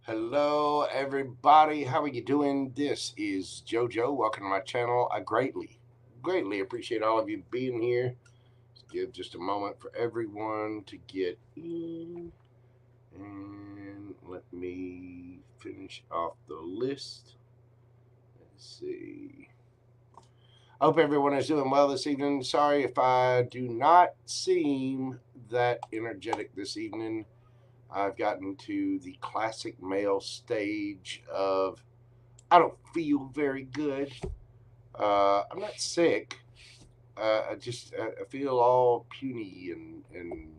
Hello, everybody. How are you doing? This is JoJo. Welcome to my channel. I greatly appreciate all of you being here. Let's give just a moment for everyone to get in. And let me finish off the list. Let's see. I hope everyone is doing well this evening. Sorry if I do not seem that energetic this evening. I've gotten to the classic male stage of I don't feel very good. I'm not sick. I feel all puny and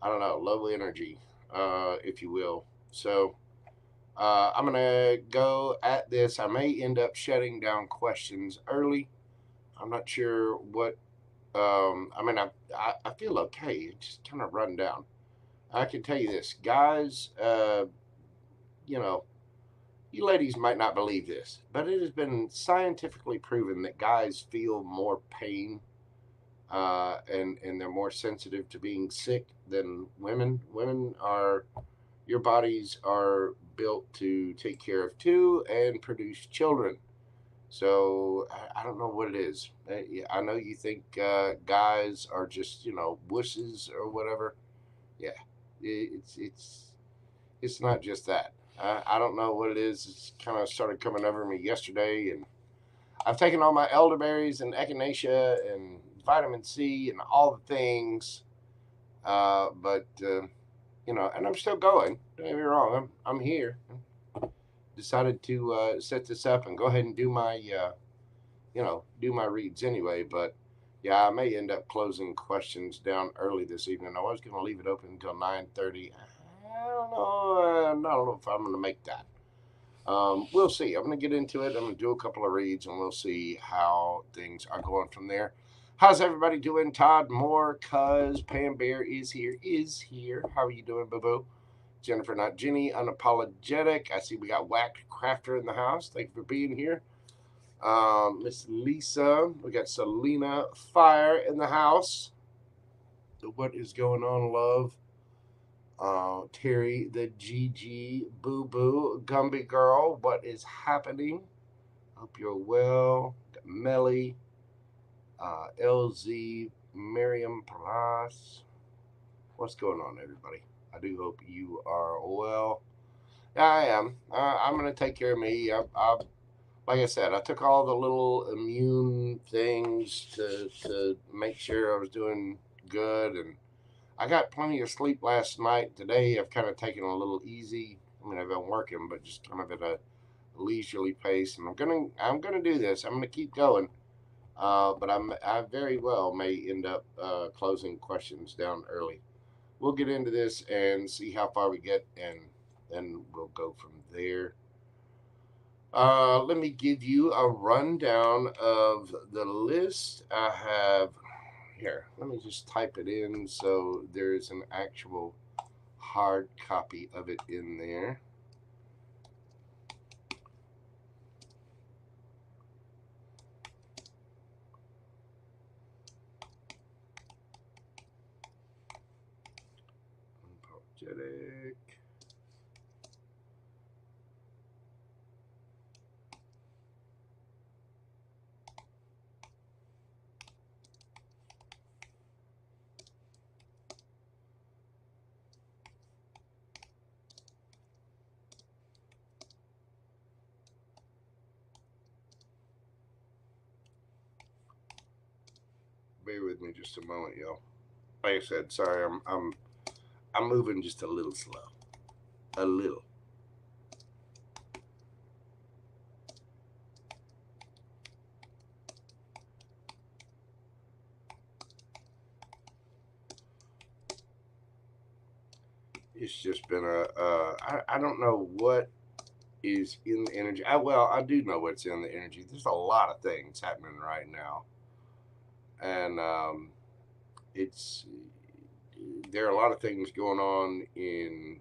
I don't know, low energy, if you will. So I'm gonna go at this. I may end up shutting down questions early. I'm not sure what. I feel okay. It just kind of run down. I can tell you this, guys. You know, you ladies might not believe this, but it has been scientifically proven that guys feel more pain and they're more sensitive to being sick than women. Women are your bodies are built to take care of two and produce children. So I don't know what it is. I know you think guys are just wusses or whatever. Yeah, it's not just that. I don't know what it is. It's kind of started coming over me yesterday, and I've taken all my elderberries and echinacea and vitamin C and all the things, but and I'm still going. Don't get me wrong. I'm here. Decided to set this up and go ahead and do my do my reads anyway. But yeah, I may end up closing questions down early this evening. I was going to leave it open until 9:30. I don't know. I don't know if I'm going to make that. We'll see. I'm going to get into it. I'm going to do a couple of reads, and we'll see how things are going from there. How's everybody doing? Todd Moore, Cuz, Pam Bear is here. How are you doing, boo boo? Jennifer, not Jenny, Unapologetic. I see we got Whack Crafter in the house. Thank you for being here. Miss Lisa, we got Selena Fire in the house. What is going on, love? Terry, the GG, Boo Boo, Gumby Girl, what is happening? Hope you're well. Melly, LZ, Miriam Plus. What's going on, everybody? I do hope you are well. Yeah, I am. I'm going to take care of me. Like I said, I took all the little immune things to make sure I was doing good, and I got plenty of sleep last night. Today, I've kind of taken it a little easy. I mean, I've been working, but just kind of at a leisurely pace. And I'm gonna do this. I'm gonna keep going. But I very well may end up closing questions down early. We'll get into this and see how far we get, and then we'll go from there. Let me give you a rundown of the list I have here. Let me just type it in so there's an actual hard copy of it in there. Unapologetic. Bear with me just a moment, y'all. Like I said, sorry, I'm moving just a little slow. A little. It's just been I don't know what is in the energy. I do know what's in the energy. There's a lot of things happening right now, and it's there are a lot of things going on in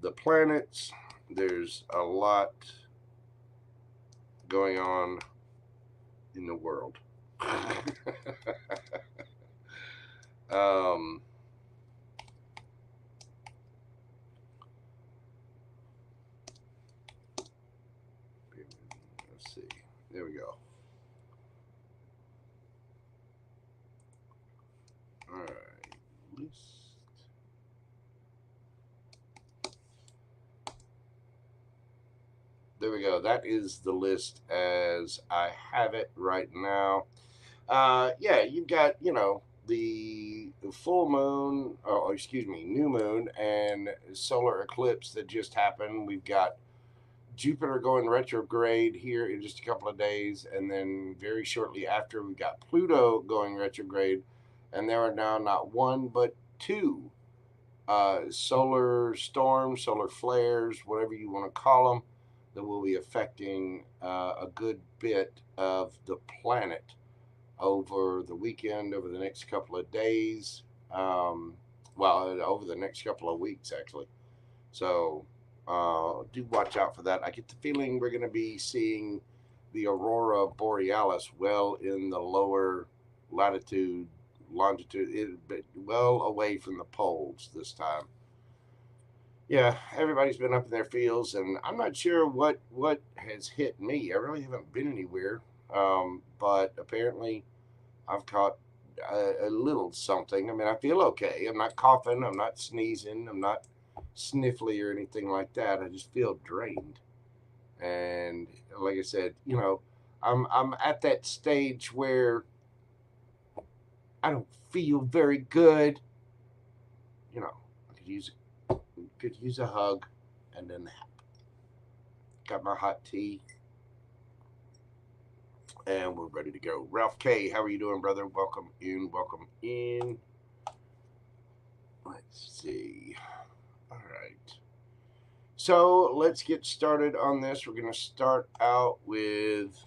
the planets. There's a lot going on in the world. um, There we go. All right. List. There we go. That is the list as I have it right now. Yeah, you've got, the full moon, or excuse me, new moon and solar eclipse that just happened. We've got Jupiter going retrograde here in just a couple of days, and then very shortly after, we got Pluto going retrograde, and there are now not one but two solar storms, solar flares, whatever you want to call them, that will be affecting a good bit of the planet over the weekend, over the next couple of days. Over the next couple of weeks, actually. So do watch out for that. I get the feeling we're going to be seeing the aurora borealis well in the lower latitude, longitude, but well away from the poles this time. Yeah, everybody's been up in their fields, and I'm not sure what has hit me. I really haven't been anywhere, but apparently I've caught a little something. I mean, I feel okay. I'm not coughing. I'm not sneezing. I'm not sniffly or anything like that. I just feel drained. And like I said, I'm at that stage where I don't feel very good. I could use a hug and a nap. Got my hot tea, and we're ready to go. Ralph K, how are you doing, brother? Welcome in. Welcome in. Let's see. All right. So let's get started on this. We're going to start out with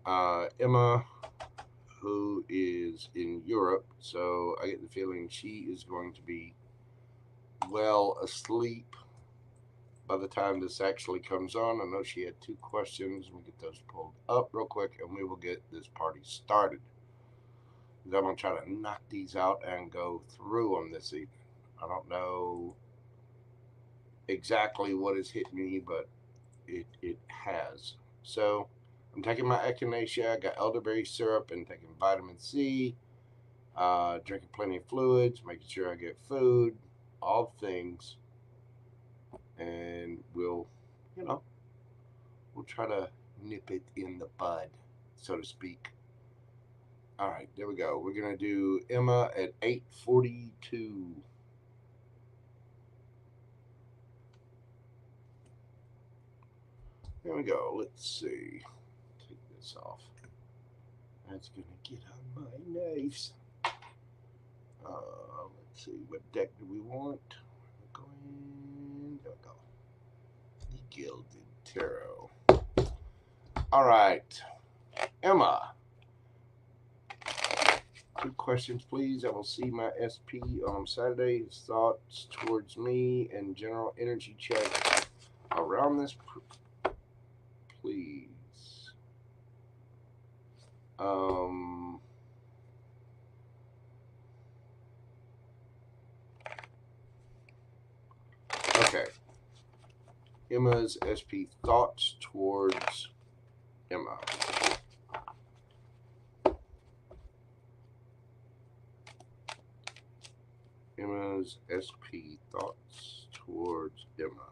Emma, who is in Europe. So I get the feeling she is going to be well asleep by the time this actually comes on. I know she had two questions. We'll get those pulled up real quick, and we will get this party started. I'm going to try to knock these out and go through them this evening. I don't know exactly what has hit me, but it has. So I'm taking my echinacea. I got elderberry syrup and taking vitamin C, drinking plenty of fluids, making sure I get food, all things. And we'll try to nip it in the bud, so to speak. All right, there we go. We're going to do Emma at 8:42. There we go. Let's see. Take this off. That's going to get on my nerves. Let's see. What deck do we want? There we go. The Gilded Tarot. All right. Emma. Two questions, please. I will see my SP on Saturday. His thoughts towards me and general energy check around this, please. Okay. Emma's SP thoughts towards Emma. Emma's SP thoughts towards Emma.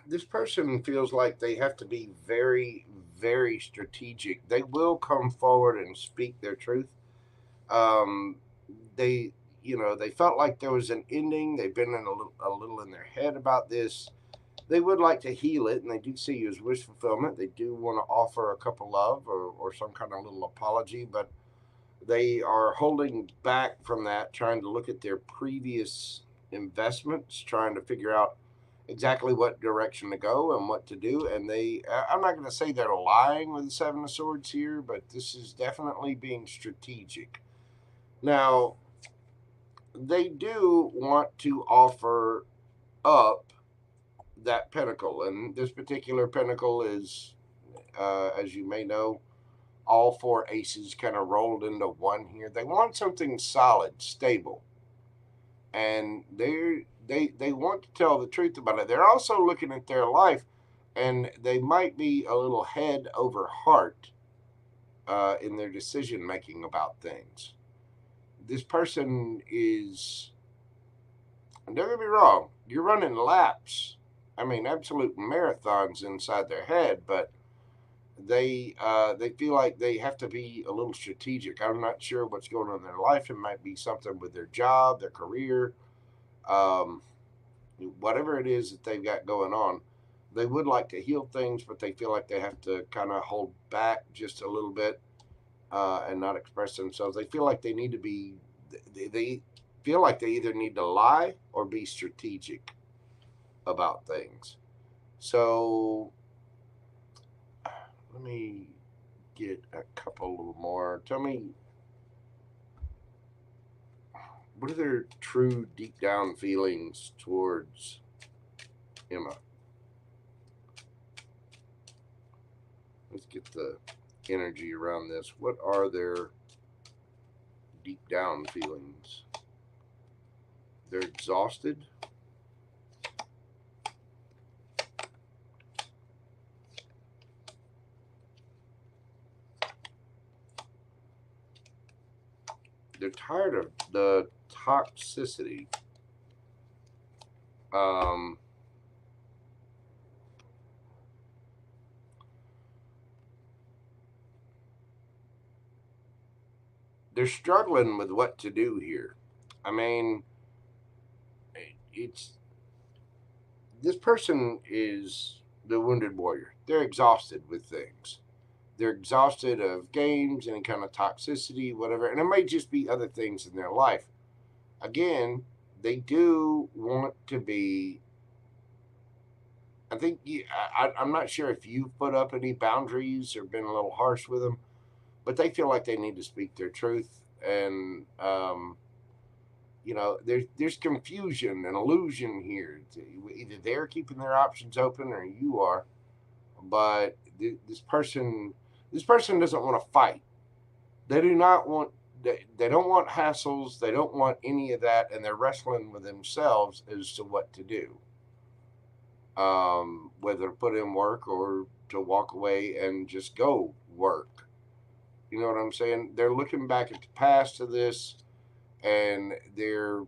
This person feels like they have to be very, very strategic. They will come forward and speak their truth. Um, they, they felt like there was an ending. They've been in a little in their head about this. They would like to heal it, and they do see you as wish fulfillment. They do want to offer a cup of love or some kind of little apology, but they are holding back from that, trying to look at their previous investments, trying to figure out exactly what direction to go and what to do. And I'm not going to say they're lying with the Seven of Swords here, but this is definitely being strategic. Now, they do want to offer up that pinnacle. And this particular pinnacle is, as you may know, all four aces kind of rolled into one here. They want something solid, stable, and they want to tell the truth about it. They're also looking at their life, and they might be a little head over heart in their decision making about things. This person is, don't get me wrong, you're running laps. I mean, absolute marathons inside their head, but they feel like they have to be a little strategic. I'm not sure what's going on in their life. It might be something with their job, their career, um, whatever it is that they've got going on. They would like to heal things, but they feel like they have to kind of hold back just a little bit and not express themselves. They feel like they need to be. They feel like they either need to lie or be strategic about things. So let me get a couple more. Tell me, what are their true deep down feelings towards Emma? Let's get the energy around this. What are their deep down feelings? They're exhausted. They're tired of the toxicity. They're struggling with what to do here. I mean, it's this person is the wounded warrior. They're exhausted with things. They're exhausted of games, any kind of toxicity, whatever. And it may just be other things in their life. Again, they do want to be. I think I'm not sure if you've put up any boundaries or been a little harsh with them, but they feel like they need to speak their truth. And, there's confusion and illusion here. Either they're keeping their options open or you are. But this person doesn't want to fight. They do not want. They don't want hassles. They don't want any of that, and they're wrestling with themselves as to what to do. Whether to put in work or to walk away and just go work. You know what I'm saying? They're looking back at the past of this, and they're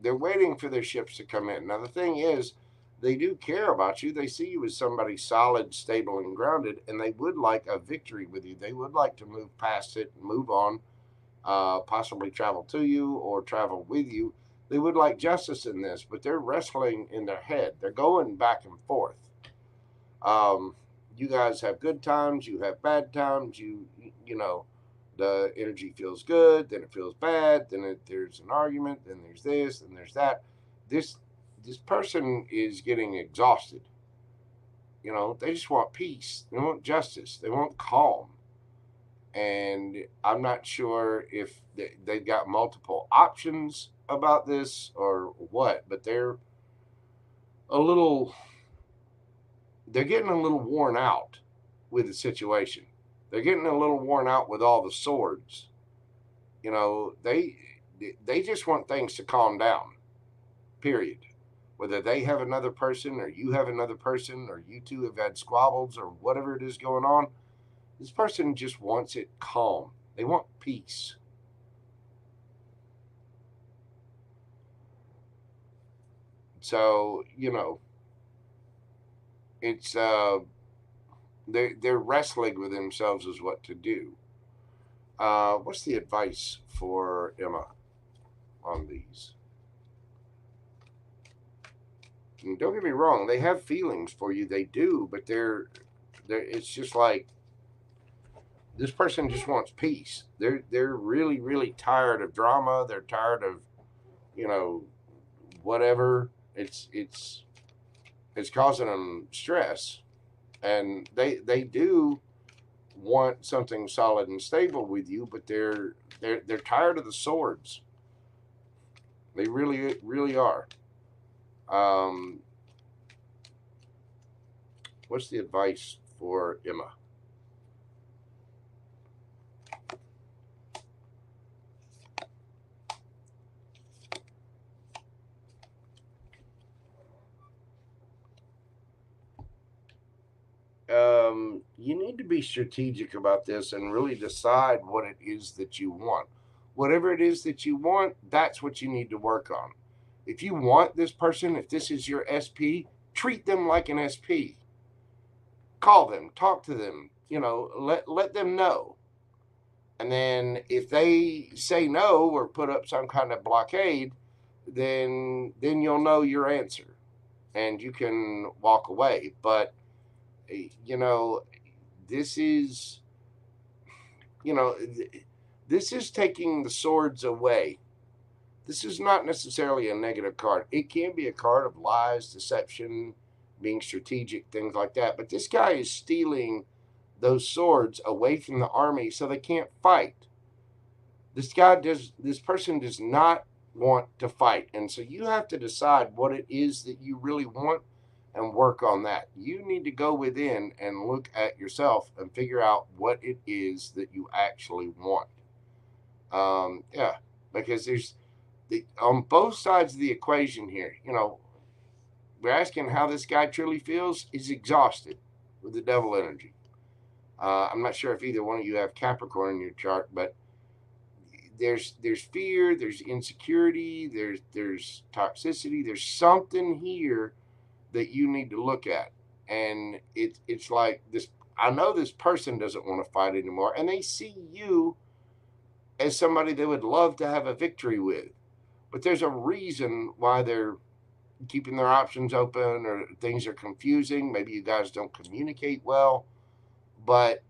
waiting for their ships to come in. Now the thing is, they do care about you. They see you as somebody solid, stable, and grounded, and they would like a victory with you. They would like to move past it, move on, possibly travel to you or travel with you. They would like justice in this, but they're wrestling in their head. They're going back and forth. You guys have good times, you have bad times. You know, the energy feels good, then it feels bad, then there's an argument, then there's this, then there's that. This person is getting exhausted. You know, they just want peace. They want justice. They want calm. And I'm not sure if they've got multiple options about this or what, but they're getting a little worn out with the situation. They're getting a little worn out with all the swords. You know, they just want things to calm down. Period. Whether they have another person or you have another person or you two have had squabbles or whatever it is going on, this person just wants it calm. They want peace. So, it's they're wrestling with themselves as what to do. What's the advice for Emma on these? And don't get me wrong, they have feelings for you. They do, but they're it's just like this person just wants peace. They're really, really tired of drama. They're tired of, whatever. It's causing them stress, and they do want something solid and stable with you, but they're tired of the swords. They really, really are. What's the advice for Emma? You need to be strategic about this and really decide what it is that you want. Whatever it is that you want, that's what you need to work on. If you want this person, if this is your SP, treat them like an SP. Call them, talk to them, let them know. And then if they say no or put up some kind of blockade, then you'll know your answer and you can walk away. But this is this is taking the swords away. This is not necessarily a negative card. It can be a card of lies, deception, being strategic, things like that. But this guy is stealing those swords away from the army so they can't fight. This person does not want to fight. And so you have to decide what it is that you really want and work on that. You need to go within and look at yourself and figure out what it is that you actually want. Because there's on both sides of the equation here, we're asking how this guy truly feels. He's exhausted with the devil energy. I'm not sure if either one of you have Capricorn in your chart, but there's fear, there's insecurity, there's toxicity, there's something here that you need to look at. And it's like this. I know this person doesn't want to fight anymore, and they see you as somebody they would love to have a victory with. But there's a reason why they're keeping their options open, or things are confusing. Maybe you guys don't communicate well, but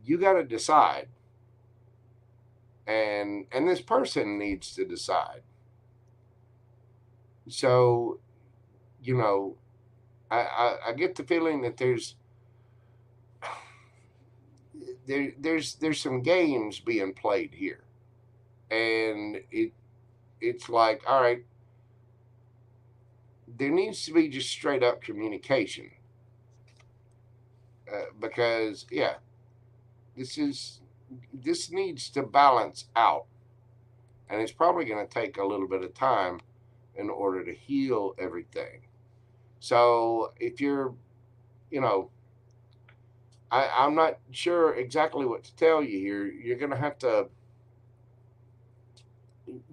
you got to decide. And this person needs to decide. So, I get the feeling that there's some games being played here, and it's like, all right, there needs to be just straight up communication, because this needs to balance out, and it's probably going to take a little bit of time in order to heal everything. So if you're, I'm not sure exactly what to tell you here.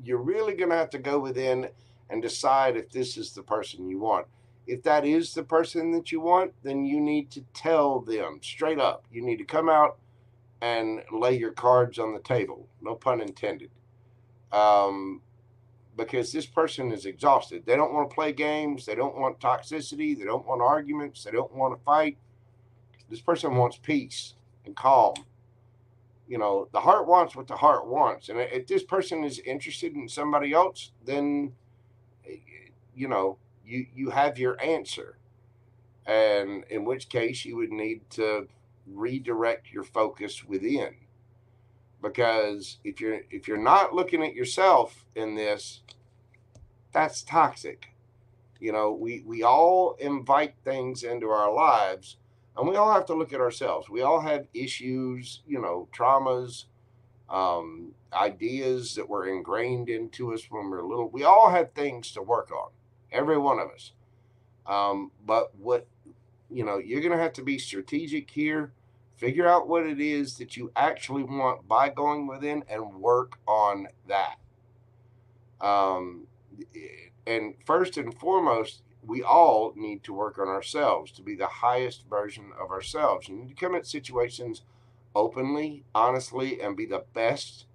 You're really going to have to go within and decide if this is the person you want. If that is the person that you want, then you need to tell them straight up. You need to come out and lay your cards on the table. No pun intended. Because this person is exhausted. They don't want to play games. They don't want toxicity. They don't want arguments. They don't want to fight. This person wants peace and calm. The heart wants what the heart wants. And if this person is interested in somebody else, then, you have your answer. And in which case you would need to redirect your focus within. Because if you're not looking at yourself in this, that's toxic. We all invite things into our lives, and we all have to look at ourselves. We all have issues, traumas, ideas that were ingrained into us when we were little. We all have things to work on, every one of us. But what, you're going to have to be strategic here. Figure out what it is that you actually want by going within and work on that. And first and foremost, we all need to work on ourselves to be the highest version of ourselves. You need to come at situations openly, honestly, and be the best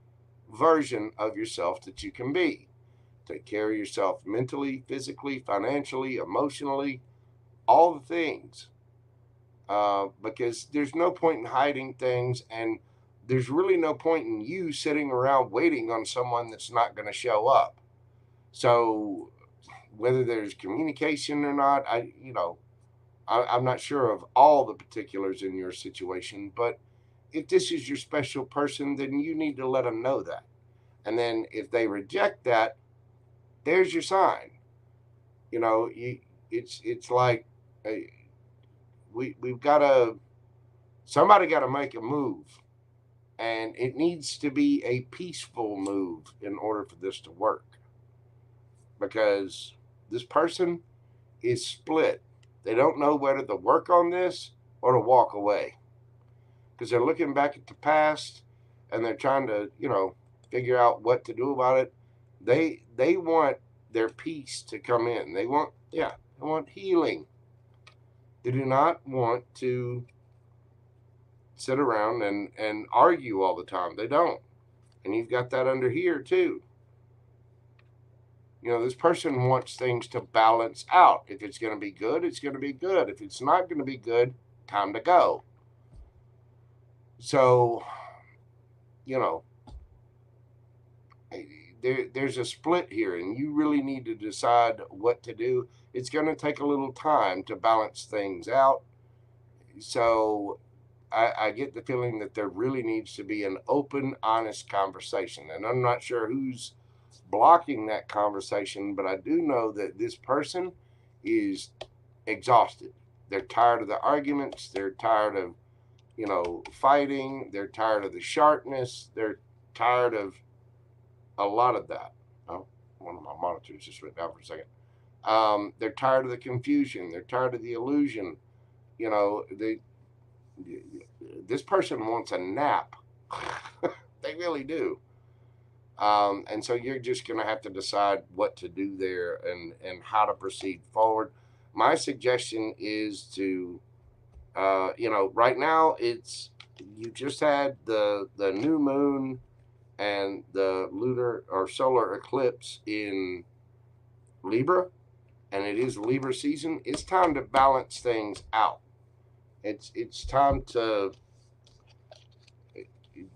version of yourself that you can be. Take care of yourself mentally, physically, financially, emotionally, all the things. Because there's no point in hiding things, and there's really no point in you sitting around waiting on someone that's not going to show up. So whether there's communication or not, I'm not sure of all the particulars in your situation, but if this is your special person, then you need to let them know that. And then if they reject that, there's your sign. You know, it's like we've got to, somebody got to make a move, and it needs to be a peaceful move in order for this to work, because this person is split. They don't know whether to work on this or to walk away, because they're looking back at the past and they're trying to, you know, figure out what to do about it. They want their peace to come in. They want healing. They do not want to sit around and argue all the time. They don't. And you've got that under here too. You know, this person wants things to balance out. If it's going to be good, it's going to be good. If it's not going to be good, time to go. So, you know, there's a split here, and you really need to decide what to do. It's going to take a little time to balance things out. So I get the feeling that there really needs to be an open, honest conversation. And I'm not sure who's blocking that conversation, but I do know that this person is exhausted. They're tired of the arguments. They're tired of, you know, fighting. They're tired of the sharpness. They're tired of a lot of that. Oh, one of my monitors just went down for a second. They're tired of the confusion. They're tired of the illusion. You know, this person wants a nap. They really do. And so you're just going to have to decide what to do there and how to proceed forward. My suggestion is to, you know, right now you just had the new moon and the lunar or solar eclipse in Libra, and it is Libra season. It's time to balance things out. It's time to,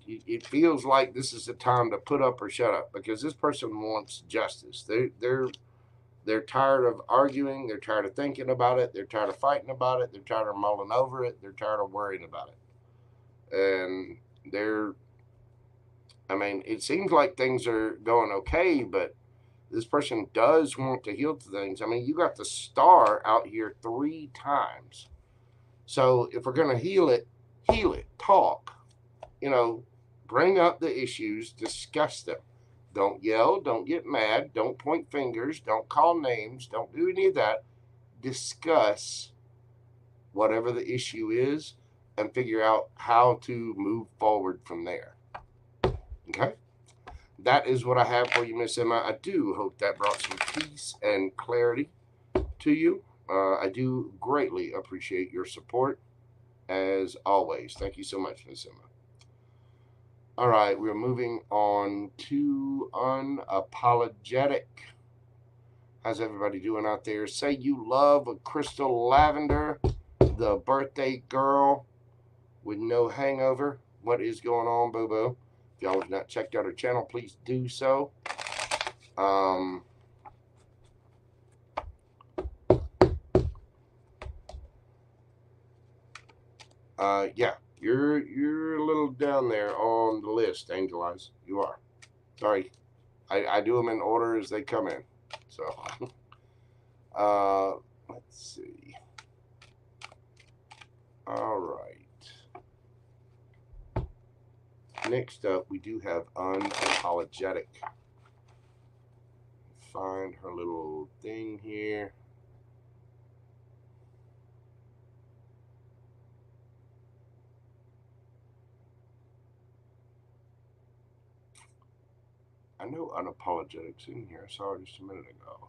it feels like this is the time to put up or shut up, because this person wants justice. They're tired of arguing. They're tired of thinking about it. They're tired of fighting about it. They're tired of mulling over it. They're tired of worrying about it. And I mean, it seems like things are going okay, but this person does want to heal things. I mean, you got the star out here 3 times. So if we're going to heal it, talk, you know, bring up the issues, discuss them. Don't yell, don't get mad, don't point fingers, don't call names, don't do any of that. Discuss whatever the issue is and figure out how to move forward from there. Okay? That is what I have for you, Miss Emma. I do hope that brought some peace and clarity to you. I do greatly appreciate your support, as always. Thank you so much, Miss Emma. All right, we're moving on to Unapologetic. How's everybody doing out there? Say you love a Crystal Lavender, the birthday girl with no hangover. What is going on, boo-boo? If y'all have not checked out her channel, please do so. Yeah, you're a little down there on the list, Angeliz. You are. Sorry, I do them in order as they come in. So, let's see. All right. Next up, we do have Unapologetic. Find her little thing here. I know Unapologetic's in here. I saw it just a minute ago.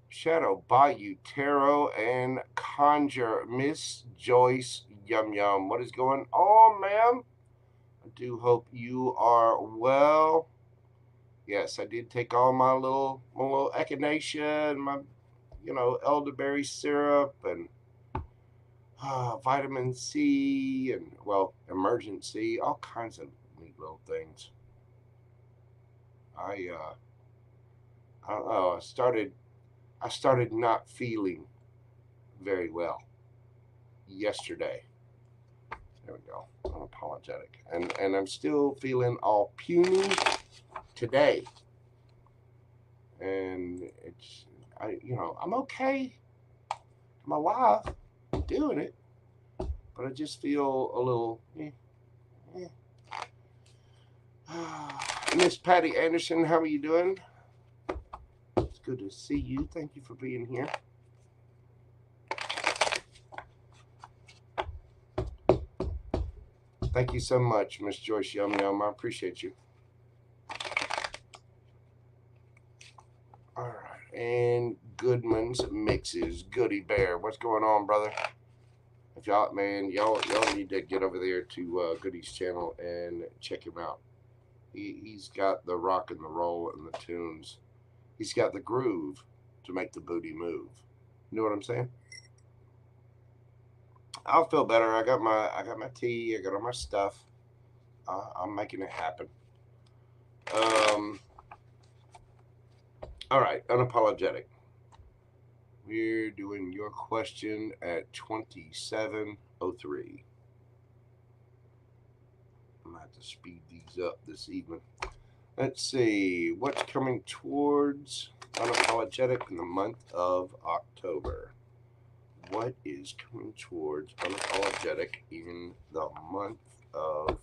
Shadow Bayou Tarot and Conjure. Miss Joyce Yum Yum. What is going on, ma'am? I do hope you are well. Yes, I did take all my little echinacea and my, you know, elderberry syrup and vitamin C and, well, emergency, all kinds of neat little things. I don't know, I started not feeling very well yesterday. There we go. Unapologetic. And I'm still feeling all puny today. And it's, I'm okay. I'm alive. I'm doing it. But I just feel a little, Miss Patty Anderson, how are you doing? It's good to see you. Thank you for being here. Thank you so much, Miss Joyce Yum Yum. I appreciate you. All right. And Goodman's Mixes. Goody Bear. What's going on, brother? If y'all, man, y'all need to get over there to Goody's channel and check him out. He's got the rock and the roll and the tunes. He's got the groove to make the booty move. You know what I'm saying? I'll feel better. I got my tea. I got all my stuff. I'm making it happen. All right, unapologetic. We're doing your question at 27:03. I'm gonna have to speed these up this evening. Let's see what's coming towards unapologetic in the month of October. What is coming towards unapologetic in the month of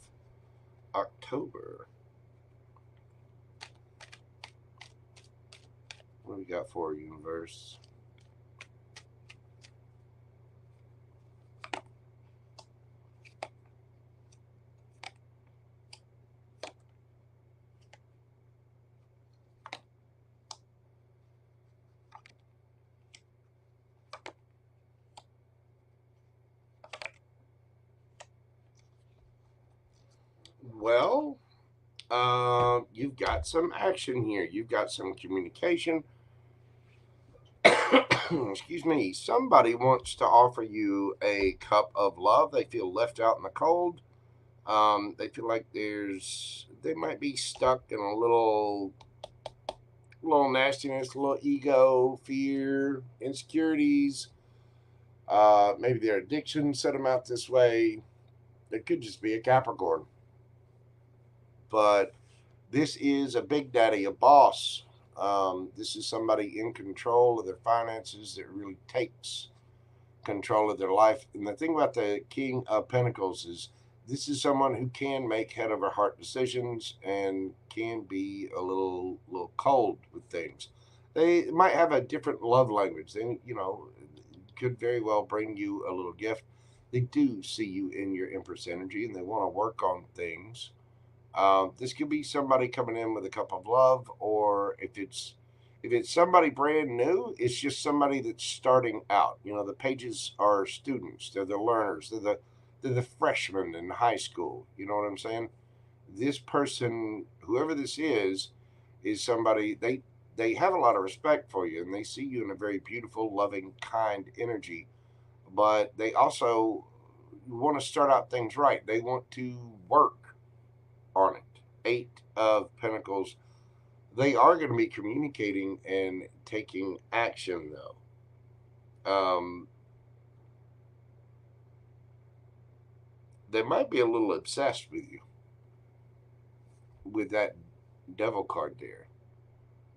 October? What do we got for universe? Well, you've got some action here. You've got some communication. Excuse me. Somebody wants to offer you a cup of love. They feel left out in the cold. They feel like they might be stuck in a little nastiness, a little ego, fear, insecurities. Maybe their addiction set them out this way. It could just be a Capricorn. But this is a big daddy, a boss. This is somebody in control of their finances that really takes control of their life. And the thing about the King of Pentacles is this is someone who can make head over heart decisions and can be a little cold with things. They might have a different love language. They, could very well bring you a little gift. They do see you in your Empress energy and they want to work on things. This could be somebody coming in with a cup of love, or if it's somebody brand new, it's just somebody that's starting out. The pages are students, they're the learners, they're the freshmen in high school. You know what I'm saying? This person, whoever this is somebody they have a lot of respect for you, and they see you in a very beautiful, loving, kind energy. But they also want to start out things right. They want to work on it. 8 of Pentacles. They are going to be communicating and taking action, though. They might be a little obsessed with you, with that devil card there.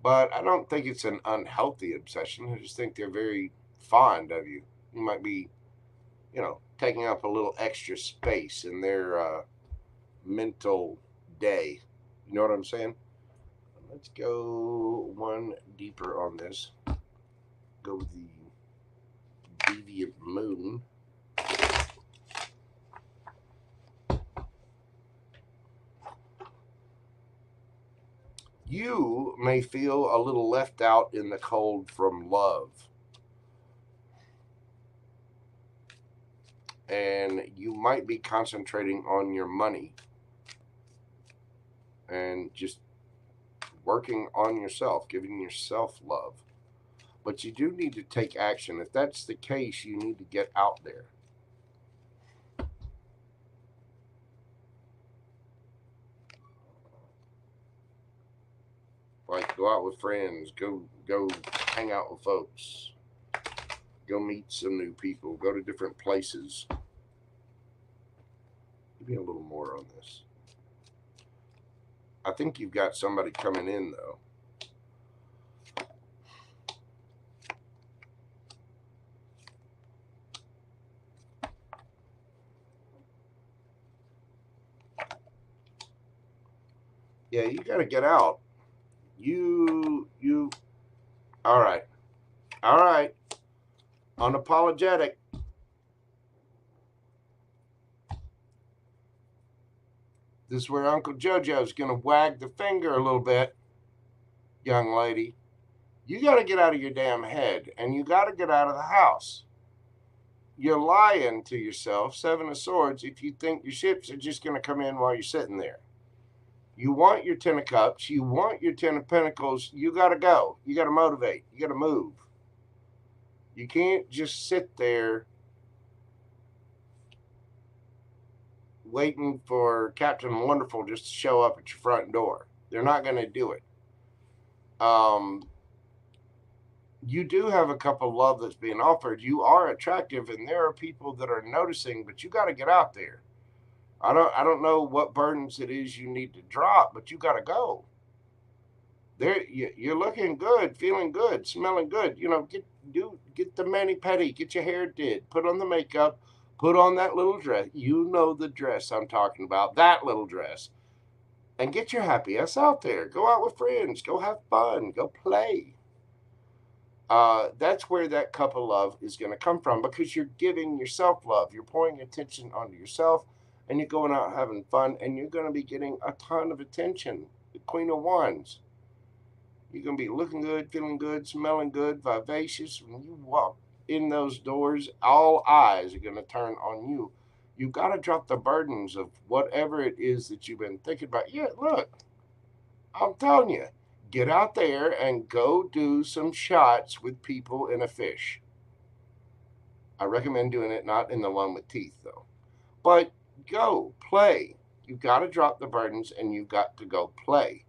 But I don't think it's an unhealthy obsession. I just think they're very fond of you. You might be, taking up a little extra space in their mental day. You know what I'm saying? Let's go one deeper on this. Go with the deviant moon. You may feel a little left out in the cold from love. And you might be concentrating on your money and just working on yourself, giving yourself love. But you do need to take action. If that's the case, you need to get out there. Like, go out with friends, go hang out with folks, go meet some new people, go to different places. Give me a little more on this. I think you've got somebody coming in, though. Yeah, you got to get out. All right. All right. Unapologetic. This is where Uncle JoJo's going to wag the finger a little bit, young lady. You got to get out of your damn head, and you got to get out of the house. You're lying to yourself, Seven of Swords, if you think your ships are just going to come in while you're sitting there. You want your Ten of Cups. You want your Ten of Pentacles. You got to go. You got to motivate. You got to move. You can't just sit there waiting for Captain Wonderful just to show up at your front door. They're not going to do it. You do have a cup of love that's being offered. You are attractive, and there are people that are noticing, but you got to get out there. I don't know what burdens it is you need to drop, but you got to go. There, you're looking good, feeling good, smelling good. You know, get the mani-pedi, get your hair did, put on the makeup, put on that little dress. You know the dress I'm talking about, that little dress. And get your happy ass out there. Go out with friends. Go have fun. Go play. That's where that cup of love is going to come from, because you're giving yourself love. You're pouring attention onto yourself, and you're going out having fun, and you're going to be getting a ton of attention. The Queen of Wands. You're going to be looking good, feeling good, smelling good, vivacious. When you walk in those doors, all eyes are going to turn on you. You've got to drop the burdens of whatever it is that you've been thinking about. Yeah, look, I'm telling you, get out there and go do some shots with people in a fish. I recommend doing it not in the one with teeth, though. But go play. You've got to drop the burdens, and you've got to go play.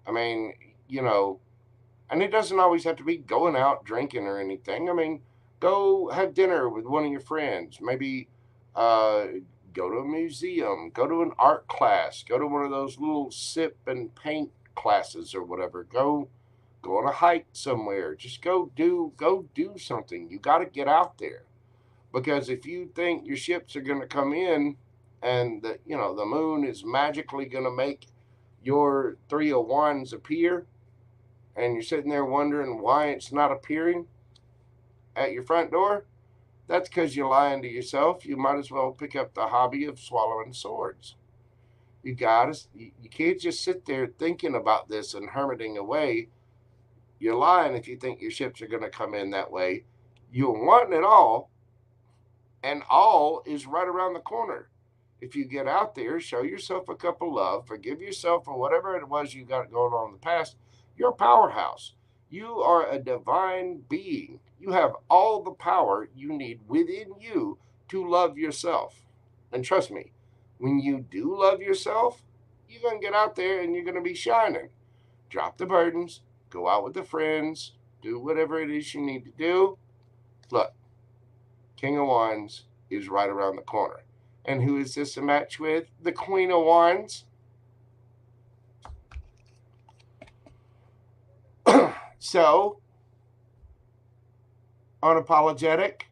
I mean, you know, and it doesn't always have to be going out drinking or anything. I mean, go have dinner with one of your friends. Maybe go to a museum, go to an art class, go to one of those little sip and paint classes or whatever. Go on a hike somewhere. Just go do something. You got to get out there, because if you think your ships are going to come in and the moon is magically going to make your Three of Wands appear, and you're sitting there wondering why it's not appearing at your front door, that's because you're lying to yourself. You might as well pick up the hobby of swallowing swords. You can't just sit there thinking about this and hermiting away. You're lying if you think your ships are going to come in that way. You're wanting it all, and all is right around the corner. If you get out there, show yourself a cup of love, forgive yourself for whatever it was you got going on in the past, you're a powerhouse. You are a divine being. You have all the power you need within you to love yourself. And trust me, when you do love yourself, you're going to get out there and you're going to be shining. Drop the burdens, go out with the friends, do whatever it is you need to do. Look, King of Wands is right around the corner. And who is this a match with? The Queen of Wands. So, unapologetic.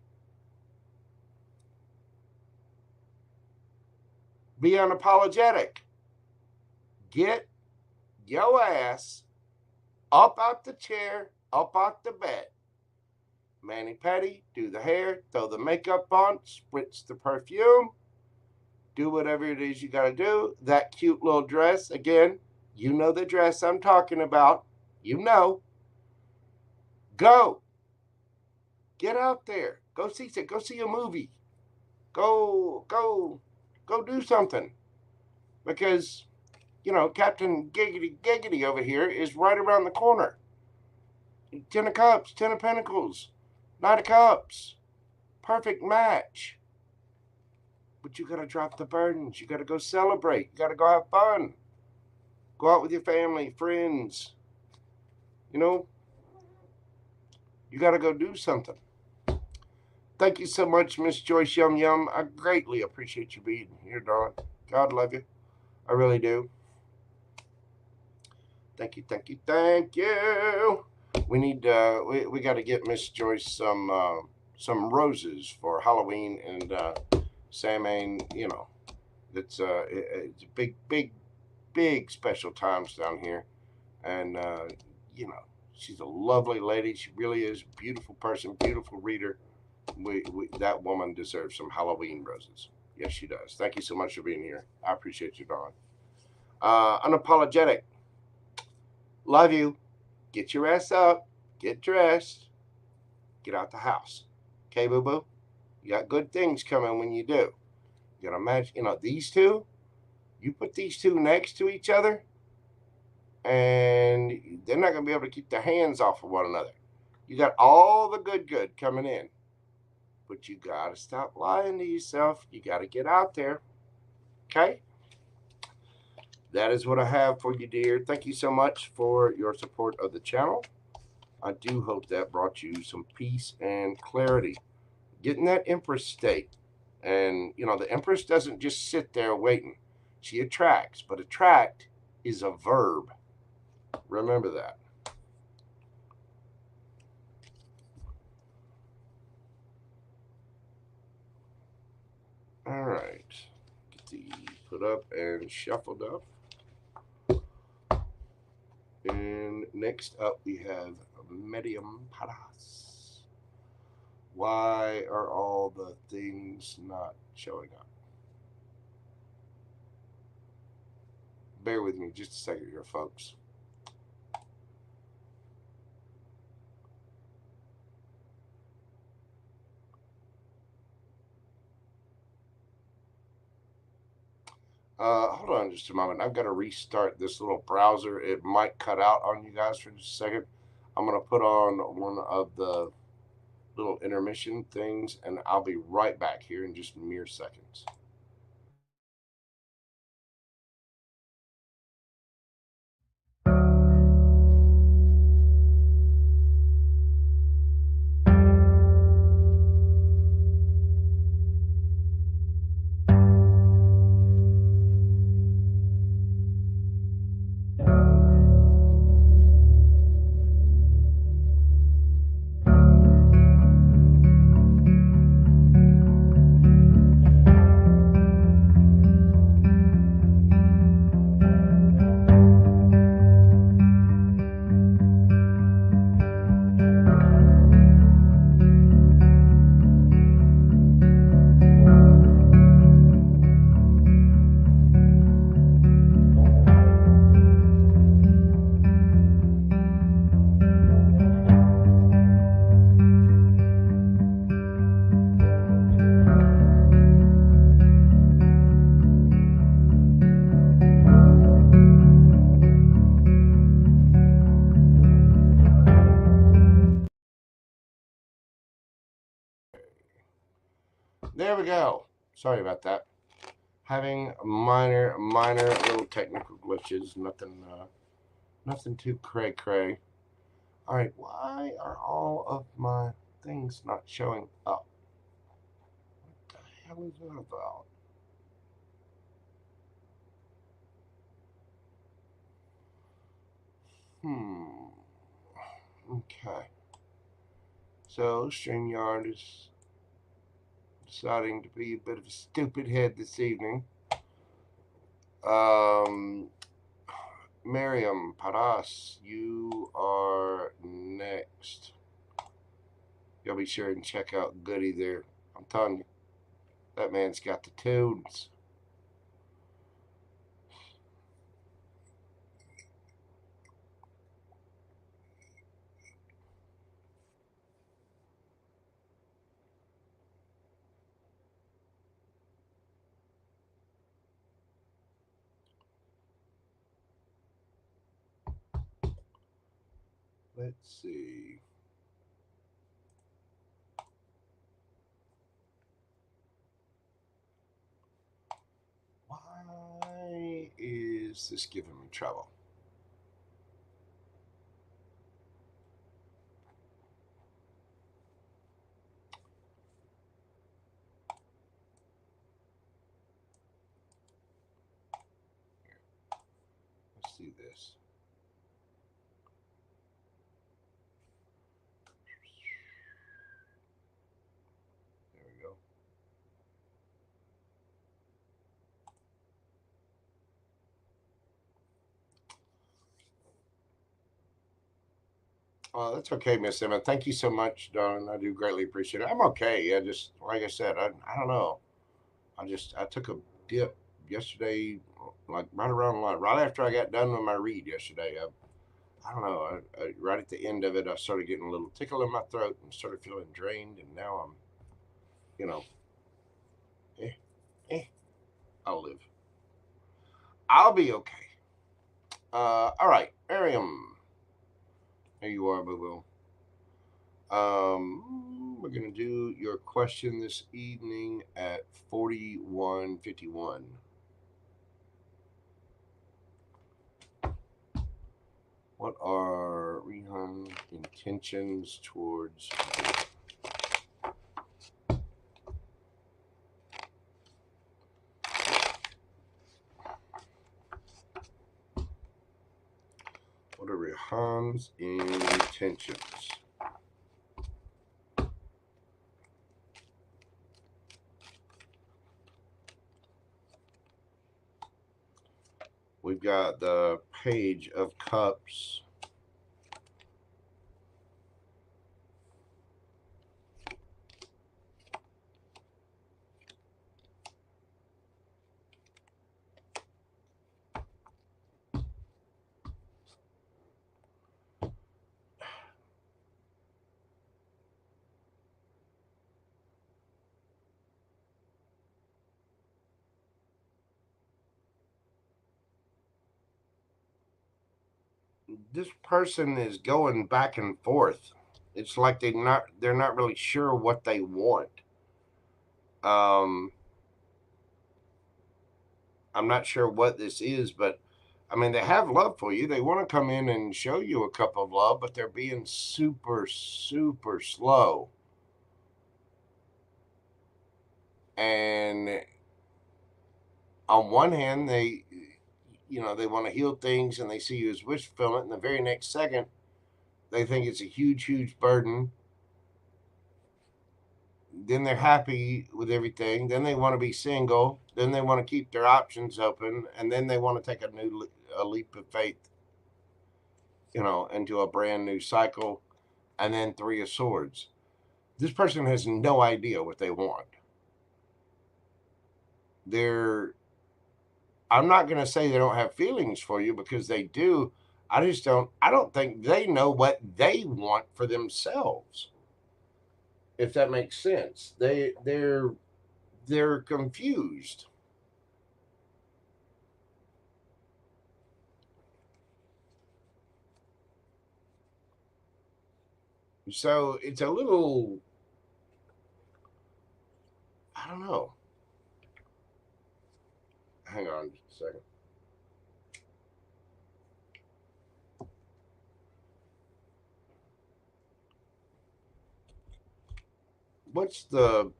Be unapologetic. Get your ass up out the chair, up out the bed. Mani-pedi, do the hair, throw the makeup on, spritz the perfume. Do whatever it is you got to do. That cute little dress, again, you know the dress I'm talking about. You know. Go. Get out there. Go see a movie. Go do something. Because, Captain Giggity over here is right around the corner. 10 of Cups, 10 of Pentacles, 9 of Cups. Perfect match. But you got to drop the burdens. You got to go celebrate. You got to go have fun. Go out with your family, friends. You got to go do something. Thank you so much, Miss Joyce Yum Yum. I greatly appreciate you being here, darling. God love you. I really do. Thank you, thank you, thank you. We need we got to get Miss Joyce some roses for Halloween and Samhain. You know, it's a big special times down here, and you know, she's a lovely lady. She really is a beautiful person, beautiful reader. That woman deserves some Halloween roses. Yes, she does. Thank you so much for being here. I appreciate you, darling. Unapologetic. Love you. Get your ass up. Get dressed. Get out the house. Okay, boo boo? You got good things coming when you do. You gotta imagine, you know, these two, you put these two next to each other, and they're not gonna be able to keep their hands off of one another. You got all the good coming in. But you gotta stop lying to yourself. You gotta get out there. Okay? That is what I have for you, dear. Thank you so much for your support of the channel. I do hope that brought you some peace and clarity. Getting that Empress state. And, you know, the Empress doesn't just sit there waiting. She attracts, but attract is a verb. Remember that. All right. Get these put up and shuffled up. And next up we have Miriam. Why are all the things not showing up? Bear with me just a second here, folks. Hold on just a moment. I've got to restart this little browser. It might cut out on you guys for just a second. I'm going to put on one of the little intermission things, and I'll be right back here in just mere seconds. There we go. Sorry about that. Having minor little technical glitches. Nothing too cray. All right, why are all of my things not showing up? What the hell is that about? Okay. So StreamYard is deciding to be a bit of a stupid head this evening. Miriam Paras, you are next. You'll be sure and check out Goody there. I'm telling you, that man's got the tunes. Let's see. Why is this giving me trouble? this. There we go. Oh, that's okay, Miss Emma. Thank you so much, darling. I do greatly appreciate it. I'm okay. I just, like I said, I don't know. I took a dip yesterday, like right around lunch, right after I got done with my read yesterday. I don't know. Right at the end of it, I started getting a little tickle in my throat and started feeling drained. And now I'm, you know, eh, eh, I'll live. I'll be okay. All right, Miriam. Here you are, boo boo. We're gonna do your question this evening at 41:51. What are Rihan's intentions towards you? What are Rihan's intentions? We've got the Page of Cups. This person is going back and forth. It's like they're not really sure what they want. Um, I'm not sure what this is, but I mean, they have love for you. They want to come in and show you a cup of love, but they're being super, super slow. And on one hand, they want to heal things and they see you as wish fulfillment. And the very next second, they think it's a huge, huge burden. Then they're happy with everything. Then they want to be single. Then they want to keep their options open. And then they want to take a leap of faith, into a brand new cycle. And then Three of Swords. This person has no idea what they want. They're I'm not going to say they don't have feelings for you because they do. I don't think they know what they want for themselves. If that makes sense. They're confused. So it's a little, I don't know. Hang on just a second. What's the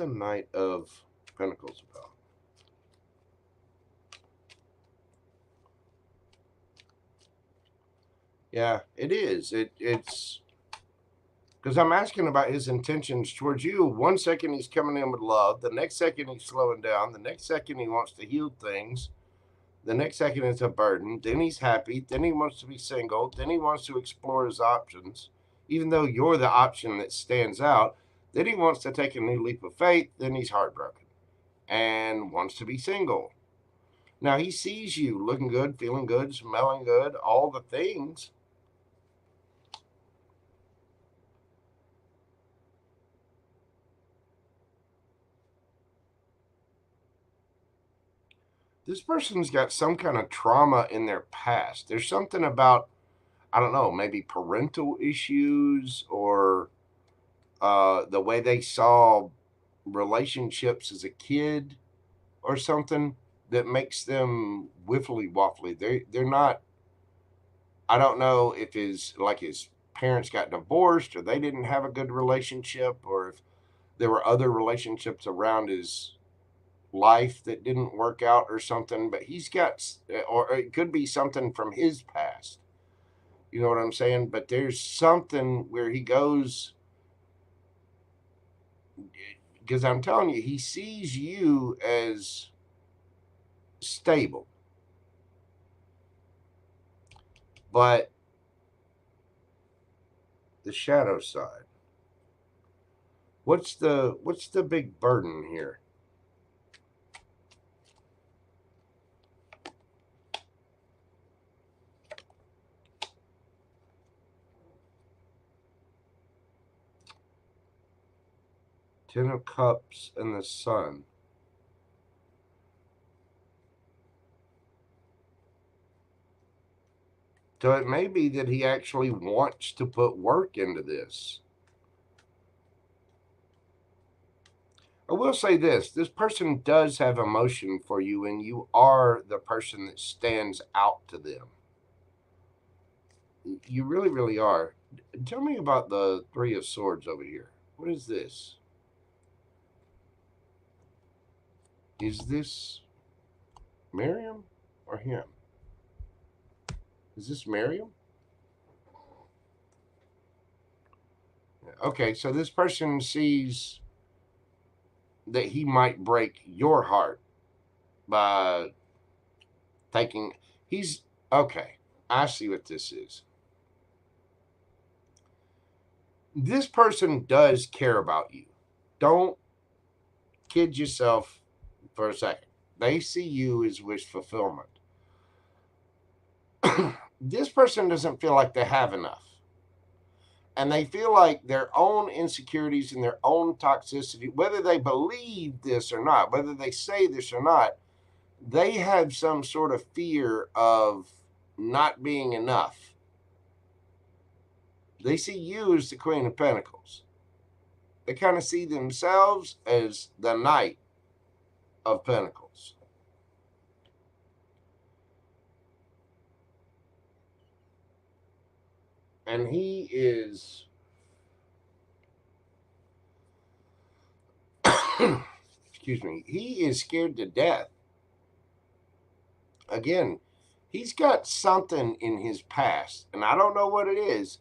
Knight of Pentacles about? Yeah, it is. It's because I'm asking about his intentions towards you. One second he's coming in with love. The next second he's slowing down. The next second he wants to heal things. The next second it's a burden. Then he's happy. Then he wants to be single. Then he wants to explore his options, even though you're the option that stands out. Then he wants to take a new leap of faith. Then he's heartbroken and wants to be single. Now he sees you looking good, feeling good, smelling good, all the things. This person's got some kind of trauma in their past. There's something about, I don't know, maybe parental issues or the way they saw relationships as a kid or something that makes them wiffly waffly. They're not. I don't know if his parents got divorced or they didn't have a good relationship or if there were other relationships around his life that didn't work out or something, but he's got, or it could be something from his past. You know what I'm saying? But there's something where he goes, because I'm telling you, he sees you as stable. But the shadow side, what's the big burden here? Ten of Cups and the Sun. So it may be that he actually wants to put work into this. I will say this person does have emotion for you, and you are the person that stands out to them. You really, really are. Tell me about the Three of Swords over here. What is this? Is this Miriam or him? Is this Miriam? Okay, so this person sees that he might break your heart by taking. He's okay. I see what this is. This person does care about you. Don't kid yourself for a second. They see you as wish fulfillment. This person doesn't feel like they have enough. And they feel like their own insecurities and their own toxicity, whether they believe this or not, whether they say this or not, they have some sort of fear of not being enough. They see you as the Queen of Pentacles. They kind of see themselves as the Knight of Pentacles. And he is, excuse me, he is scared to death. Again, he's got something in his past, and I don't know what it is,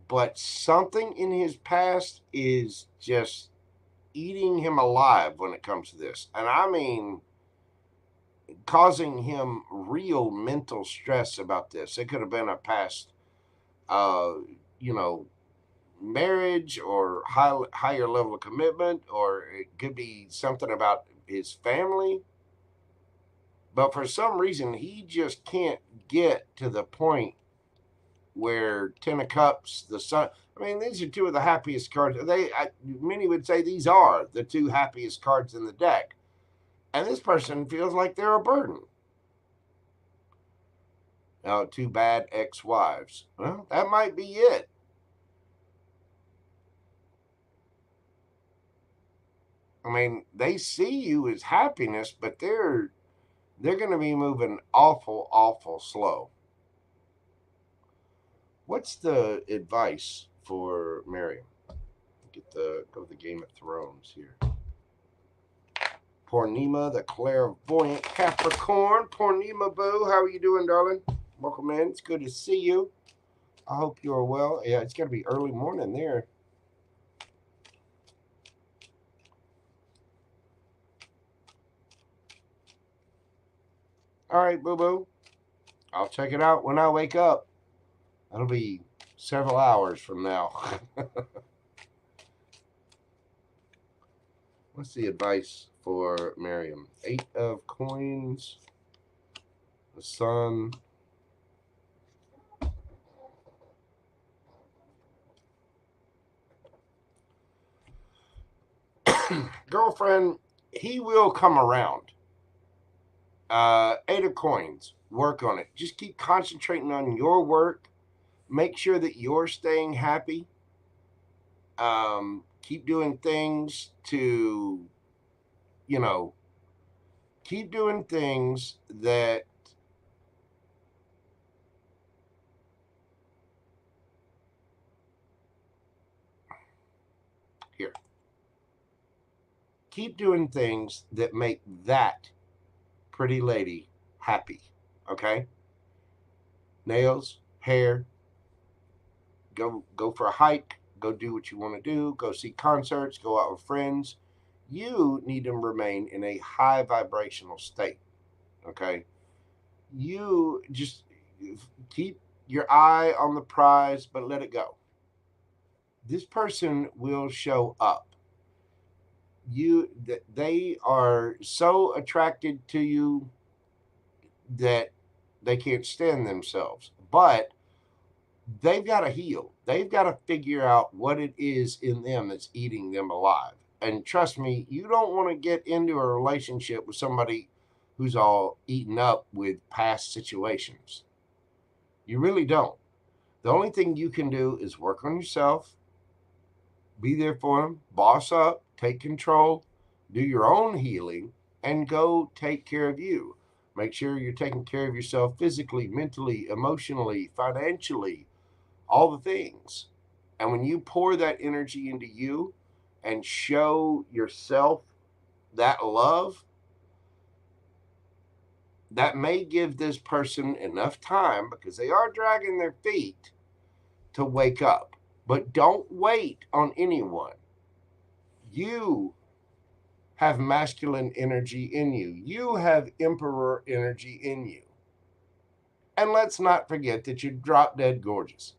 but something in his past is just eating him alive when it comes to this. And I mean, causing him real mental stress about this. It could have been a past, you know, marriage or higher level of commitment, or it could be something about his family. But for some reason, he just can't get to the point where Ten of Cups, the Sun. I mean, these are two of the happiest cards. Many would say these are the two happiest cards in the deck. And this person feels like they're a burden. Now, two bad ex-wives. Well, that might be it. I mean, they see you as happiness, but they're going to be moving awful, awful slow. What's the advice for Miriam? Go to the Game of Thrones here. Pornima, the clairvoyant Capricorn. Pornima, boo, how are you doing, darling? Welcome in. It's good to see you. I hope you're well. Yeah, it's got to be early morning there. All right, boo-boo. I'll check it out when I wake up. That'll be several hours from now. What's the advice for Miriam? 8 of Coins. The Sun. Girlfriend, he will come around. 8 of Coins. Work on it. Just keep concentrating on your work. Make sure that you're staying happy. Keep doing things to, you know, keep doing things that keep doing things that make that pretty lady happy. Okay? Nails, hair, go for a hike, go do what you want to do, go see concerts, go out with friends. You need to remain in a high vibrational state. Okay? You just keep your eye on the prize, but let it go. This person will show up. They are so attracted to you that they can't stand themselves, but they've got to heal. They've got to figure out what it is in them that's eating them alive. And trust me, you don't want to get into a relationship with somebody who's all eaten up with past situations. You really don't. The only thing you can do is work on yourself, be there for them, boss up, take control, do your own healing, and go take care of you. Make sure you're taking care of yourself physically, mentally, emotionally, financially, all the things. And when you pour that energy into you and show yourself that love, that may give this person enough time, because they are dragging their feet, to wake up. But don't wait on anyone. You have masculine energy in you. You have emperor energy in you. And let's not forget that you're drop dead gorgeous.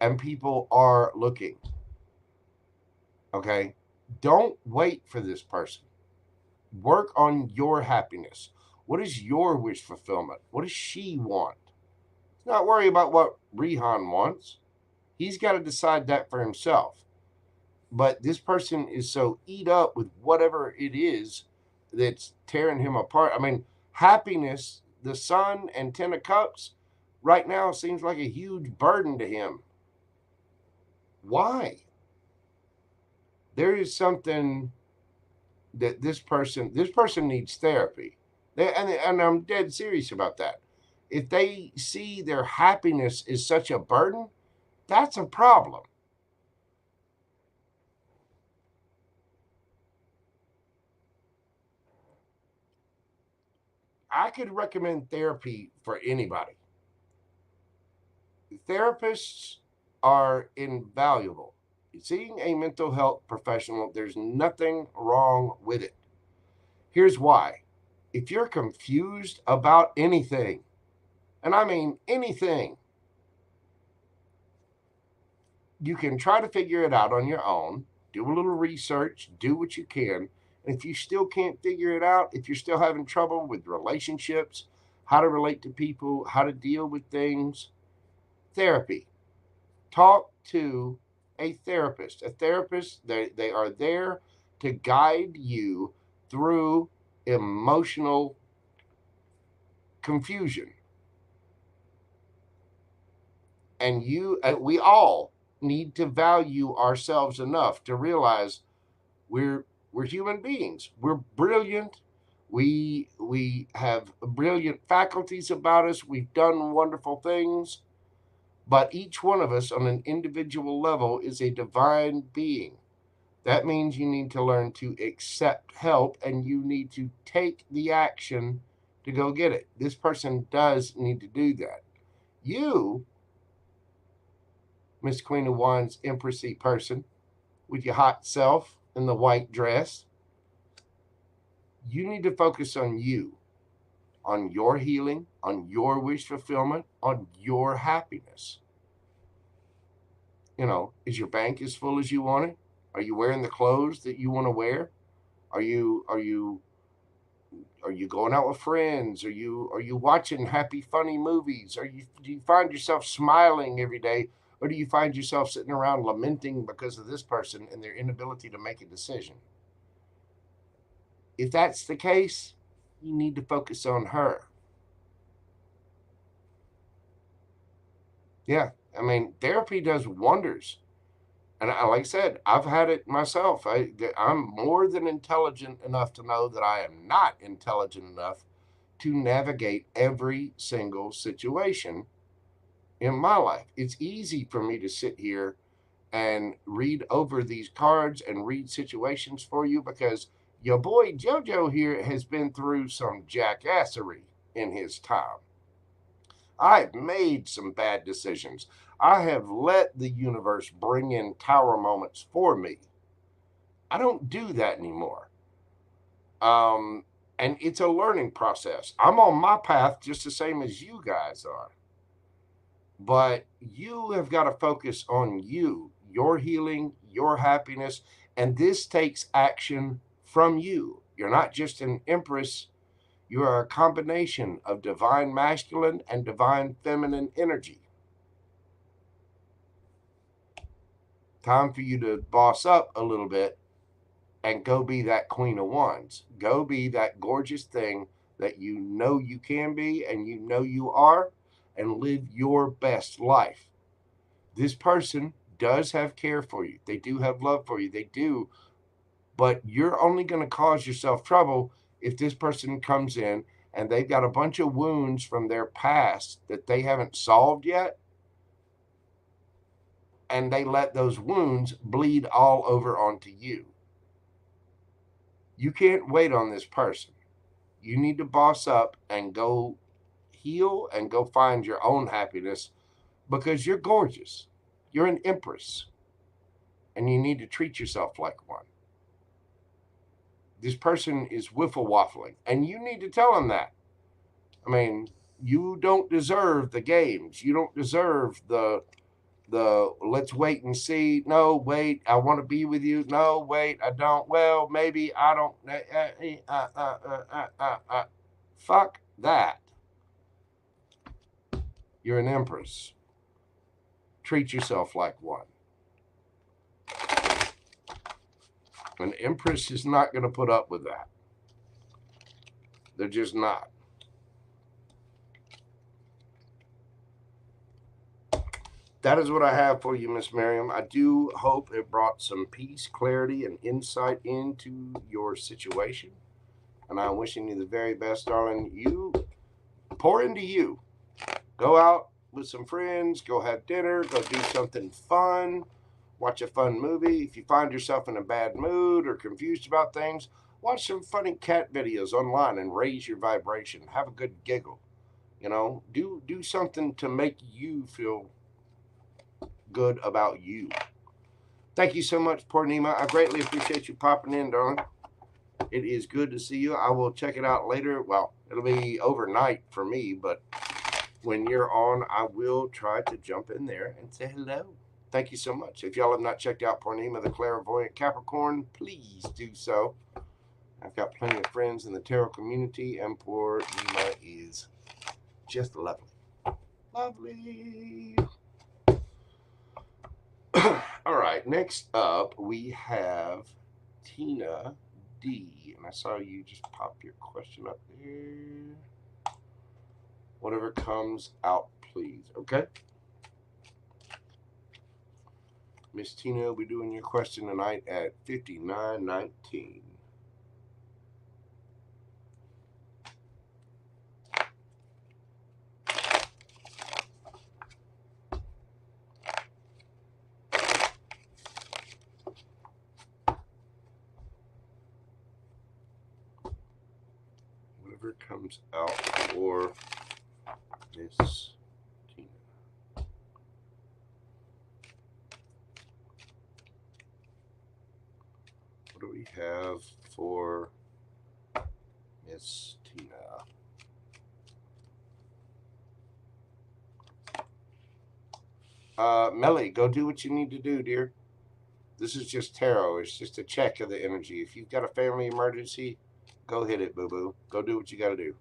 And people are looking. Okay? Don't wait for this person. Work on your happiness. What is your wish fulfillment? What does she want? Not worry about what Rehan wants. He's got to decide that for himself. But this person is so eat up with whatever it is that's tearing him apart. I mean, happiness, the sun and 10 of cups, right now seems like a huge burden to him. Why? There is something that this person needs therapy. And I'm dead serious about that. If they see their happiness is such a burden, that's a problem. I could recommend therapy for anybody. Therapists are invaluable. Seeing a mental health professional, there's nothing wrong with it. Here's why. If you're confused about anything, and I mean anything, you can try to figure it out on your own, do a little research, do what you can. And if you still can't figure it out, if you're still having trouble with relationships, how to relate to people, how to deal with things, therapy. Talk to a therapist. A therapist, they are there to guide you through emotional confusion. And we all need to value ourselves enough to realize we're human beings. We're brilliant. We have brilliant faculties about us. We've done wonderful things. But each one of us on an individual level is a divine being. That means you need to learn to accept help, and you need to take the action to go get it. This person does need to do that. You, Miss Queen of Wands, Empressy person, with your hot self in the white dress, you need to focus on you, on your healing, on your wish fulfillment, on your happiness. You know, is your bank as full as you want it? Are you wearing the clothes that you want to wear? Are you going out with friends? Are you watching happy, funny movies? Do you find yourself smiling every day, or do you find yourself sitting around lamenting because of this person and their inability to make a decision? If that's the case, you need to focus on her. Yeah, I mean, therapy does wonders. And like I said, I've had it myself. I'm more than intelligent enough to know that I am not intelligent enough to navigate every single situation in my life. It's easy for me to sit here and read over these cards and read situations for you because Your boy JoJo here has been through some jackassery in his time. I've made some bad decisions. I have let the universe bring in tower moments for me. I don't do that anymore. And it's a learning process. I'm on my path just the same as you guys are. But you have got to focus on you, your healing, your happiness, and this takes action from you. You're not just an empress, you are a combination of divine masculine and divine feminine energy. Time for you to boss up a little bit and go be that Queen of Wands. Go be that gorgeous thing that you know you can be and you know you are, and live your best life. This person does have care for you. They do have love for you. They do. But you're only going to cause yourself trouble if this person comes in and they've got a bunch of wounds from their past that they haven't solved yet, and they let those wounds bleed all over onto you. You can't wait on this person. You need to boss up and go heal and go find your own happiness, because you're gorgeous. You're an empress, and you need to treat yourself like one. This person is wiffle waffling, and you need to tell them that. I mean, you don't deserve the games. You don't deserve the let's wait and see. No, wait, I want to be with you. No, wait, I don't. Well, maybe I don't. Fuck that. You're an empress. Treat yourself like one. An empress is not going to put up with that. They're just not. That is what I have for you, Miss Miriam. I do hope it brought some peace, clarity, and insight into your situation. And I'm wishing you the very best, darling. You pour into you. Go out with some friends. Go have dinner. Go do something fun. Watch a fun movie. If you find yourself in a bad mood or confused about things, watch some funny cat videos online and raise your vibration. Have a good giggle. You know, do something to make you feel good about you. Thank you so much, Purnima. I greatly appreciate you popping in, darling. It is good to see you. I will check it out later. Well, it'll be overnight for me, but when you're on, I will try to jump in there and say hello. Thank you so much. If y'all have not checked out Purnima, the Clairvoyant Capricorn, please do so. I've got plenty of friends in the tarot community, and Purnima is just lovely. Lovely. All right, next up we have Tina D. And I saw you just pop your question up there. Whatever comes out, please. Okay? Miss Tina will be doing your question tonight at 59:19. Whatever comes out for Miss Tina. What do we have for Miss Tina? Melly, go do what you need to do, dear. This is just tarot. It's just a check of the energy. If you've got a family emergency, go hit it, boo-boo. Go do what you got to do.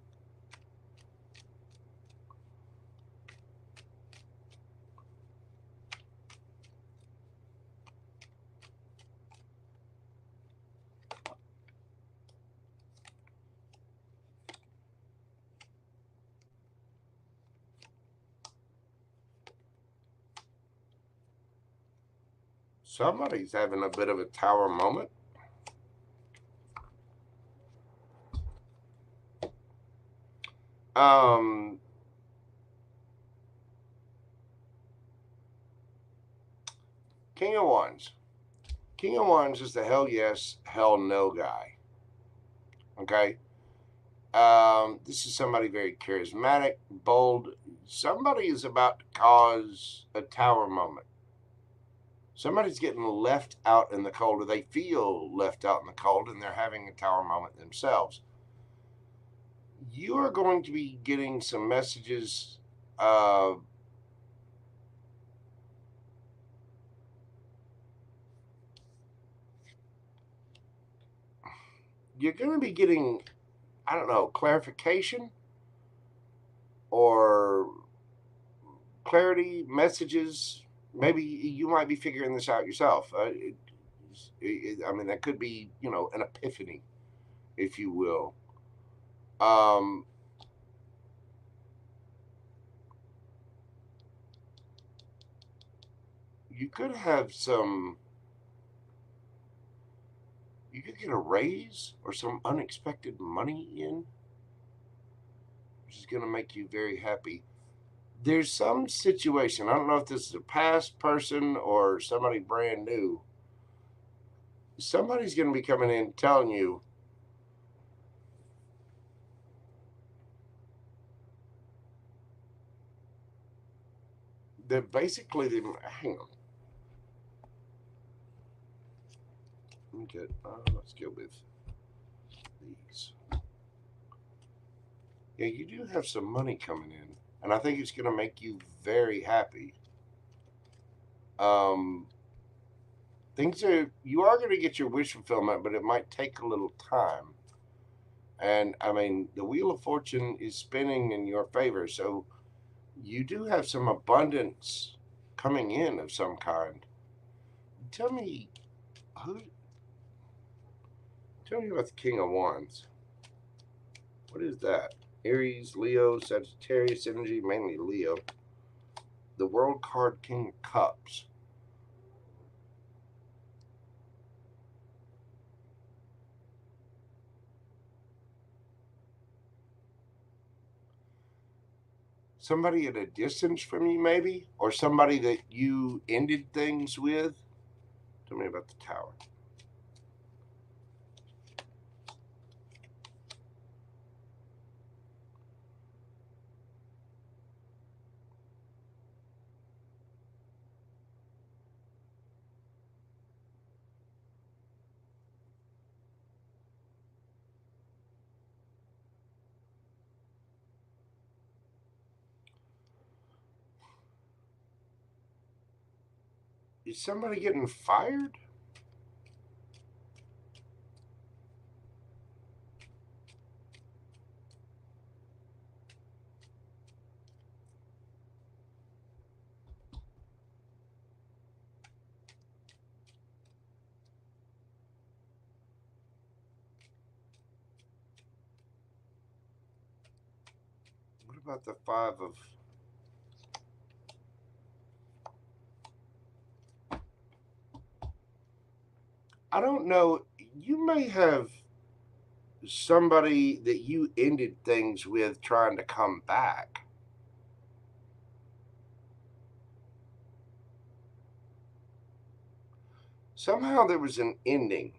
Somebody's having a bit of a tower moment. King of Wands. King of Wands is the hell yes, hell no guy. Okay. This is somebody very charismatic, bold. Somebody is about to cause a tower moment. Somebody's getting left out in the cold, or they feel left out in the cold, and they're having a tower moment themselves. You are going to be getting some messages. You're going to be getting, I don't know, clarification or clarity messages. Maybe you might be figuring this out yourself. I mean, that could be, an epiphany, if you will. You could have you could get a raise or some unexpected money in, which is going to make you very happy. There's some situation, I don't know if this is a past person or somebody brand new. Somebody's going to be coming in telling you that basically hang on. Okay, let's go with these. Yeah, you do have some money coming in, and I think it's going to make you very happy. You are going to get your wish fulfillment, but it might take a little time. And I mean, the Wheel of Fortune is spinning in your favor, so you do have some abundance coming in of some kind. Tell me who. Tell me about the King of Wands. What is that? Aries, Leo, Sagittarius energy, mainly Leo. The World card, King of Cups. Somebody at a distance from you, maybe? Or somebody that you ended things with? Tell me about the Tower. Is somebody getting fired? What about the Five of... I don't know. You may have somebody that you ended things with trying to come back. Somehow there was an ending.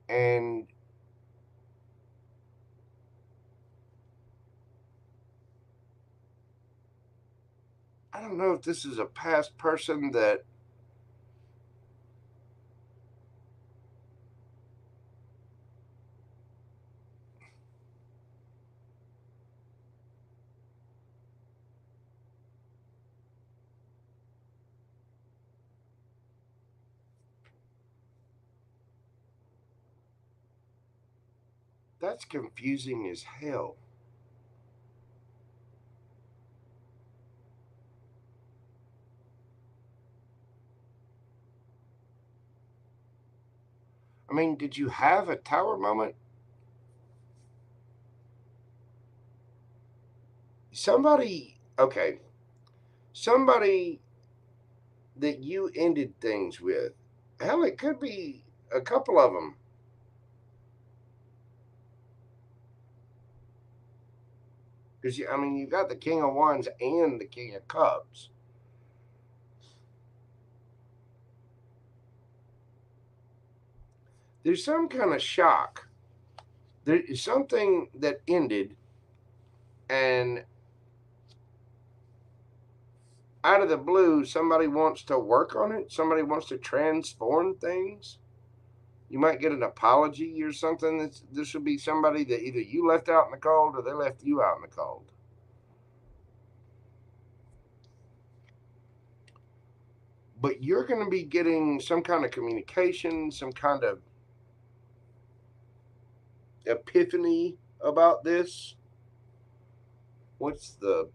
And I don't know if this is a past person that that's confusing as hell. I mean, did you have a tower moment? Okay, somebody that you ended things with. Hell, it could be a couple of them. Because, I mean, you got the King of Wands and the King of Cups. There's some kind of shock. There is something that ended, and out of the blue, somebody wants to work on it. Somebody wants to transform things. You might get an apology or something. This would be somebody that either you left out in the cold or they left you out in the cold. But you're going to be getting some kind of communication, some kind of epiphany about this. What's the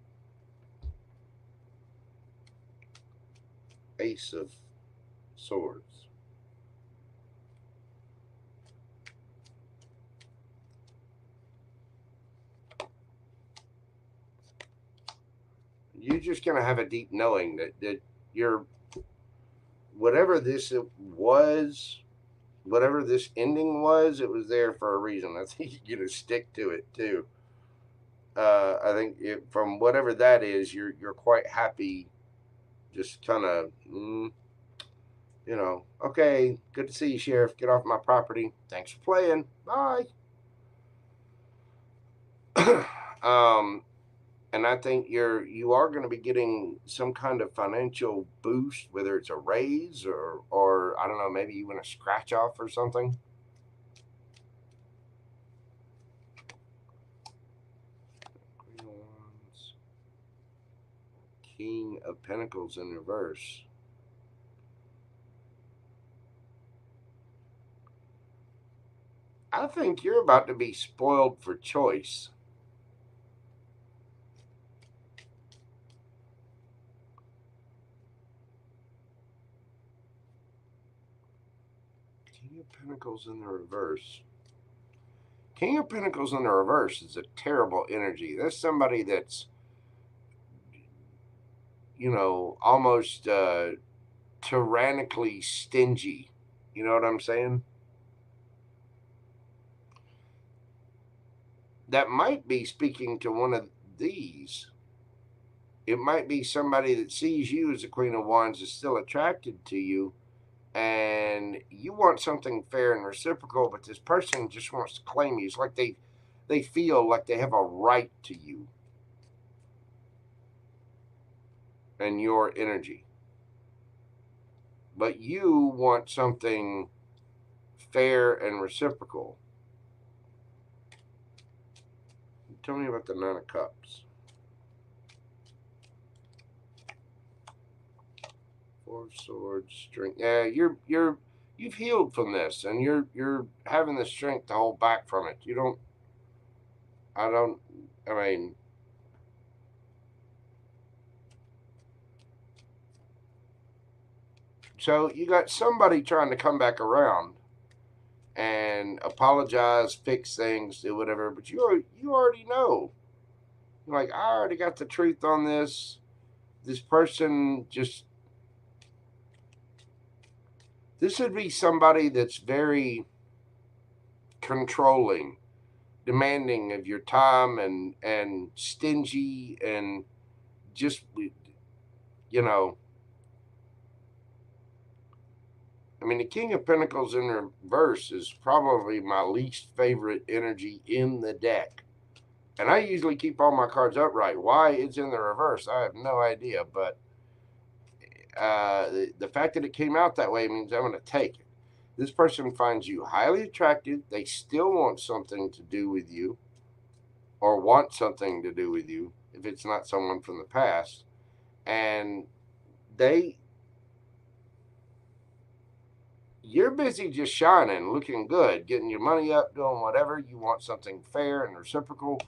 Ace of Swords? You're just going to have a deep knowing that you're, whatever this was, whatever this ending was, it was there for a reason. I think you're going to stick to it too. I think from whatever that is, you're quite happy. Just kind of, okay, good to see you, Sheriff. Get off my property. Thanks for playing. Bye. And I think you are going to be getting some kind of financial boost, whether it's a raise or I don't know, maybe even a scratch off or something. King of Pentacles in reverse. I think you're about to be spoiled for choice. King of Pentacles in the reverse. King of Pentacles in the reverse is a terrible energy. That's somebody that's, almost tyrannically stingy. You know what I'm saying? That might be speaking to one of these. It might be somebody that sees you as a Queen of Wands is still attracted to you, and you want something fair and reciprocal, but this person just wants to claim you. It's like they feel like they have a right to you and your energy. But you want something fair and reciprocal. Tell me about the Nine of Cups. Four of Swords, strength. Yeah, you've healed from this, and you're having the strength to hold back from it. I mean, so you got somebody trying to come back around and apologize, fix things, do whatever, but you already know. You're like, I already got the truth on this. This person just, this would be somebody that's very controlling, demanding of your time, and stingy, and just, I mean, the King of Pentacles in reverse is probably my least favorite energy in the deck. And I usually keep all my cards upright. Why it's in the reverse, I have no idea. But the fact that it came out that way means I'm going to take it. This person finds you highly attractive. They still want something to do with you, or want something to do with you if it's not someone from the past. And you're busy just shining, looking good, getting your money up, doing whatever. You want something fair and reciprocal,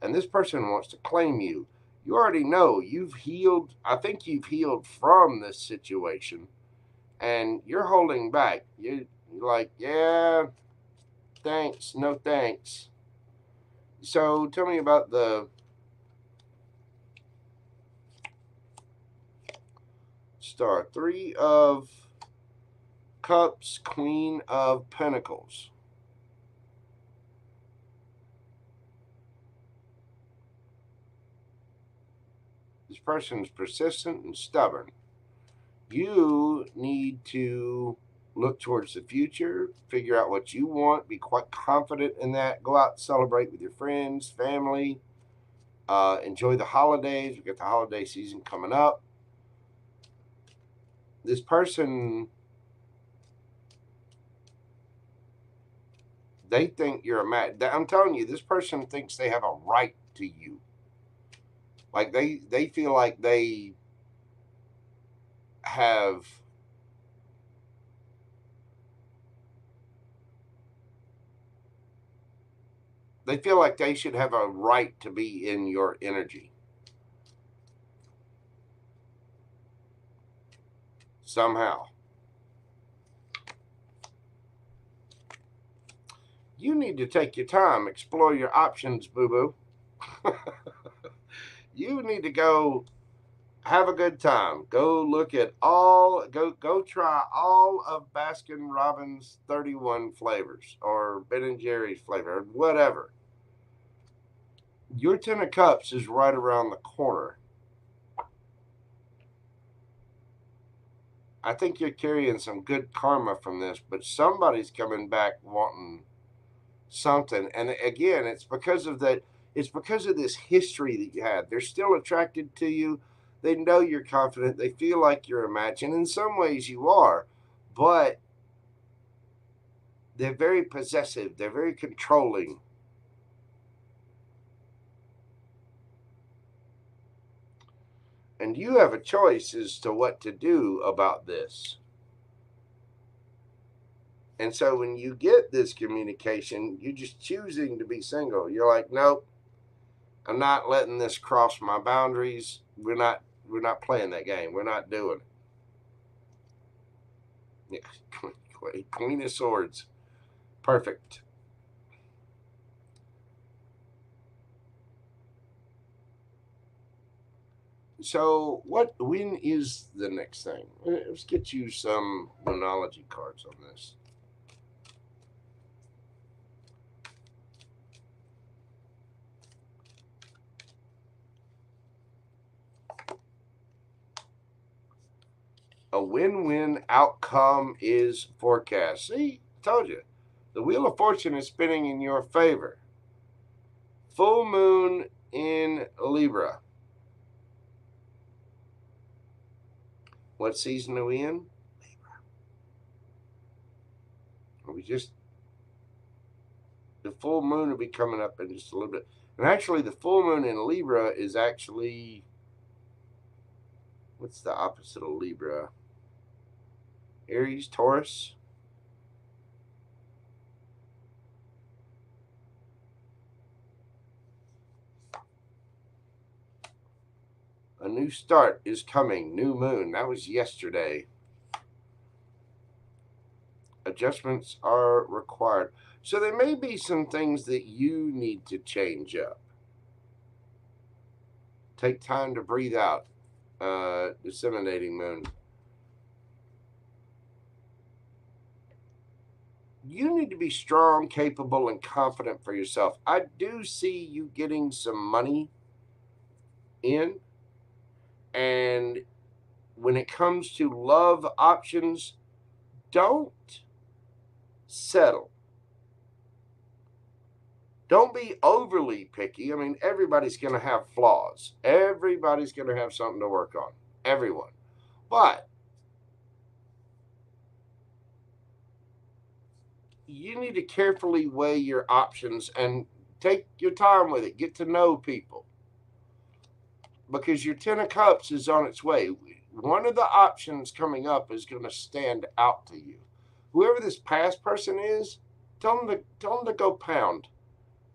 and this person wants to claim you. You already know you've healed. I think you've healed from this situation, and you're holding back. You're like, yeah, thanks, no thanks. So tell me about the Star. Three of Cups, Queen of Pentacles. This person's persistent and stubborn. You need to Look towards the future, figure out what you want, be quite confident in that. Go out and celebrate with your friends, family. Enjoy the holidays. We've got the holiday season coming up. This person, they think you're a match. I'm telling you, this person thinks they have a right to you. Like they feel like they have they feel like they should have a right to be in your energy. Somehow. You need to take your time, explore your options, boo-boo. You need to go have a good time. Go look at go try all of Baskin Robbins 31 flavors or Ben & Jerry's flavor, or whatever. Your 10 of Cups is right around the corner. I think you're carrying some good karma from this, but somebody's coming back wanting something. And again, it's because of that. It's because of this history that you had. They're still attracted to you. They know you're confident. They feel like you're a match. And in some ways you are, but they're very possessive. They're very controlling. And you have a choice as to what to do about this. And so when you get this communication, you're just choosing to be single. You're like, nope, I'm not letting this cross my boundaries. We're not playing that game. We're not doing it. Yeah. Queen of Swords. Perfect. So when is the next thing? Let's get you some monology cards on this. A win-win outcome is forecast. See, told you. The Wheel of Fortune is spinning in your favor. Full moon in Libra. What season are we in? Libra. The full moon will be coming up in just a little bit. And actually, the full moon in Libra is actually, what's the opposite of Libra? Aries, Taurus. A new start is coming. New moon. That was yesterday. Adjustments are required. So there may be some things that you need to change up. Take time to breathe out. Disseminating moon. You need to be strong, capable, and confident for yourself. I do see you getting some money in. And when it comes to love options, don't settle. Don't be overly picky. I mean, everybody's going to have flaws. Everybody's going to have something to work on. Everyone. But you need to carefully weigh your options and take your time with it. Get to know people. Because your 10 of Cups is on its way. One of the options coming up is going to stand out to you. Whoever this past person is, tell them to go pound.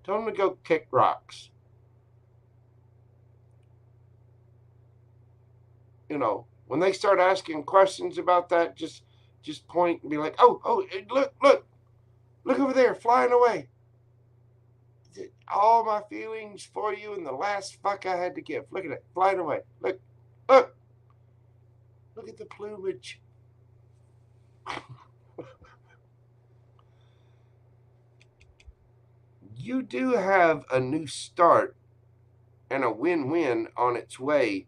Tell them to go kick rocks. You know, when they start asking questions about that, just point and be like, oh, look over there, flying away. All my feelings for you and the last fuck I had to give. Look at it, flying away. Look at the plumage. You do have a new start and a win-win on its way.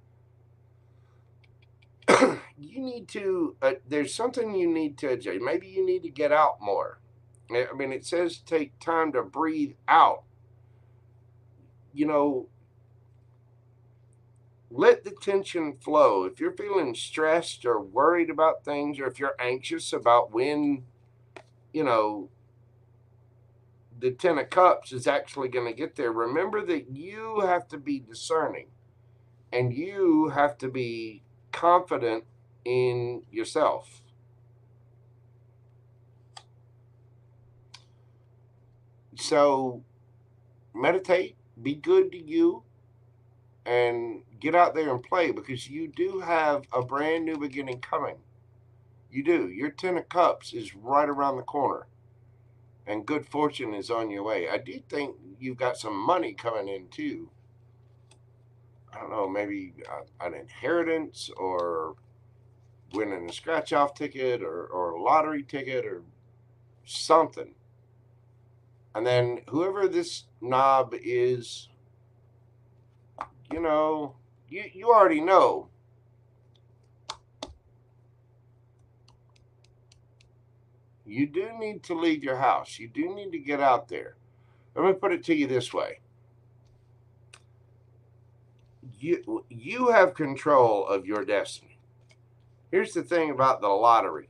you need to, there's something you need to adjust. Maybe you need to get out more. I mean, it says take time to breathe out. You know, let the tension flow. If you're feeling stressed or worried about things, or if you're anxious about when, you know, the 10 of Cups is actually going to get there, remember that you have to be discerning and you have to be confident in yourself. So meditate, be good to you, and get out there and play, because you do have a brand new beginning coming. You do. Your 10 of Cups is right around the corner, and good fortune is on your way. I do think you've got some money coming in too. I don't know, maybe an inheritance, or winning a scratch-off ticket, or a lottery ticket, or something. And then whoever this knob is, you know, you already know. You do need to leave your house. You do need to get out there. Let me put it to you this way. You have control of your destiny. Here's the thing about the lottery.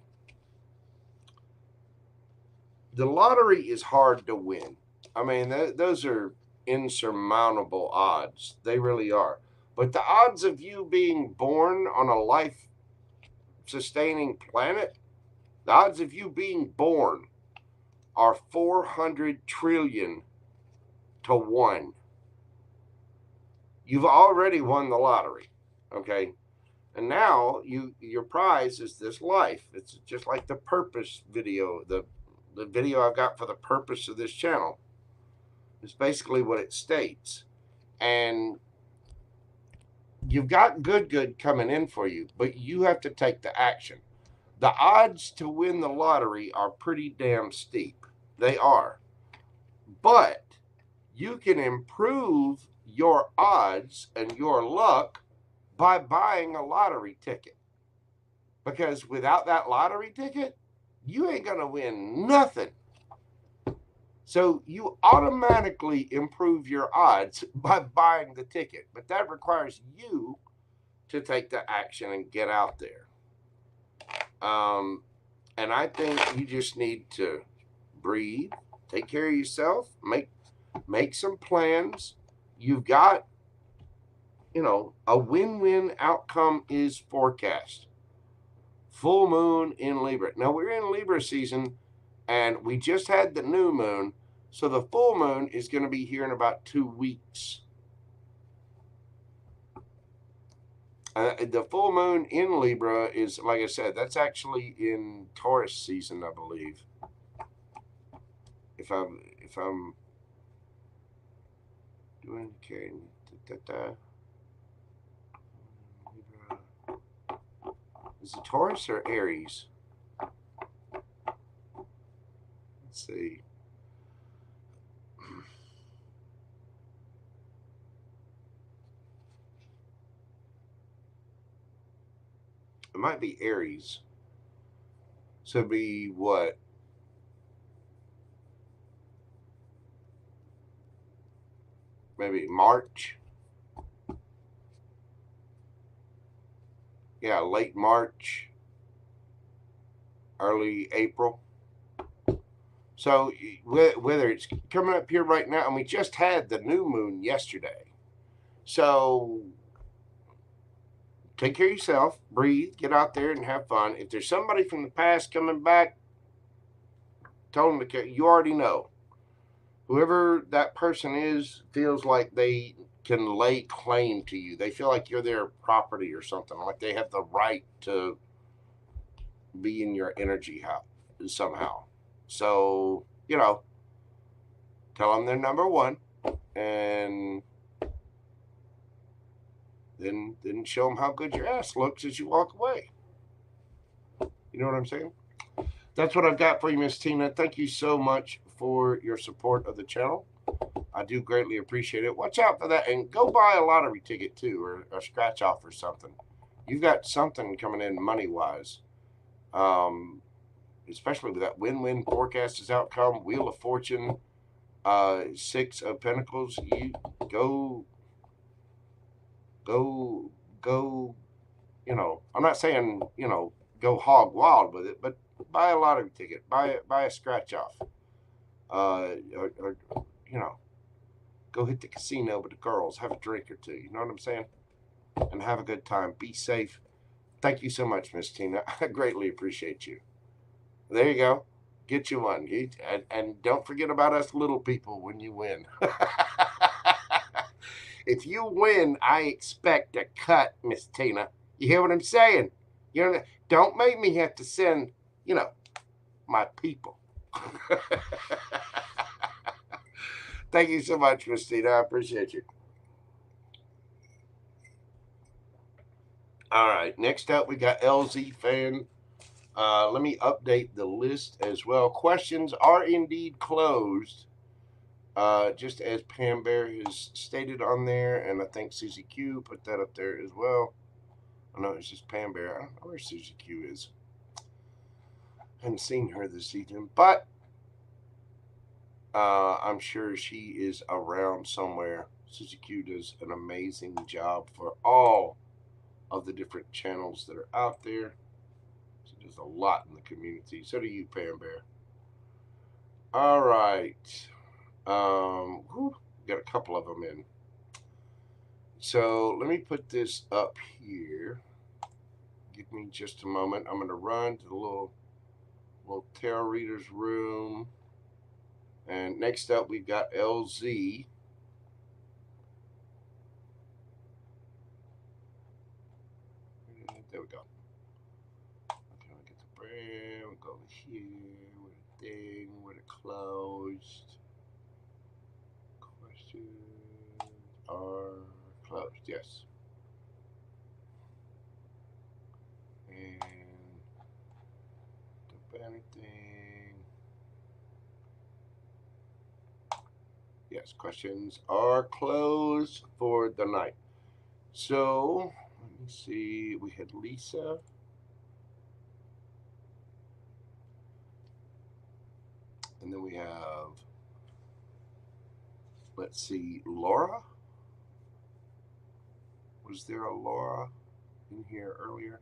The lottery is hard to win. I mean, those are insurmountable odds. They really are. But the odds of you being born on a life-sustaining planet, the odds of you being born are 400 trillion to 1. You've already won the lottery, okay? And now your prize is this life. It's just like the purpose video, the video I've got for the purpose of this channel. It's basically what it states. And you've got good coming in for you, but you have to take the action. The odds to win the lottery are pretty damn steep. They are. But you can improve your odds and your luck by buying a lottery ticket. Because without that lottery ticket, you ain't going to win nothing. So you automatically improve your odds by buying the ticket. But that requires you to take the action and get out there. And I think you just need to breathe, take care of yourself, make some plans. You've got, you know, a win-win outcome is forecast. Full moon in Libra. Now we're in Libra season, and we just had the new moon, so the full moon is going to be here in about 2 weeks. The full moon in Libra is, like I said, that's actually in Taurus season, I believe. If I'm doing okay. Is it Taurus or Aries? Let's see. It might be Aries. So it'd be what? Maybe March. Yeah, late March, early April. So whether it's coming up here right now, and we just had the new moon yesterday. So take care of yourself, breathe, get out there and have fun. If there's somebody from the past coming back, tell them to, you already know. Whoever that person is feels like they can lay claim to you. They feel like you're their property or something, like they have the right to be in your energy house somehow. So, you know, tell them they're number one, and then show them how good your ass looks as you walk away. You know what I'm saying? That's what I've got for you, Miss Tina. Thank you so much for your support of the channel. I do greatly appreciate it. Watch out for that, and go buy a lottery ticket too, or a scratch off or something. You've got something coming in money-wise. Especially with that win-win forecast as outcome, Wheel of Fortune, Six of Pentacles. You go, go, go. I'm not saying go hog wild with it, but buy a lottery ticket, buy a scratch off, or go hit the casino with the girls, have a drink or two. You know what I'm saying? And have a good time. Be safe. Thank you so much, Miss Tina. I greatly appreciate you. There you go. Get you one. And don't forget about us little people when you win. If you win, I expect a cut, Miss Tina. You hear what I'm saying? Don't make me have to send, my people. Thank you so much, Miss Tina. I appreciate you. All right. Next up, we got LZ Fan. Let me update the list as well. Questions are indeed closed. Just as Pam Bear has stated on there, and I think Susie Q put that up there as well. I know it's just Pam Bear. I don't know where Susie Q is. I haven't seen her this evening, but I'm sure she is around somewhere. Susie Q does an amazing job for all of the different channels that are out there. She does a lot in the community. So do you, Pam Bear. All right. Got a couple of them in. So let me put this up here. Give me just a moment. I'm going to run to the little tarot reader's room. And next up, we've got LZ. There we go. Okay, I'll get the brand. We'll go over here with a thing, with it closed. Questions are closed, yes. And the banner thing. Yes, questions are closed for the night. So, let me see. We had Lisa. And then we have, let's see, Laura. Was there a Laura in here earlier?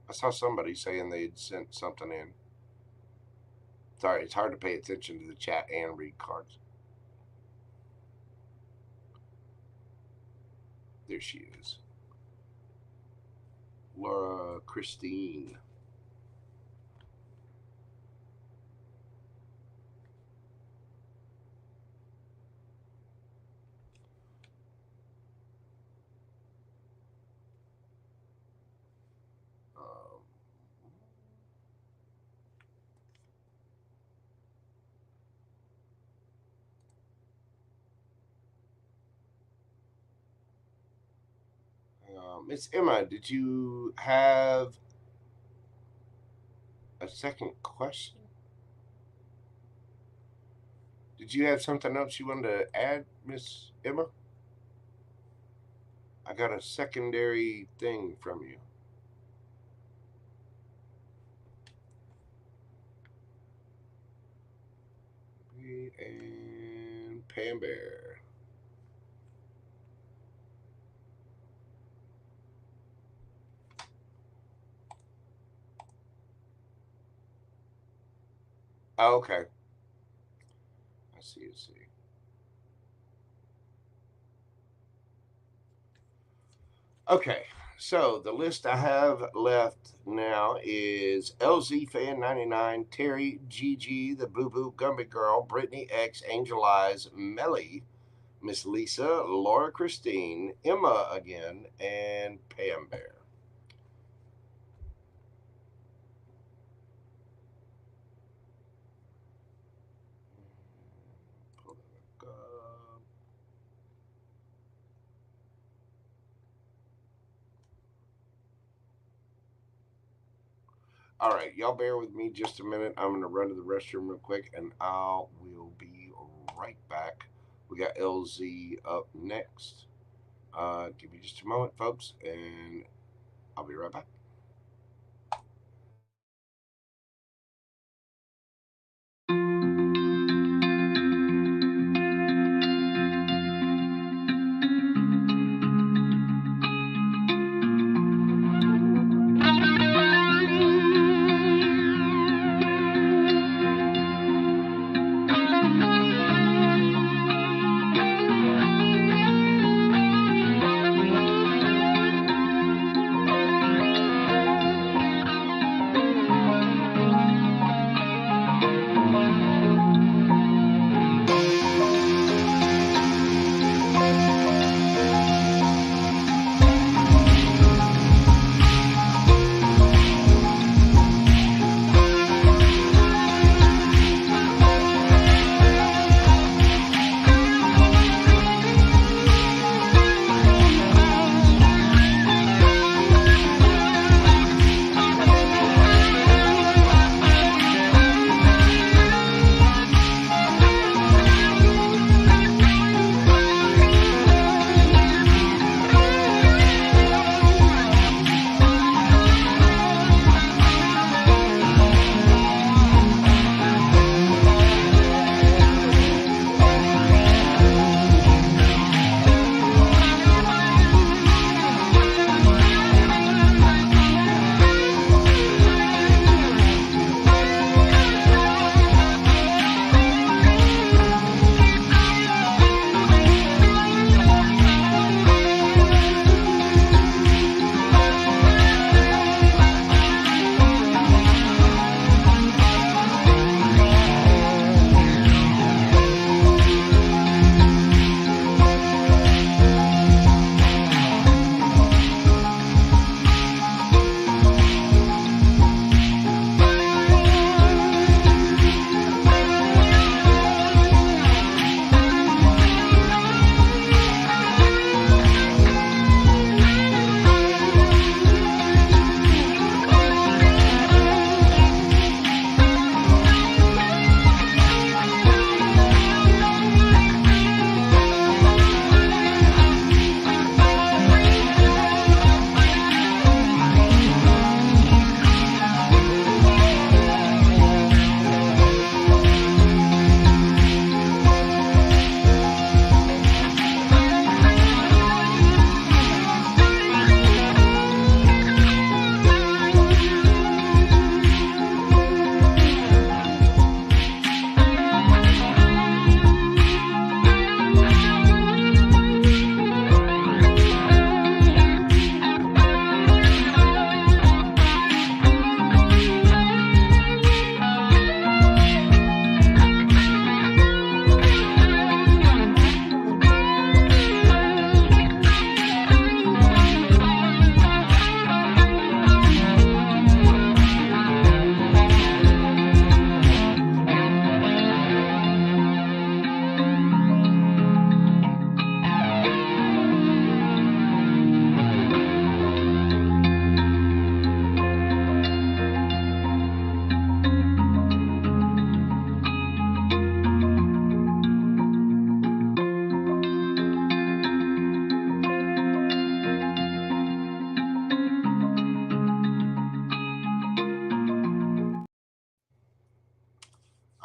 I saw somebody saying they'd sent something in. Sorry, it's hard to pay attention to the chat and read cards. There she is. Laura Christine. Miss Emma, did you have a second question? Did you have something else you wanted to add, Miss Emma? I got a secondary thing from you. And Pam Bear. Oh, okay. I see. Okay, so the list I have left now is LZ Fan 99, Terry, Gigi, the Boo Boo Gumby Girl, Britney X, Angeliz, Melly, Miss Lisa, Laura Christine, Emma again, and Pam Bear. All right, y'all bear with me just a minute. I'm going to run to the restroom real quick, and I will be right back. We got LZ up next. Give me just a moment, folks, and I'll be right back.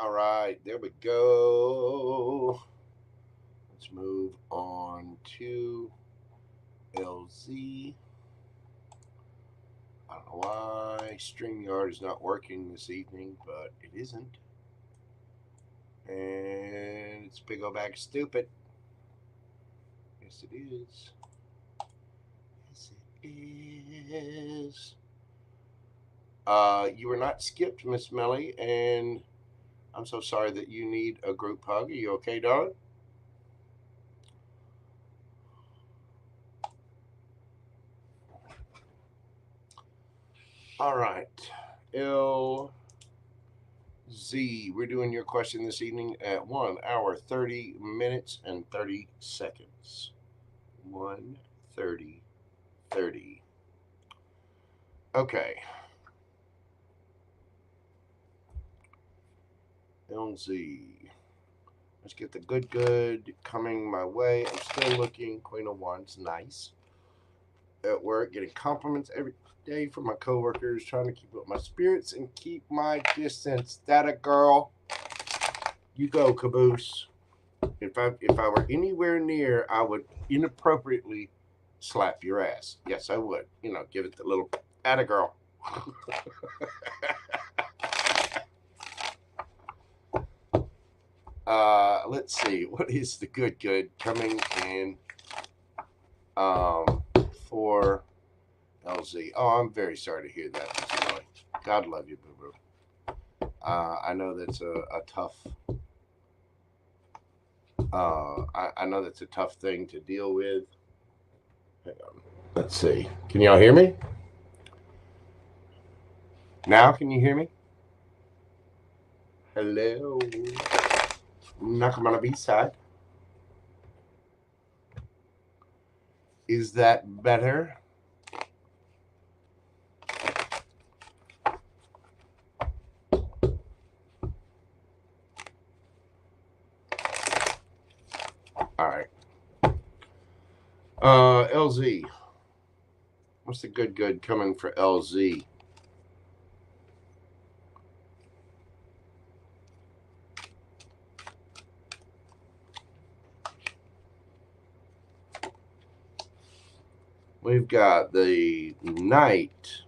All right, there we go. Let's move on to LZ. I don't know why StreamYard is not working this evening, but it isn't. And it's big old bag of stupid. Yes, it is. Yes, it is. You were not skipped, Miss Melly, and I'm so sorry that you need a group hug. Are you okay, darling? All right. LZ, we're doing your question this evening at 1 hour, 30 minutes, and 30 seconds. 1:30, 30. Okay. LZ. Let's get the good coming my way. I'm still looking. Queen of Wands, nice. at work, getting compliments every day from my coworkers, trying to keep up my spirits and keep my distance. That a girl. You go, caboose. If I were anywhere near, I would inappropriately slap your ass. Yes, I would. You know, give it the little atta girl. Let's see. What is the good coming in for LZ? Oh, I'm very sorry to hear that, Melly. God love you, boo boo. I know that's a tough. I know that's a tough thing to deal with. Hang on. Let's see. Can y'all hear me? Now, can you hear me? Hello. Knock on the B-side. Is that better? All right. LZ. What's the good coming for LZ? We've got the Knight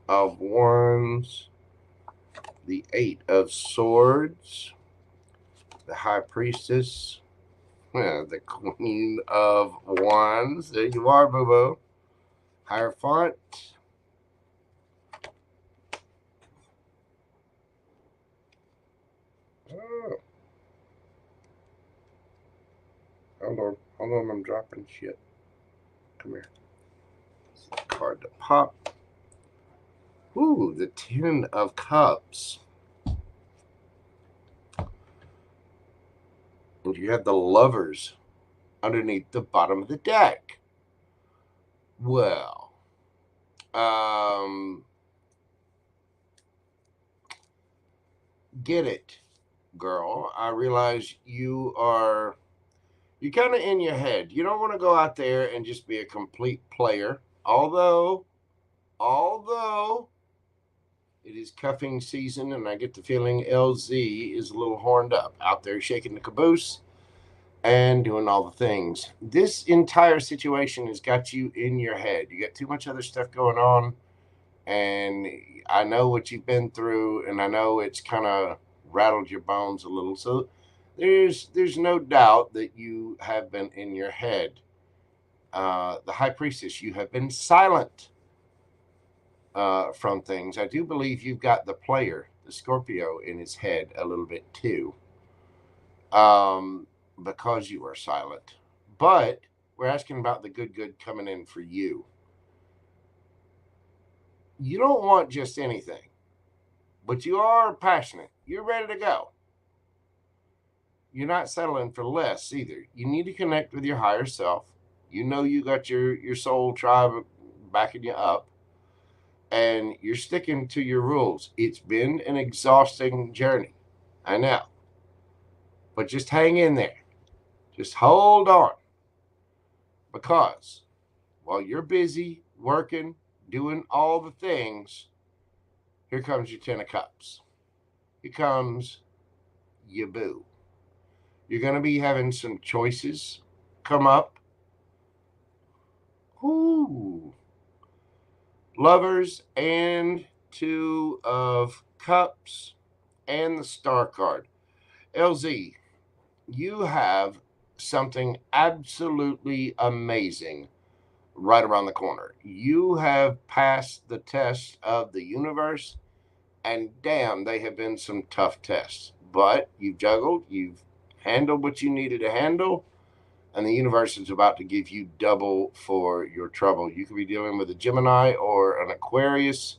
of Wands, the Eight of Swords, the High Priestess, the Queen of Wands. There you are, boo-boo. Hierophant. Oh. Hold on, I'm dropping shit. Come here. Card to pop. Ooh, the Ten of Cups. And you have the Lovers underneath the bottom of the deck. Well, get it, girl. I realize you're kind of in your head. You don't want to go out there and just be a complete player. Although it is cuffing season, and I get the feeling LZ is a little horned up out there shaking the caboose and doing all the things. This entire situation has got you in your head. You got too much other stuff going on, and I know what you've been through, and I know it's kind of rattled your bones a little. So there's no doubt that you have been in your head. The High Priestess, you have been silent from things. I do believe you've got the player, the Scorpio, in his head a little bit too, because you are silent. But we're asking about the good coming in for you. You don't want just anything, but you are passionate. You're ready to go. You're not settling for less either. You need to connect with your higher self. You know you got your soul tribe backing you up, and you're sticking to your rules. It's been an exhausting journey, I know, but just hang in there. Just hold on, because while you're busy working, doing all the things, here comes your Ten of Cups. Here comes your boo. You're going to be having some choices come up. Ooh. Lovers and Two of Cups and the Star card. LZ, you have something absolutely amazing right around the corner. You have passed the test of the universe, and damn, they have been some tough tests. But you've juggled, you've handled what you needed to handle, and the universe is about to give you double for your trouble. You could be dealing with a Gemini or an Aquarius,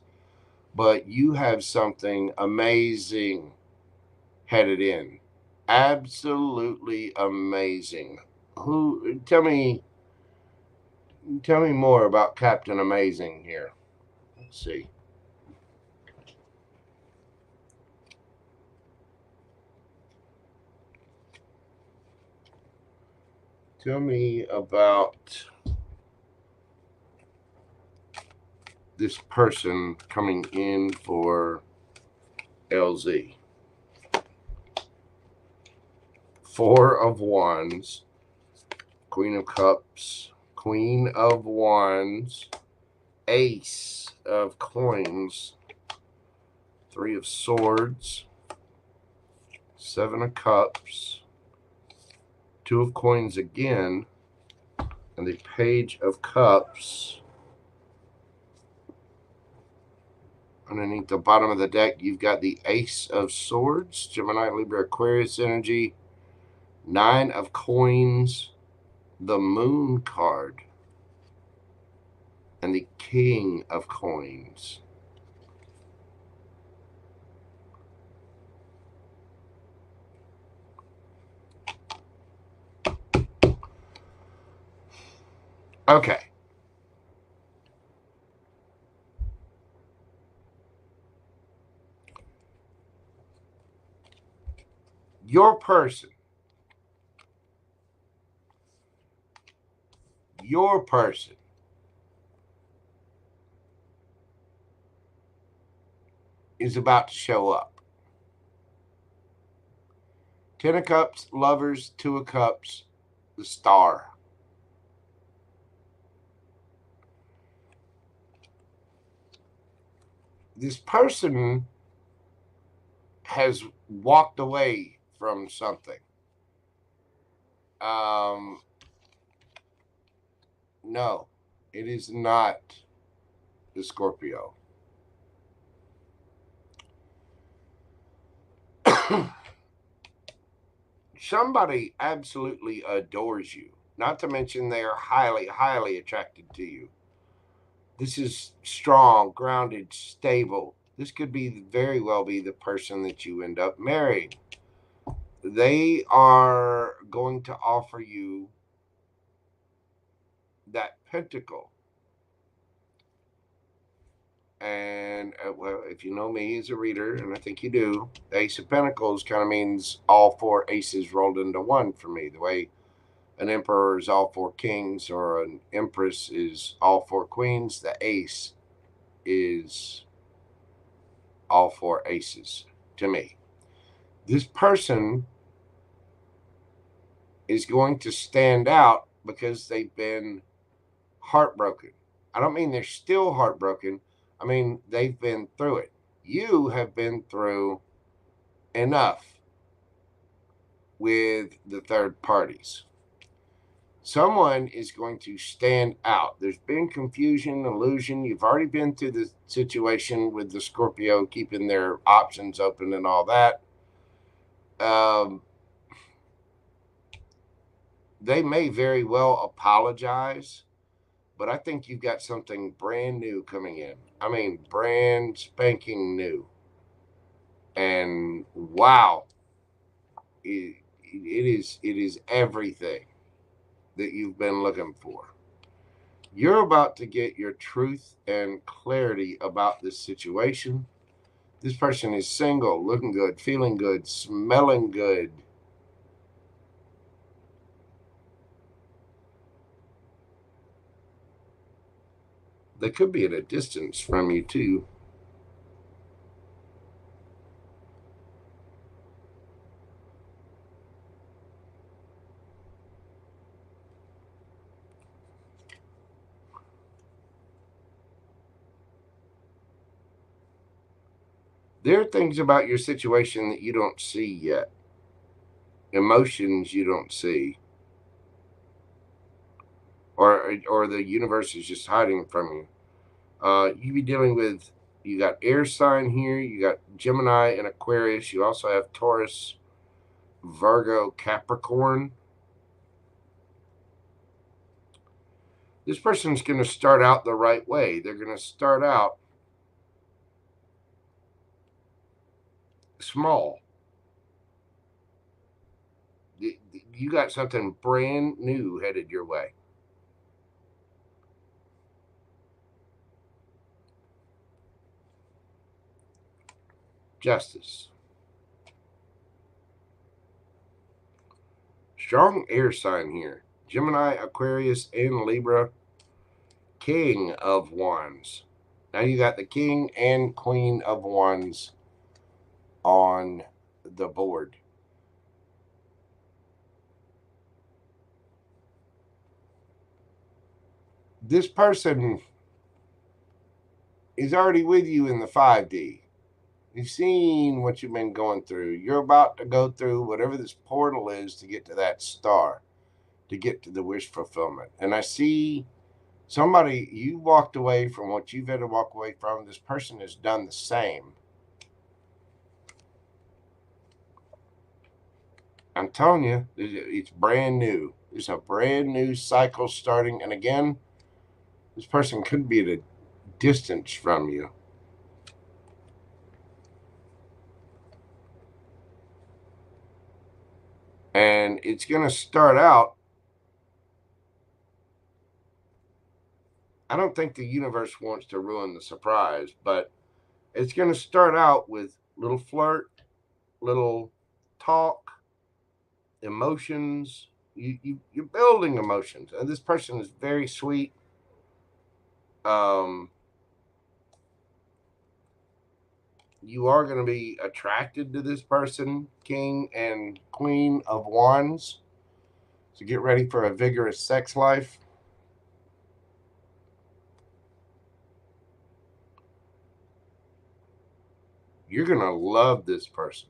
but you have something amazing headed in. Absolutely amazing. Tell me more about Captain Amazing here. Let's see. Tell me about this person coming in for LZ. Four of Wands, Queen of Cups, Queen of Wands, Ace of Coins, Three of Swords, Seven of Cups, Two of Coins again, and the Page of Cups. Underneath the bottom of the deck, you've got the Ace of Swords, Gemini, Libra, Aquarius energy, Nine of Coins, the Moon card, and the King of Coins. Okay. Your person is about to show up. Ten of Cups, Lovers, Two of Cups, the Star. This person has walked away from something. No, it is not the Scorpio. Somebody absolutely adores you. Not to mention they are highly, highly attracted to you. This is strong, grounded, stable. This could be very well be the person that you end up marrying. They are going to offer you that pentacle. And well, if you know me as a reader, and I think you do, the Ace of Pentacles kind of means all four aces rolled into one for me. The way an emperor is all four kings or an empress is all four queens, the ace is all four aces to me. This person is going to stand out because they've been heartbroken. I don't mean they're still heartbroken. I mean, they've been through it. You have been through enough with the third parties. Someone is going to stand out. There's been confusion, illusion. You've already been through the situation with the Scorpio keeping their options open and all that. They may very well apologize, but I think you've got something brand new coming in. I mean, brand spanking new. And wow, it is everything that you've been looking for. You're about to get your truth and clarity about this situation. This person is single, looking good, feeling good, smelling good. They could be at a distance from you too. There are things about your situation that you don't see yet. Emotions you don't see. Or the universe is just hiding from you. You be dealing with, you got air sign here, you got Gemini and Aquarius, you also have Taurus, Virgo, Capricorn. This person's going to start out the right way. They're going to start out small. You got something brand new headed your way. Justice. Strong air sign here. Gemini, Aquarius, and Libra. King of Wands. Now you got the King and Queen of Wands on the board. This person is already with you in the 5D. You've seen what you've been going through. You're about to go through whatever this portal is to get to that star, to get to the wish fulfillment. And I see somebody, you walked away from what you've had to walk away from. This person has done the same. I'm telling you, it's brand new. There's a brand new cycle starting. And again, this person could be at a distance from you. And it's going to start out. I don't think the universe wants to ruin the surprise, but it's going to start out with little flirt, little talk, emotions. You're building emotions. And this person is very sweet. You are going to be attracted to this person, King and Queen of Wands. So get ready for a vigorous sex life. You're going to love this person.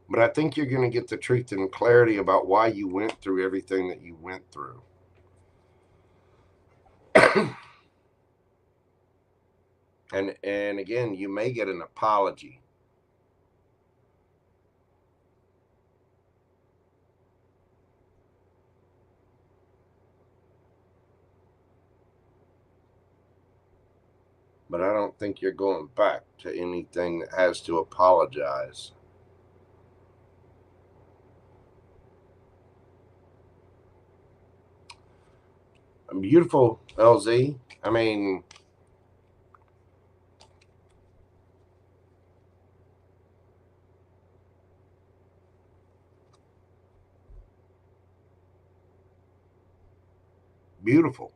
But I think you're going to get the truth and clarity about why you went through everything that you went through. And again, you may get an apology. But I don't think you're going back to anything that has to apologize. Beautiful, LZ. I mean, beautiful.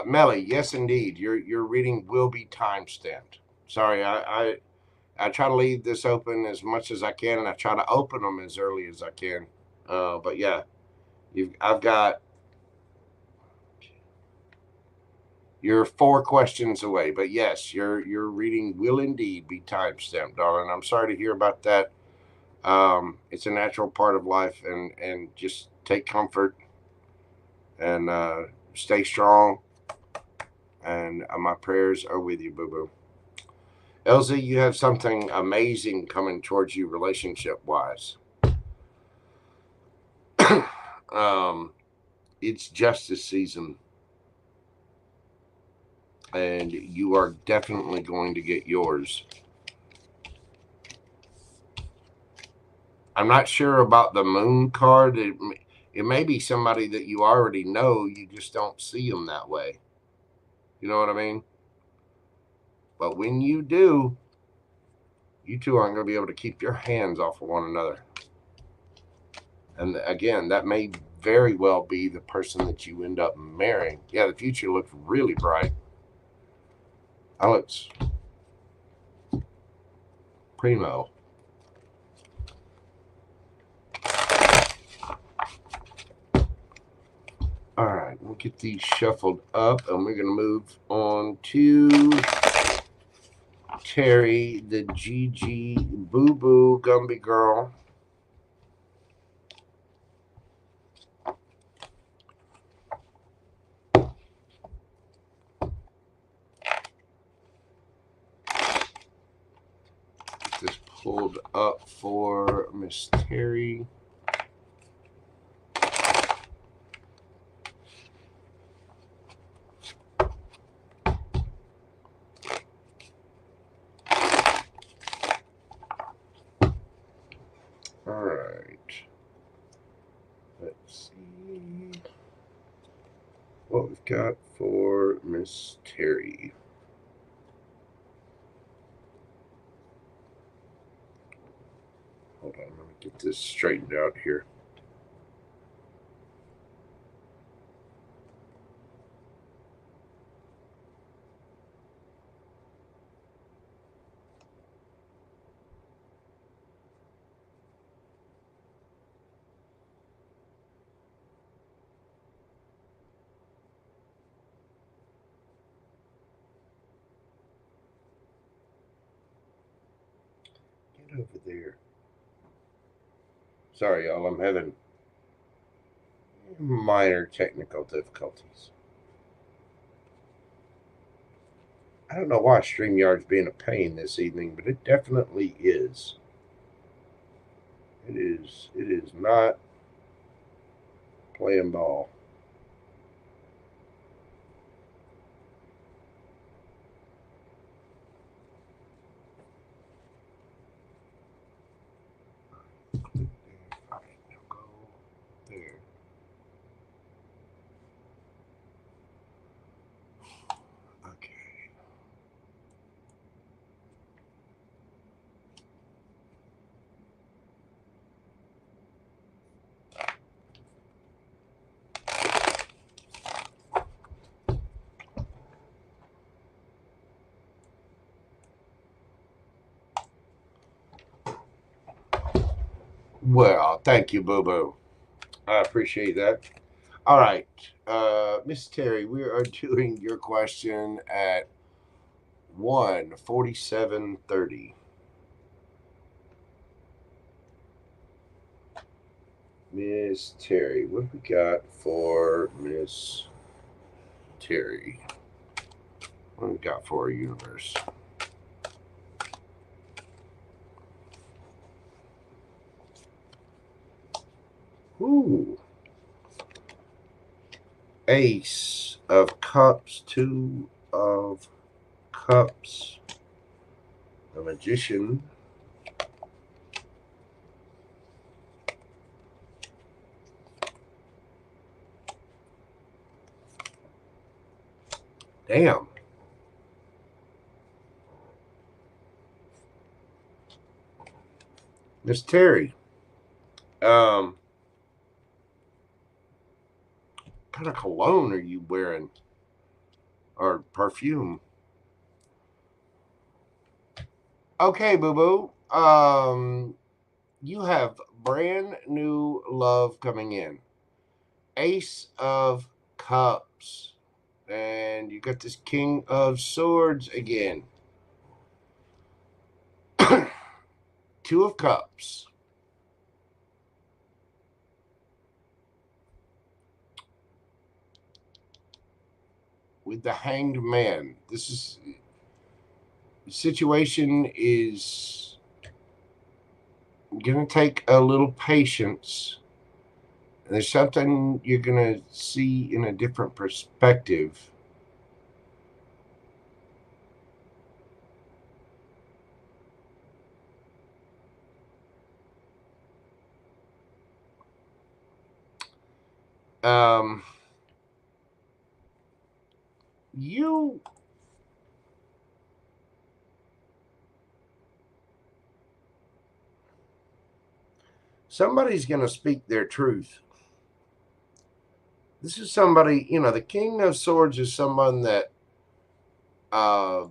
Melly, yes, indeed. Your reading will be time stamped. Sorry, I try to leave this open as much as I can, and I try to open them as early as I can. But yeah, I've got you're 4 questions away. But yes, your reading will indeed be time stamped, darling. I'm sorry to hear about that. It's a natural part of life, and just take comfort and stay strong. And my prayers are with you, boo boo. LZ, you have something amazing coming towards you relationship wise. It's justice season, and you are definitely going to get yours. I'm not sure about the moon card. It may be somebody that you already know. You just don't see them that way. You know what I mean? But when you do, you two aren't going to be able to keep your hands off of one another. And again, that may very well be the person that you end up marrying. Yeah, the future looks really bright. That looks primo. All right, we'll get these shuffled up, and we're going to move on to Terry, the GG Boo Boo Gumby Girl. Get this pulled up for Miss Terry. All right. Let's see what we've got for Miss Terry. Hold on, let me Get this straightened out here. Get over there. Sorry, y'all. I'm having minor technical difficulties. I don't know why StreamYard's being a pain this evening, but it definitely is. It is not playing ball. All right, now go there. Okay. Well, thank you, Boo Boo. I appreciate that. All right, Miss Terry, we are doing your question at 1:47:30. Miss Terry, what we got for Miss Terry? What we got for our universe? Ooh. Ace of Cups, Two of Cups, the Magician, damn. Miss Terry, what kind of cologne are you wearing? Or perfume? Okay, boo boo. You have brand new love coming in. Ace of Cups. And you got this King of Swords again. Two of Cups. With the Hanged Man. This is the situation is gonna take a little patience. There's something you're gonna see in a different perspective. You somebody's going to speak their truth. This is somebody, the King of Swords is someone that the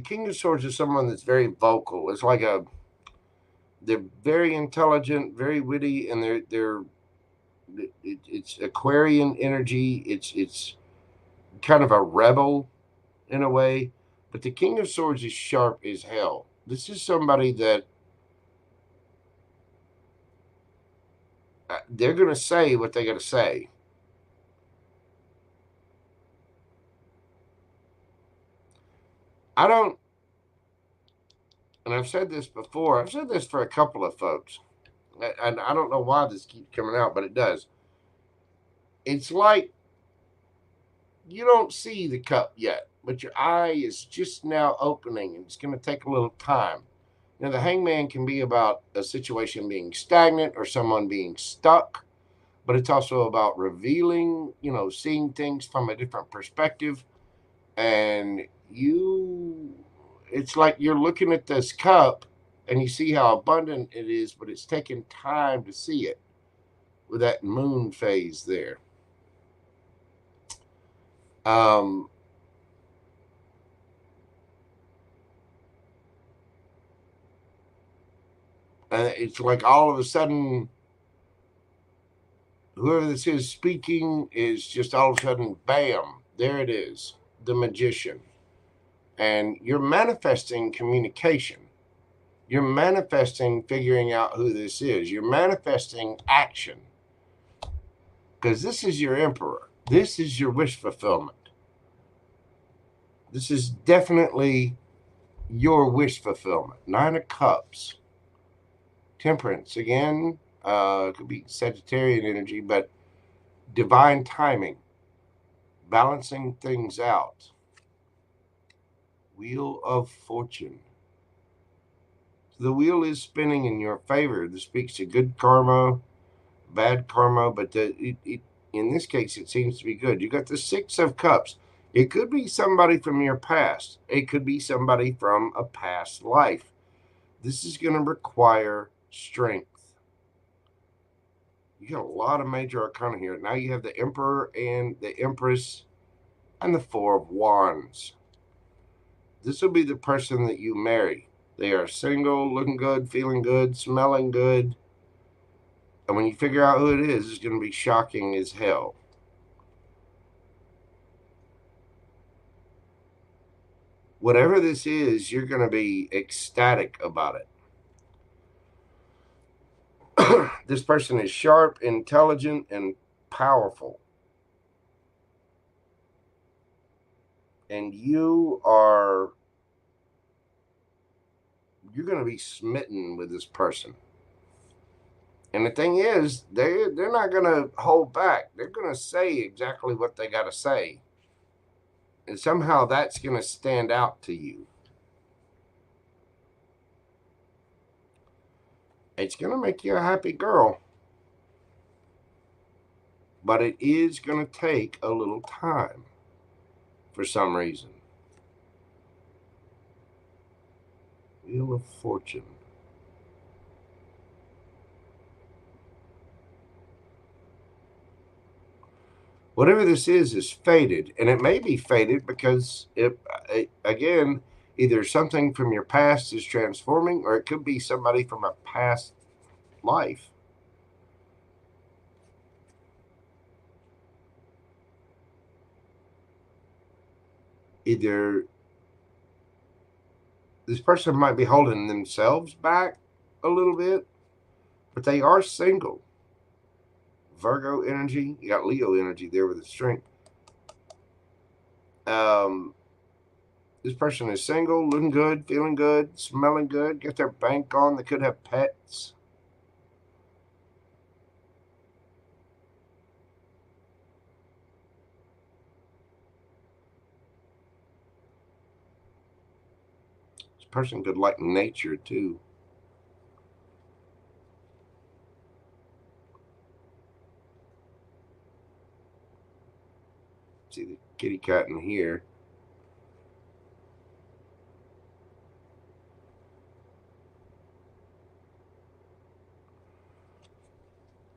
King of Swords is someone that's very vocal. It's like they're very intelligent, very witty, and it's Aquarian energy. It's kind of a rebel in a way, but the King of Swords is sharp as hell. This is somebody that they're going to say what they got to say. I don't, and I've said this before, I've said this for a couple of folks, and I don't know why this keeps coming out, but it does. It's like you don't see the cup yet, but your eye is just now opening, and it's going to take a little time. Now, the hangman can be about a situation being stagnant or someone being stuck, but it's also about revealing, seeing things from a different perspective. And it's like you're looking at this cup and you see how abundant it is, but it's taken time to see it with that moon phase there. It's like all of a sudden, whoever this is speaking is just all of a sudden, bam, there it is, the magician. And you're manifesting communication. You're manifesting figuring out who this is. You're manifesting action. Because this is your emperor. This is your wish fulfillment. This is definitely your wish fulfillment. 9 of Cups. Temperance. Again, could be Sagittarian energy, but divine timing. Balancing things out. Wheel of Fortune. The wheel is spinning in your favor. This speaks to good karma, bad karma, but in this case, it seems to be good. You got the 6 of Cups. It could be somebody from your past. It could be somebody from a past life. This is going to require strength. You got a lot of major arcana here. Now you have the Emperor and the Empress and the 4 of Wands. This will be the person that you marry. They are single, looking good, feeling good, smelling good. And when you figure out who it is, it's going to be shocking as hell. Whatever this is, you're going to be ecstatic about it. This person is sharp, intelligent, and powerful. And you're going to be smitten with this person. And the thing is, they're not going to hold back. They're going to say exactly what they got to say. And somehow that's going to stand out to you. It's going to make you a happy girl. But it is going to take a little time for some reason. Wheel of Fortune. Whatever this is fated. And it may be fated because, again, either something from your past is transforming, or it could be somebody from a past life. Either this person might be holding themselves back a little bit, but they are single. Virgo energy. You got Leo energy there with the strength. This person is single, looking good, feeling good, smelling good, get their bank on. They could have pets. This person could like nature too. See the kitty cat in here.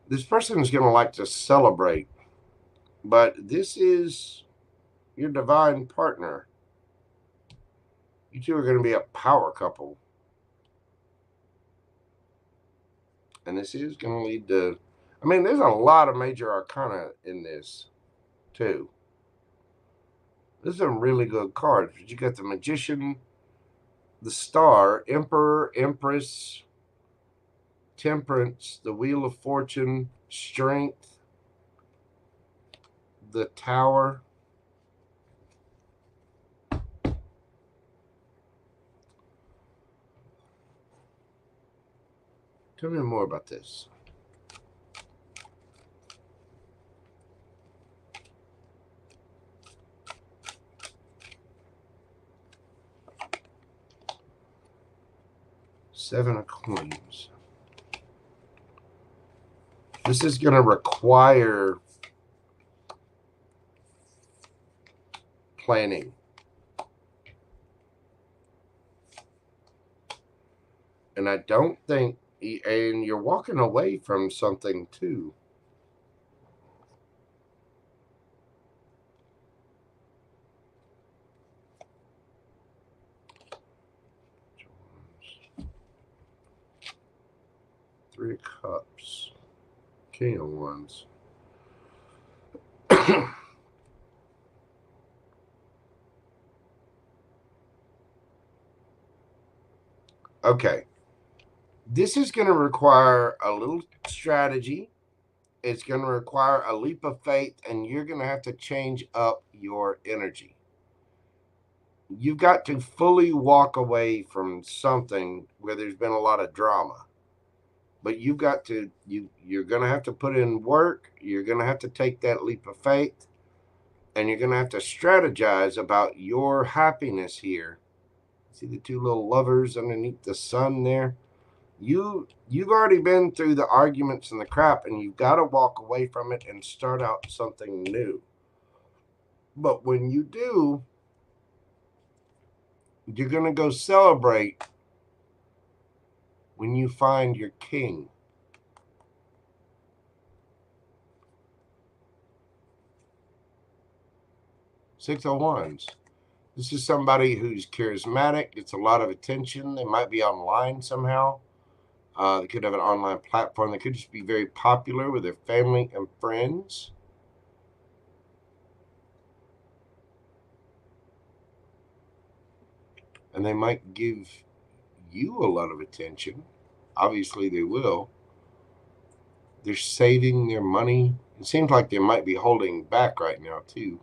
This person is going to like to celebrate, but this is your divine partner. You two are going to be a power couple. And this is going to lead to, I mean, there's a lot of major arcana in this too. There's some really good cards. You got the Magician, the Star, Emperor, Empress, Temperance, the Wheel of Fortune, Strength, the Tower. Tell me more about this. Seven of Queens. This is going to require planning. And I don't think, and you're walking away from something too. Three of Cups. King of Wands. Okay. This is going to require a little strategy. It's going to require a leap of faith, and you're going to have to change up your energy. You've got to fully walk away from something where there's been a lot of drama. But you've got to, you're going to have to put in work. You're going to have to take that leap of faith, and you're going to have to strategize about your happiness here. See the two little lovers underneath the sun there? You've already been through the arguments and the crap, and you've got to walk away from it and start out something new. But when you do, you're going to go celebrate when you find your king. Six of Wands. This is somebody who's charismatic, gets a lot of attention. They might be online somehow. They could have an online platform. They could just be very popular with their family and friends. And they might give you a lot of attention. Obviously, they will. They're saving their money. It seems like they might be holding back right now, too.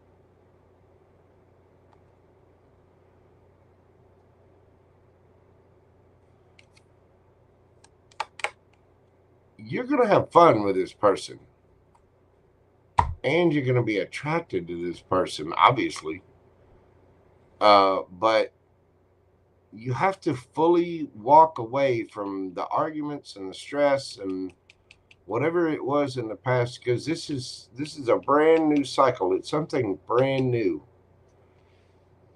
You're going to have fun with this person. And you're going to be attracted to this person, obviously. But you have to fully walk away from the arguments and the stress and whatever it was in the past, because this is a brand new cycle. It's something brand new.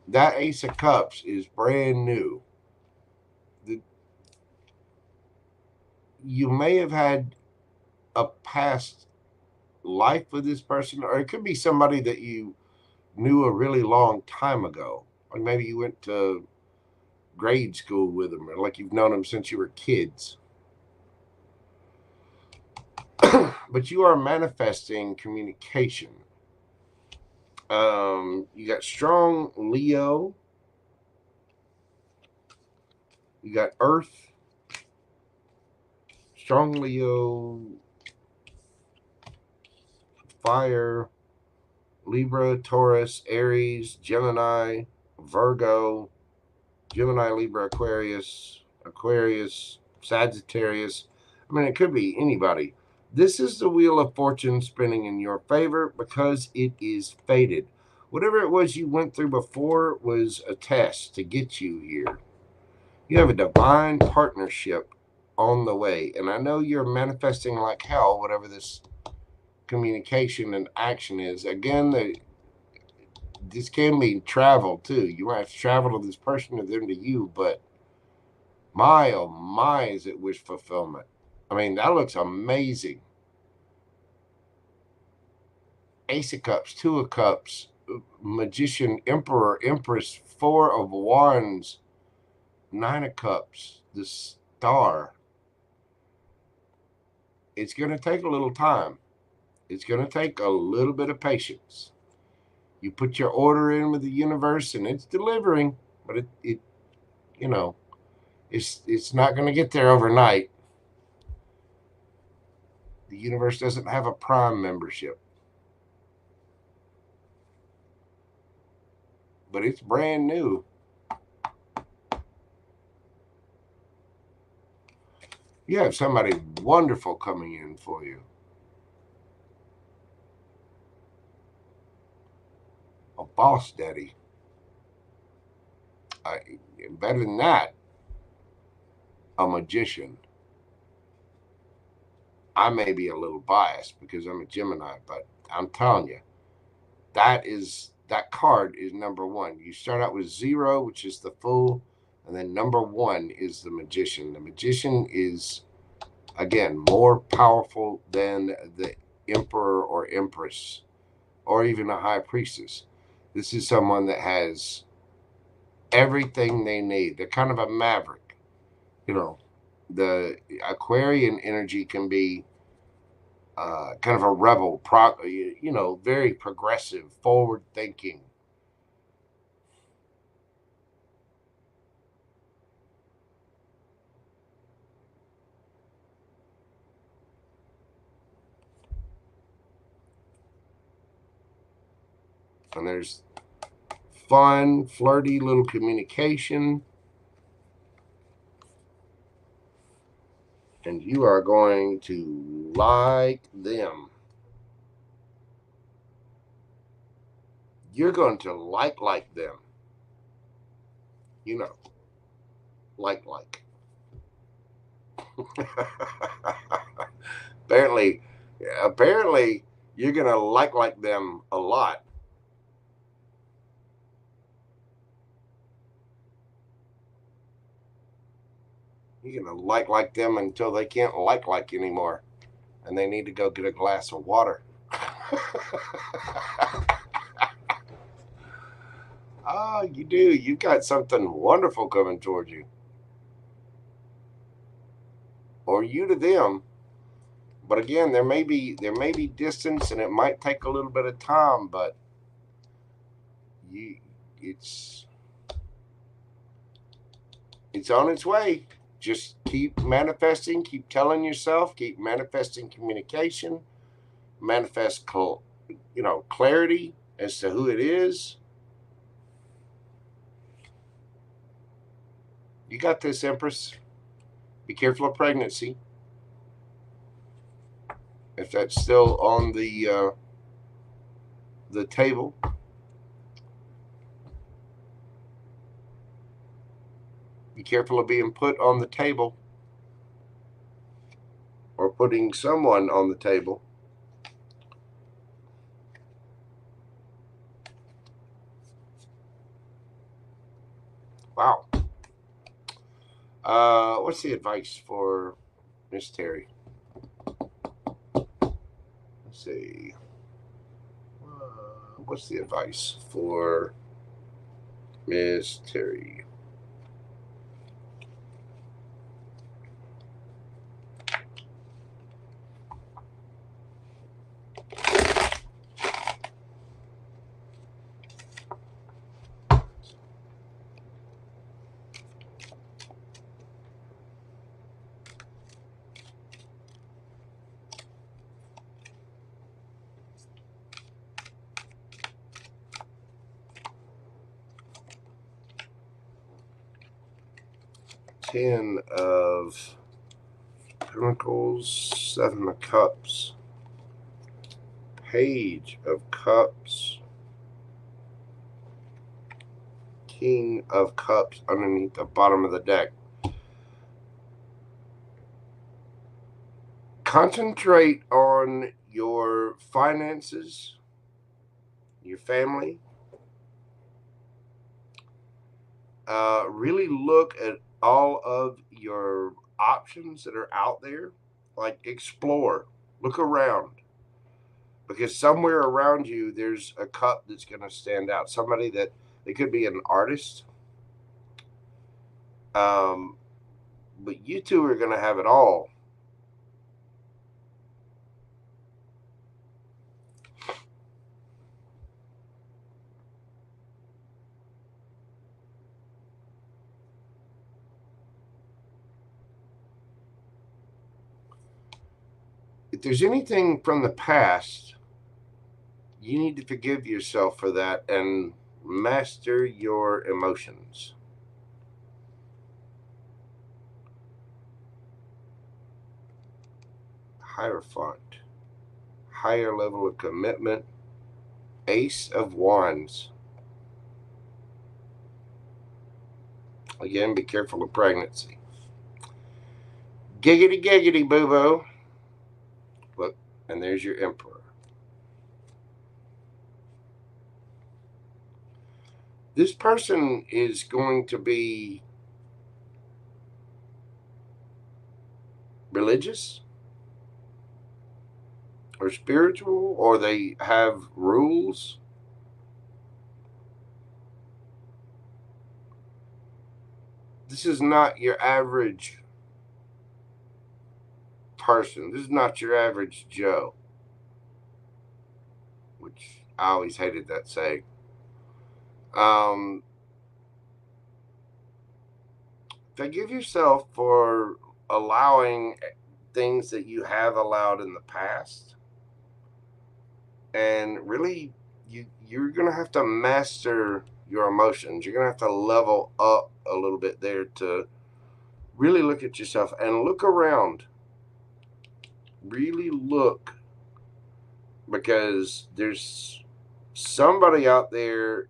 That Ace of Cups is brand new. You may have had a past life with this person, or it could be somebody that you knew a really long time ago. Like maybe you went to grade school with them, or like you've known them since you were kids. But you are manifesting communication. You got strong Leo. You got Earth. Strong Leo. Fire. Libra, Taurus, Aries, Gemini, Virgo, Gemini, Libra, Aquarius, Sagittarius. I mean, it could be anybody. This is the Wheel of Fortune spinning in your favor because it is fated. Whatever it was you went through before was a test to get you here. You have a divine partnership on the way. And I know you're manifesting like hell, whatever this communication and action is. Again, this can be travel too. You might have to travel to this person or them to you, but my oh my, is it wish fulfillment. I mean, that looks amazing. Ace of Cups, Two of Cups, Magician, Emperor, Empress, Four of Wands, Nine of Cups, the Star. It's going to take a little time. It's going to take a little bit of patience. You put your order in with the universe and it's delivering, but it you know, it's not going to get there overnight. The universe doesn't have a Prime membership, but it's brand new. You have somebody wonderful coming in for you. A boss daddy. Better than that, a magician. I may be a little biased because I'm a Gemini, but I'm telling you, that card is number one. You start out with 0, which is the Fool. And then number 1 is the Magician. The Magician is, again, more powerful than the Emperor or Empress or even a High Priestess. This is someone that has everything they need. They're kind of a maverick. You know, the Aquarian energy can be kind of a rebel, very progressive, forward thinking. And there's fun, flirty little communication. And you are going to like them. You're going to like them. You know, like. apparently, you're going to like them a lot. You're going to like them until they can't like anymore. And they need to go get a glass of water. Oh, you do. You've got something wonderful coming towards you. Or you to them. But again, there may be distance, and it might take a little bit of time, but it's on its way. Just keep manifesting, keep telling yourself, keep manifesting communication, manifest clarity as to who it is. You got this, Empress. Be careful of pregnancy. If that's still on the table. Be careful of being put on the table or putting someone on the table. Wow. What's the advice for Miss Terry? Let's see. What's the advice for Miss Terry? Ten of Pentacles, Seven of Cups, Page of Cups, King of Cups underneath the bottom of the deck. Concentrate on your finances, your family. Really look at all of your options that are out there. Like, explore, look around, because somewhere around you there's a cup that's going to stand out. Somebody that they could be an artist, but you two are going to have it all. If there's anything from the past, you need to forgive yourself for that and master your emotions. Hierophant, higher level of commitment. Ace of Wands. Again, be careful of pregnancy. Giggity, giggity, boo-boo. Look, and there's your Emperor. This person is going to be religious or spiritual, or they have rules. This is not your average person. This is not your average Joe, which I always hated that saying. Forgive yourself for allowing things that you have allowed in the past, and really you're gonna have to master your emotions. You're gonna have to level up a little bit there to really look at yourself and look around. Really look, because there's somebody out there.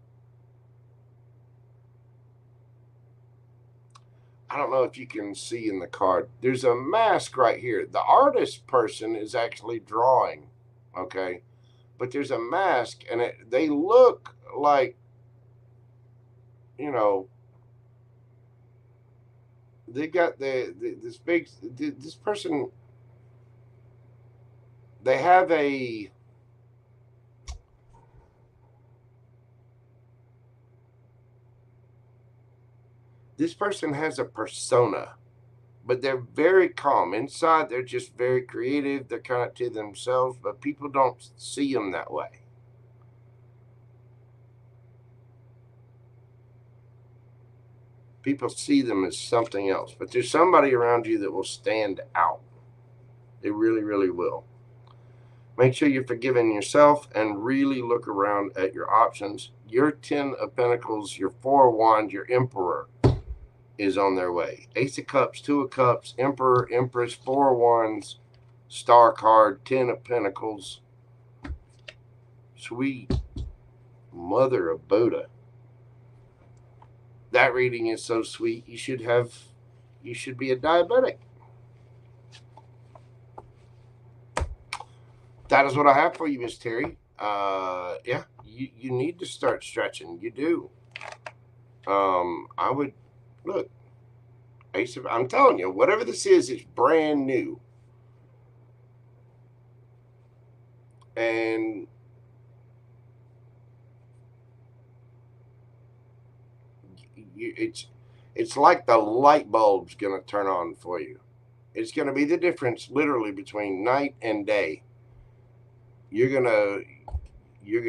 I don't know if you can see in the card. There's a mask right here. The artist person is actually drawing, okay? But there's a mask, and they look like, you know, they got this big, this person, they have a, this person has a persona, but they're very calm. Inside, they're just very creative. They're kind of to themselves, but people don't see them that way. People see them as something else, but there's somebody around you that will stand out. They really, really will. Make sure you're forgiving yourself and really look around at your options. Your 10 of Pentacles, your 4 of Wands, your Emperor is on their way. Ace of Cups, 2 of Cups, Emperor, Empress, 4 of Wands, Star card, 10 of Pentacles. Sweet Mother of Buddha. That reading is so sweet. You should be a diabetic. That is what I have for you, Miss Terry. Yeah, you need to start stretching. You do. I would, look, I'm telling you, whatever this is, it's brand new. And it's like the light bulb's going to turn on for you. It's going to be the difference literally between night and day. You're going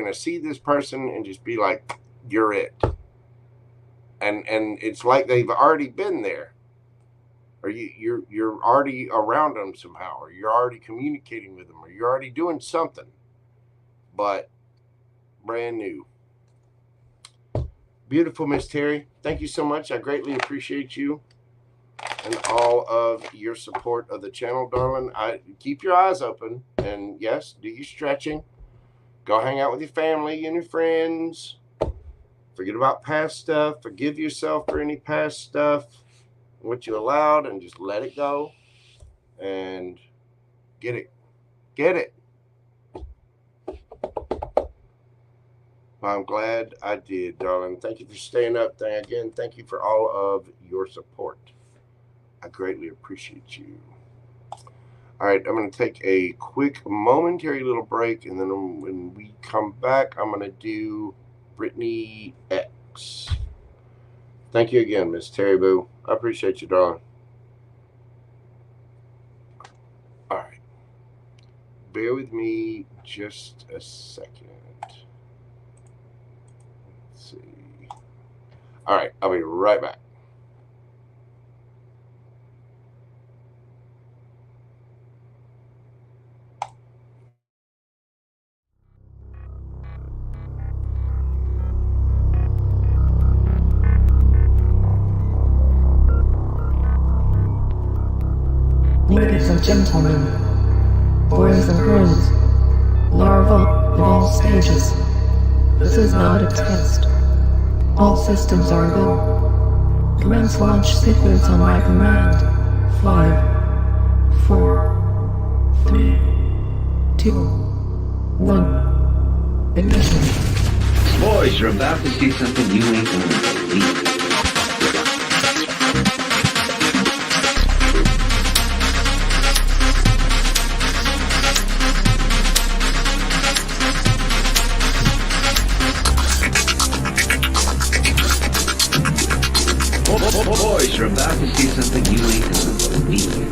to see this person and just be like, you're it. And it's like they've already been there, or you're already around them somehow, or you're already communicating with them, or you're already doing something, but brand new. Beautiful, Miss Terry. Thank you so much. I greatly appreciate you and all of your support of the channel, darling. Keep your eyes open, and yes, do your stretching. Go hang out with your family and your friends. Forget about past stuff. Forgive yourself for any past stuff, what you allowed, and just let it go. And get it. Get it. Well, I'm glad I did, darling. Thank you for staying up. Again, thank you for all of your support. I greatly appreciate you. All right, I'm going to take a quick momentary little break, and then when we come back, I'm going to do Britney X. Thank you again, Miss Terry Boo. I appreciate you, darling. All right. Bear with me just a second. Let's see. All right, I'll be right back. Ladies and gentlemen, boys and girls, larvae of all stages, this is not a test. All systems are go. Commence launch sequence on my command. 5, 4, 3, 2, 1. Ignition. Boys, you're about to see something you ain't gonna believe. Boys, you're about to see something you ain't gonna believe.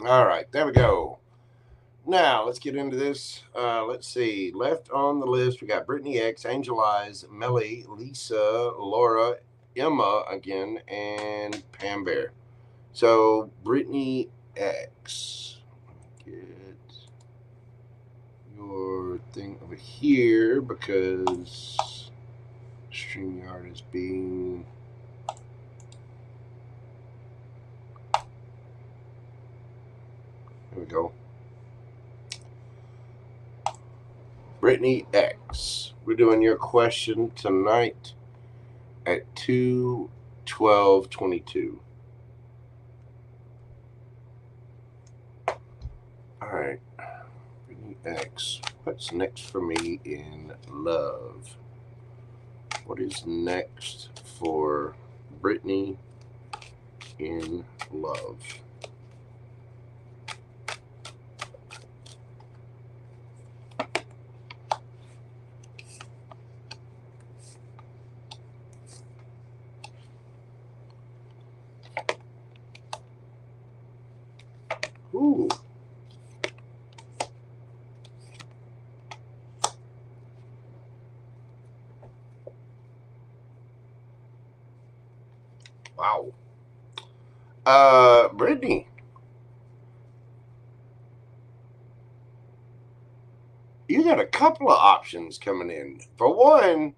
All right, there we go. Now, let's get into this. Let's see. Left on the list, we got Britney X, Angeliz, Melly, Lisa, Laura, Emma again, and Pam Bear. So, Britney X. Get your thing over here because StreamYard is being... There we go. Britney X. We're doing your question tonight at 2/12/22. All right. Britney X. What's next for me in love? What is next for Britney in love? Ooh. Wow. Britney. You got a couple of options coming in. For one,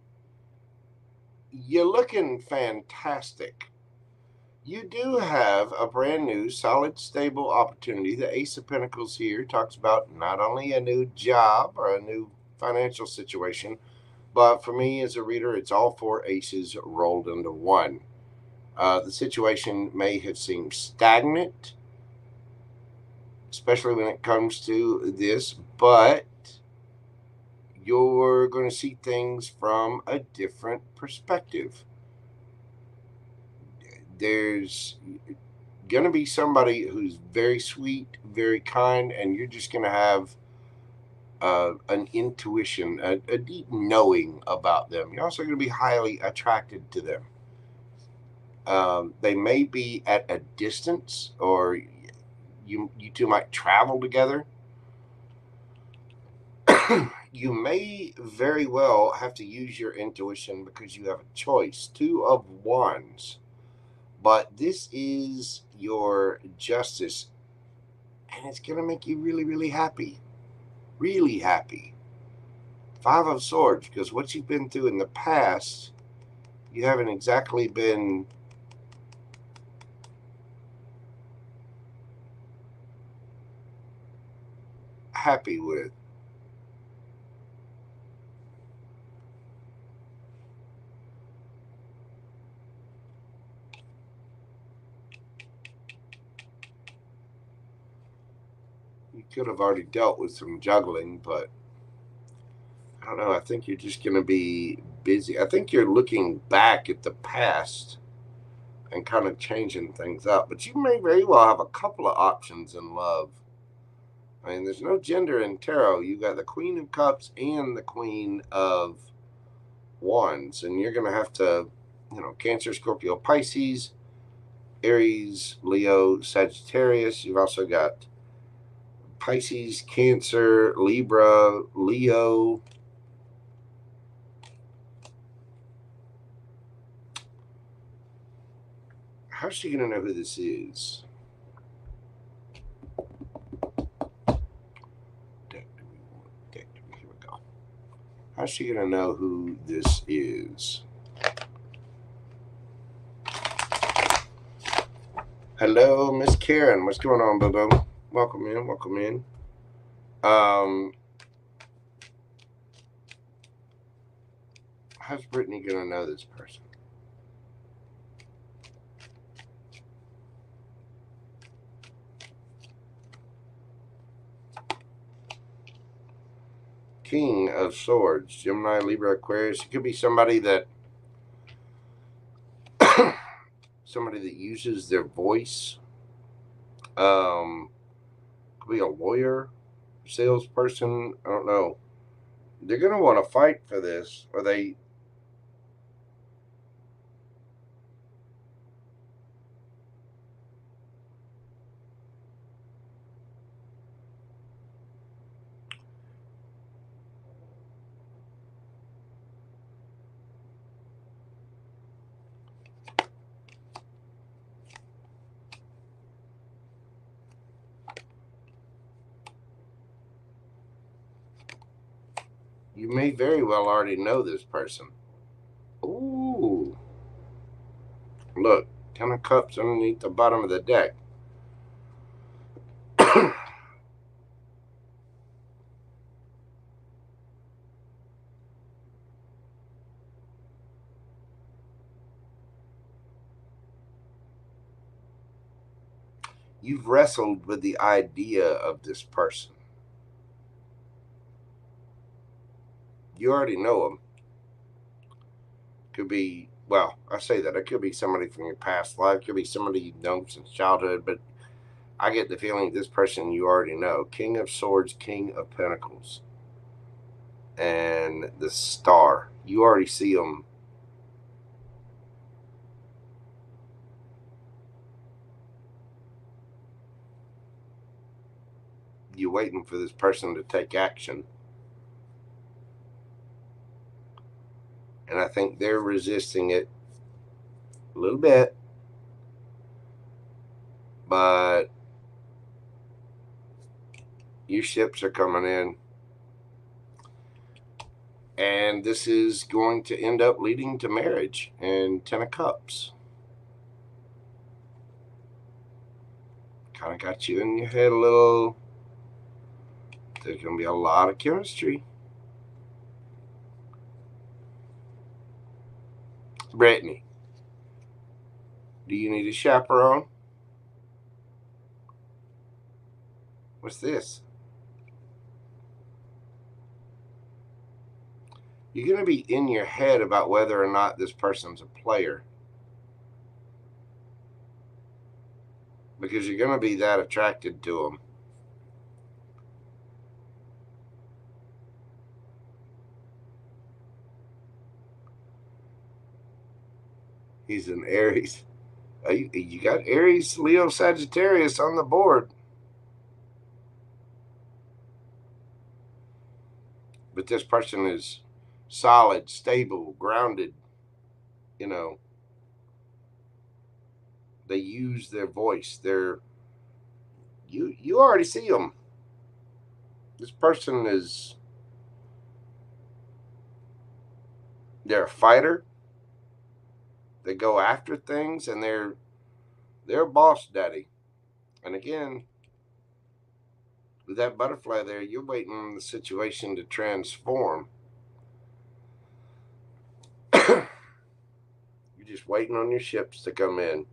you're looking fantastic. You do have a brand new, solid, stable opportunity. The Ace of Pentacles here talks about not only a new job or a new financial situation, but for me as a reader, it's all four aces rolled into one. The situation may have seemed stagnant, especially when it comes to this, but you're going to see things from a different perspective. There's going to be somebody who's very sweet, very kind, and you're just going to have an intuition, a deep knowing about them. You're also going to be highly attracted to them. They may be at a distance, or you two might travel together. You may very well have to use your intuition because you have a choice. 2 of Wands. But this is your justice, and it's going to make you really, really happy. Really happy. 5 of Swords, because what you've been through in the past, you haven't exactly been happy with. You could have already dealt with some juggling, but I don't know. I think you're just going to be busy. I think you're looking back at the past and kind of changing things up. But you may very well have a couple of options in love. I mean, there's no gender in tarot. You got the Queen of Cups and the Queen of Wands. And you're going to have to, Cancer, Scorpio, Pisces, Aries, Leo, Sagittarius. You've also got Pisces, Cancer, Libra, Leo. How's she going to know who this is? Here we go. How's she going to know who this is? Hello, Miss Karen. What's going on, Bobo? Welcome in. Welcome in. How's Britney going to know this person? King of Swords, Gemini, Libra, Aquarius. It could be somebody that uses their voice. Could be a lawyer, salesperson. I don't know. They're going to want to fight for this, or they. You may very well already know this person. Ooh. Look, 10 of Cups underneath the bottom of the deck. You've wrestled with the idea of this person. You already know them. Could be, well, I say that. It could be somebody from your past life. Could be somebody you've known since childhood. But I get the feeling this person you already know. King of Swords, King of Pentacles. And the Star. You already see them. You're waiting for this person to take action. And I think they're resisting it a little bit. But your ships are coming in. And this is going to end up leading to marriage. And 10 of Cups. Kind of got you in your head a little. There's going to be a lot of chemistry. Britney, do you need a chaperone? What's this? You're going to be in your head about whether or not this person's a player. Because you're going to be that attracted to them. He's an Aries. You got Aries, Leo, Sagittarius on the board. But this person is solid, stable, grounded. You know, they use their voice. You already see them. This person they're a fighter. They go after things, and they're a boss daddy. And again, with that butterfly there, you're waiting on the situation to transform. You're just waiting on your ships to come in.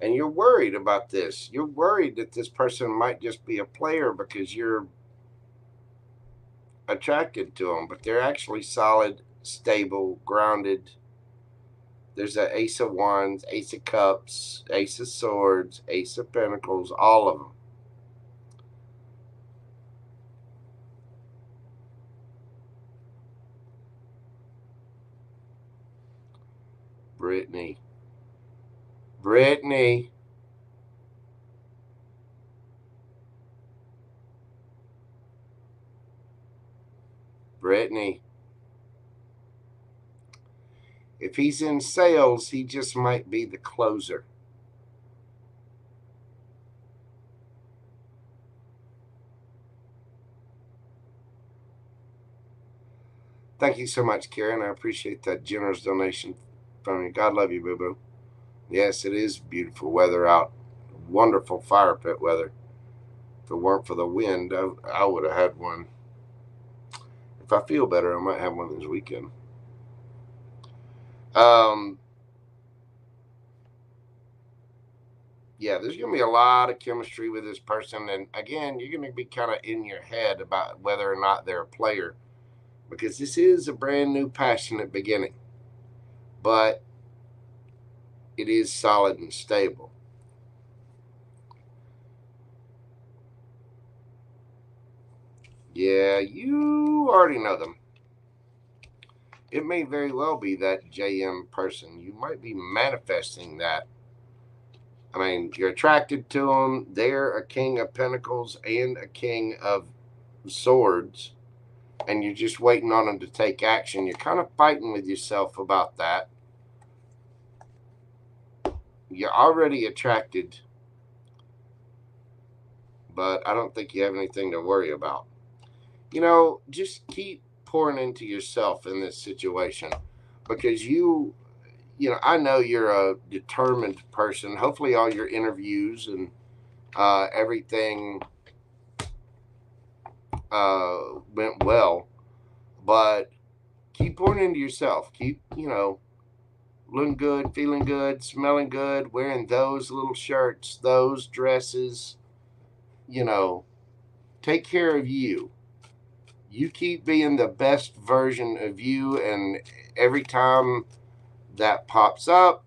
And you're worried about this. You're worried that this person might just be a player because you're attracted to them. But they're actually solid, stable, grounded. There's an Ace of Wands, Ace of Cups, Ace of Swords, Ace of Pentacles, all of them. Britney. Britney. Britney. If he's in sales, he just might be the closer. Thank you so much, Karen. I appreciate that generous donation from you. God love you, boo-boo. Yes, it is beautiful weather out. Wonderful fire pit weather. If it weren't for the wind, I would have had one. If I feel better, I might have one this weekend. Yeah, there's going to be a lot of chemistry with this person. And again, you're going to be kind of in your head about whether or not they're a player, because this is a brand new passionate beginning, but it is solid and stable. Yeah, you already know them. It may very well be that JM person. You might be manifesting that. I mean, you're attracted to them. They're a king of pentacles and a king of swords, and you're just waiting on them to take action. You're kind of fighting with yourself about that. You're already attracted, but I don't think you have anything to worry about. You know, just keep pouring into yourself in this situation, because you know, I know you're a determined person. Hopefully all your interviews and everything went well, but keep pouring into yourself. Keep, you know, looking good, feeling good, smelling good, wearing those little shirts, those dresses. You know, take care of you. You keep being the best version of you, and every time that pops up,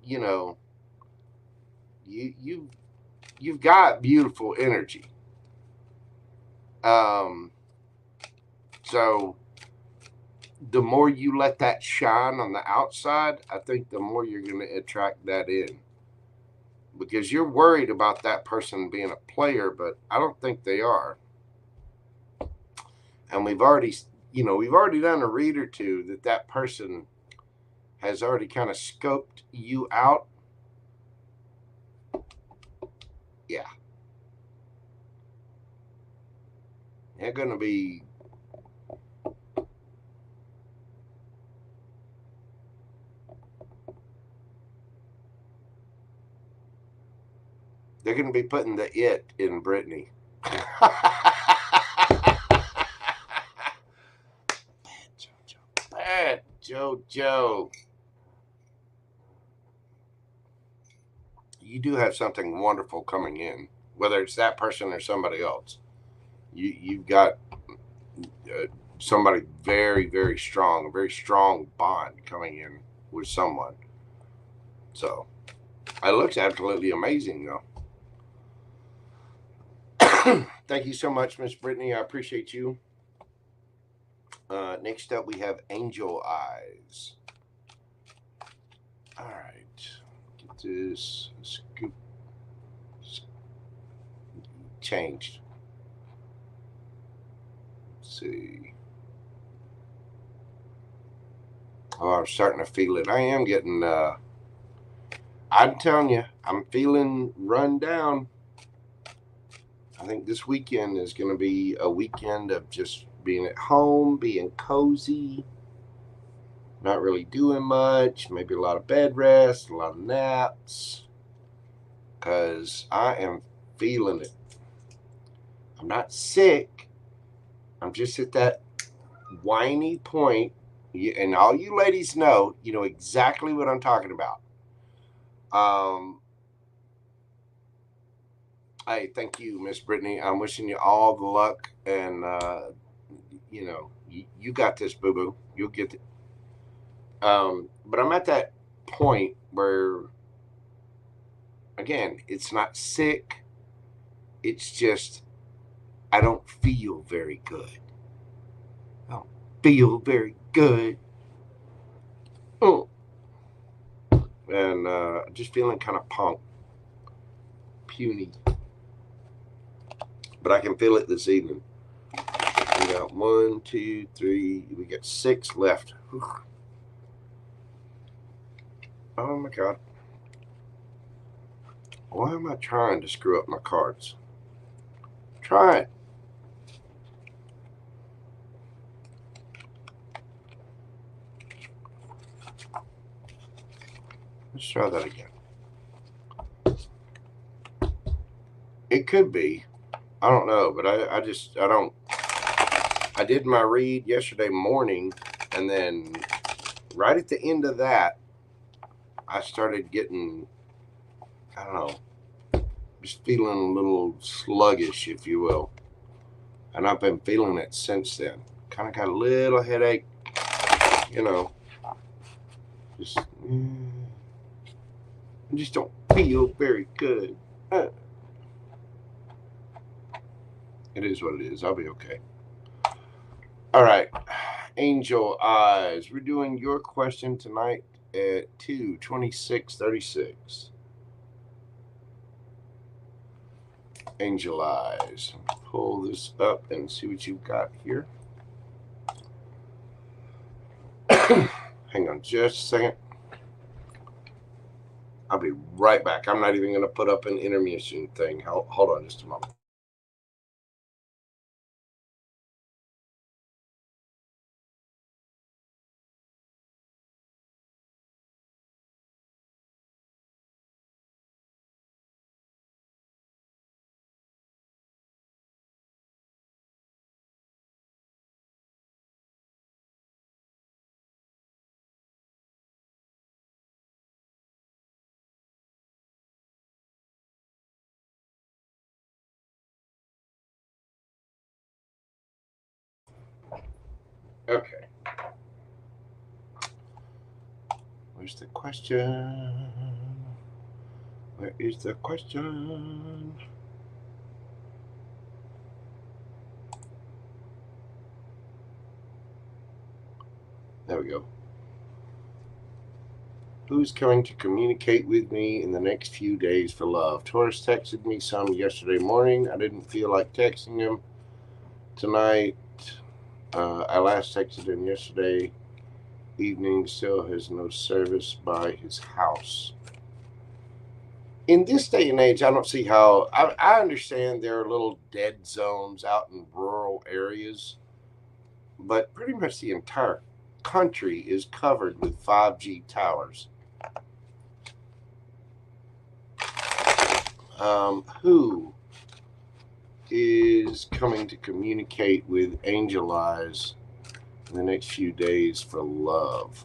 you know, you've got beautiful energy. So the more you let that shine on the outside, I think the more you're going to attract that in, because you're worried about that person being a player, but I don't think they are. And we've already done a read or two that person has already kind of scoped you out. Yeah. They're going to be putting the it in Britney. Bad JoJo. You do have something wonderful coming in, whether it's that person or somebody else. You've got somebody very, very strong, a very strong bond coming in with someone. So it looks absolutely amazing, though. Thank you so much, Miss Brittany. I appreciate you. Next up, we have Angel Eyes. All right. Get this scoop changed. Let's see. Oh, I'm starting to feel it. I am getting, I'm telling you, I'm feeling run down. I think this weekend is going to be a weekend of just being at home, being cozy, not really doing much, maybe a lot of bed rest, a lot of naps, because I am feeling it. I'm not sick. I'm just at that whiny point, and all you ladies know, you know exactly what I'm talking about. Hey, thank you, Miss Brittany. I'm wishing you all the luck, and you know, you got this, boo-boo. You'll get it. But I'm at that point where, again, it's not sick. It's just I don't feel very good. I don't feel very good. Oh. And just feeling kind of puny. But I can feel it this evening. We got 1, 2, 3. We got 6 left. Whew. Oh my God. Why am I trying to screw up my cards? Try it. Let's try that again. It could be. I don't know, but I don't. I did my read yesterday morning, and then right at the end of that, I started getting, I don't know, just feeling a little sluggish, if you will. And I've been feeling it since then. Kind of got a little headache, you know. Just, I just don't feel very good. It is what it is. I'll be okay. All right. Angel Eyes. We're doing your question tonight at 2:26:36. Angel Eyes. Pull this up and see what you've got here. Hang on just a second. I'll be right back. I'm not even going to put up an intermission thing. Hold on just a moment. Okay. Where's the question? Where is the question? There we go. Who's going to communicate with me in the next few days for love? Taurus texted me some yesterday morning. I didn't feel like texting him tonight. I last texted him yesterday evening. Still has no service by his house. In this day and age, I don't see how. I understand there are little dead zones out in rural areas, but pretty much the entire country is covered with 5G towers. Who is coming to communicate with Angel Eyes in the next few days for love?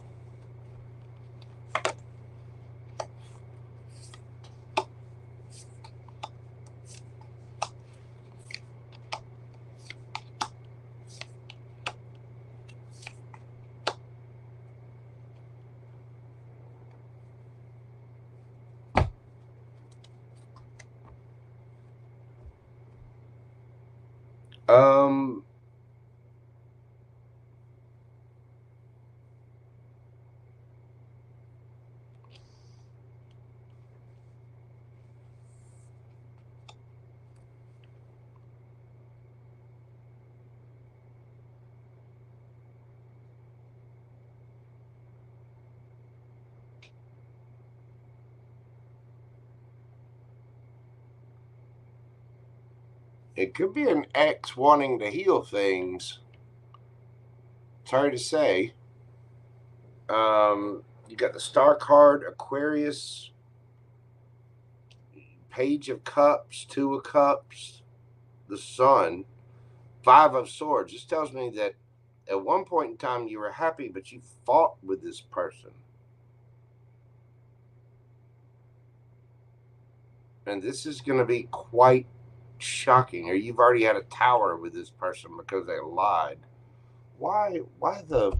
It could be an ex wanting to heal things. It's hard to say. You got the Star card, Aquarius, Page of Cups, Two of Cups, the Sun, Five of Swords. This tells me that at one point in time you were happy, but you fought with this person. And this is going to be quite shocking. Or you've already had a tower with this person because they lied. Why the...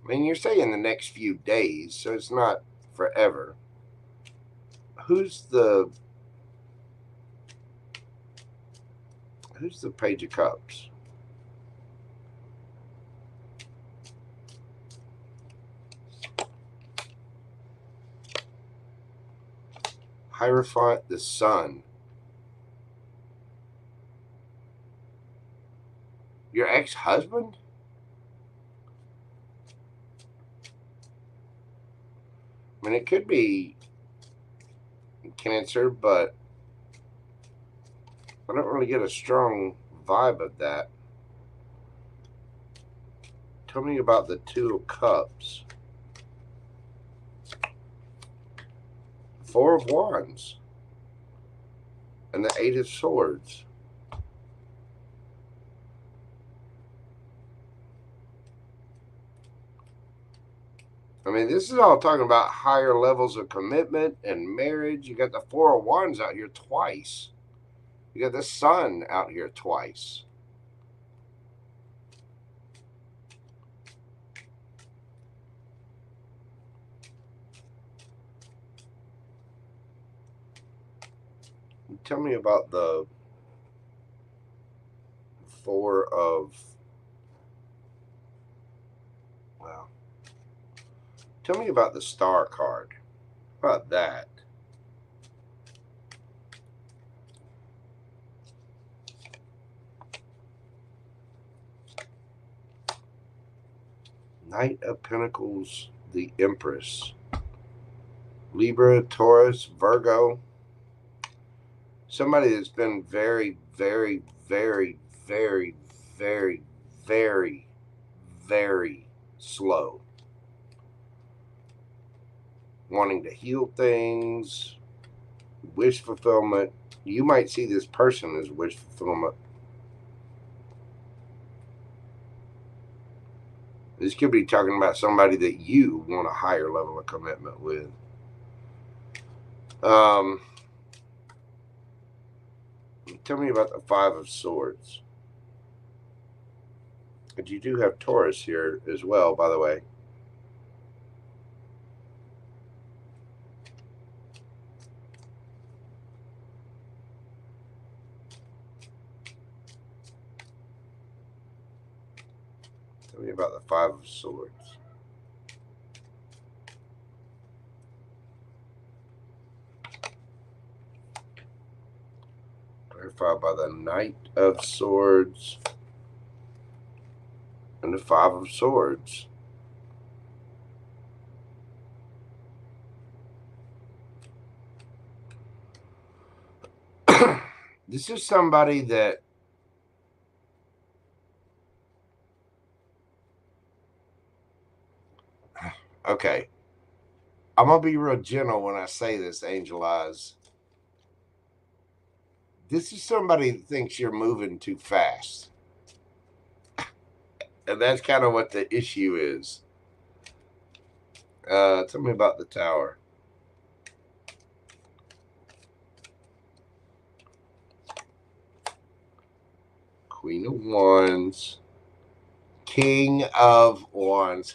I mean, you're saying the next few days, so it's not forever. Who's the Page of Cups? Hierophant, the Sun. Your ex-husband? I mean, it could be Cancer, but I don't really get a strong vibe of that. Tell me about the Two of Cups. Four of Wands. And the Eight of Swords. I mean, this is all talking about higher levels of commitment and marriage. You got the Four of Wands out here twice. You got the Sun out here twice. Tell me about the Four of... Well, tell me about the Star card. How about that? Knight of Pentacles, the Empress. Libra, Taurus, Virgo. Somebody that's been very, very, very, very, very, very, very slow. Wanting to heal things, wish fulfillment. You might see this person as wish fulfillment. This could be talking about somebody that you want a higher level of commitment with. Tell me about the Five of Swords. But you do have Taurus here as well, by the way. Tell me about the Five of Swords. Clarified by the Knight of Swords and the Five of Swords. This is somebody that okay. I'm going to be real gentle when I say this, Angeliz. This is somebody that thinks you're moving too fast. And that's kind of what the issue is. Tell me about the Tower. Queen of Wands. King of Wands.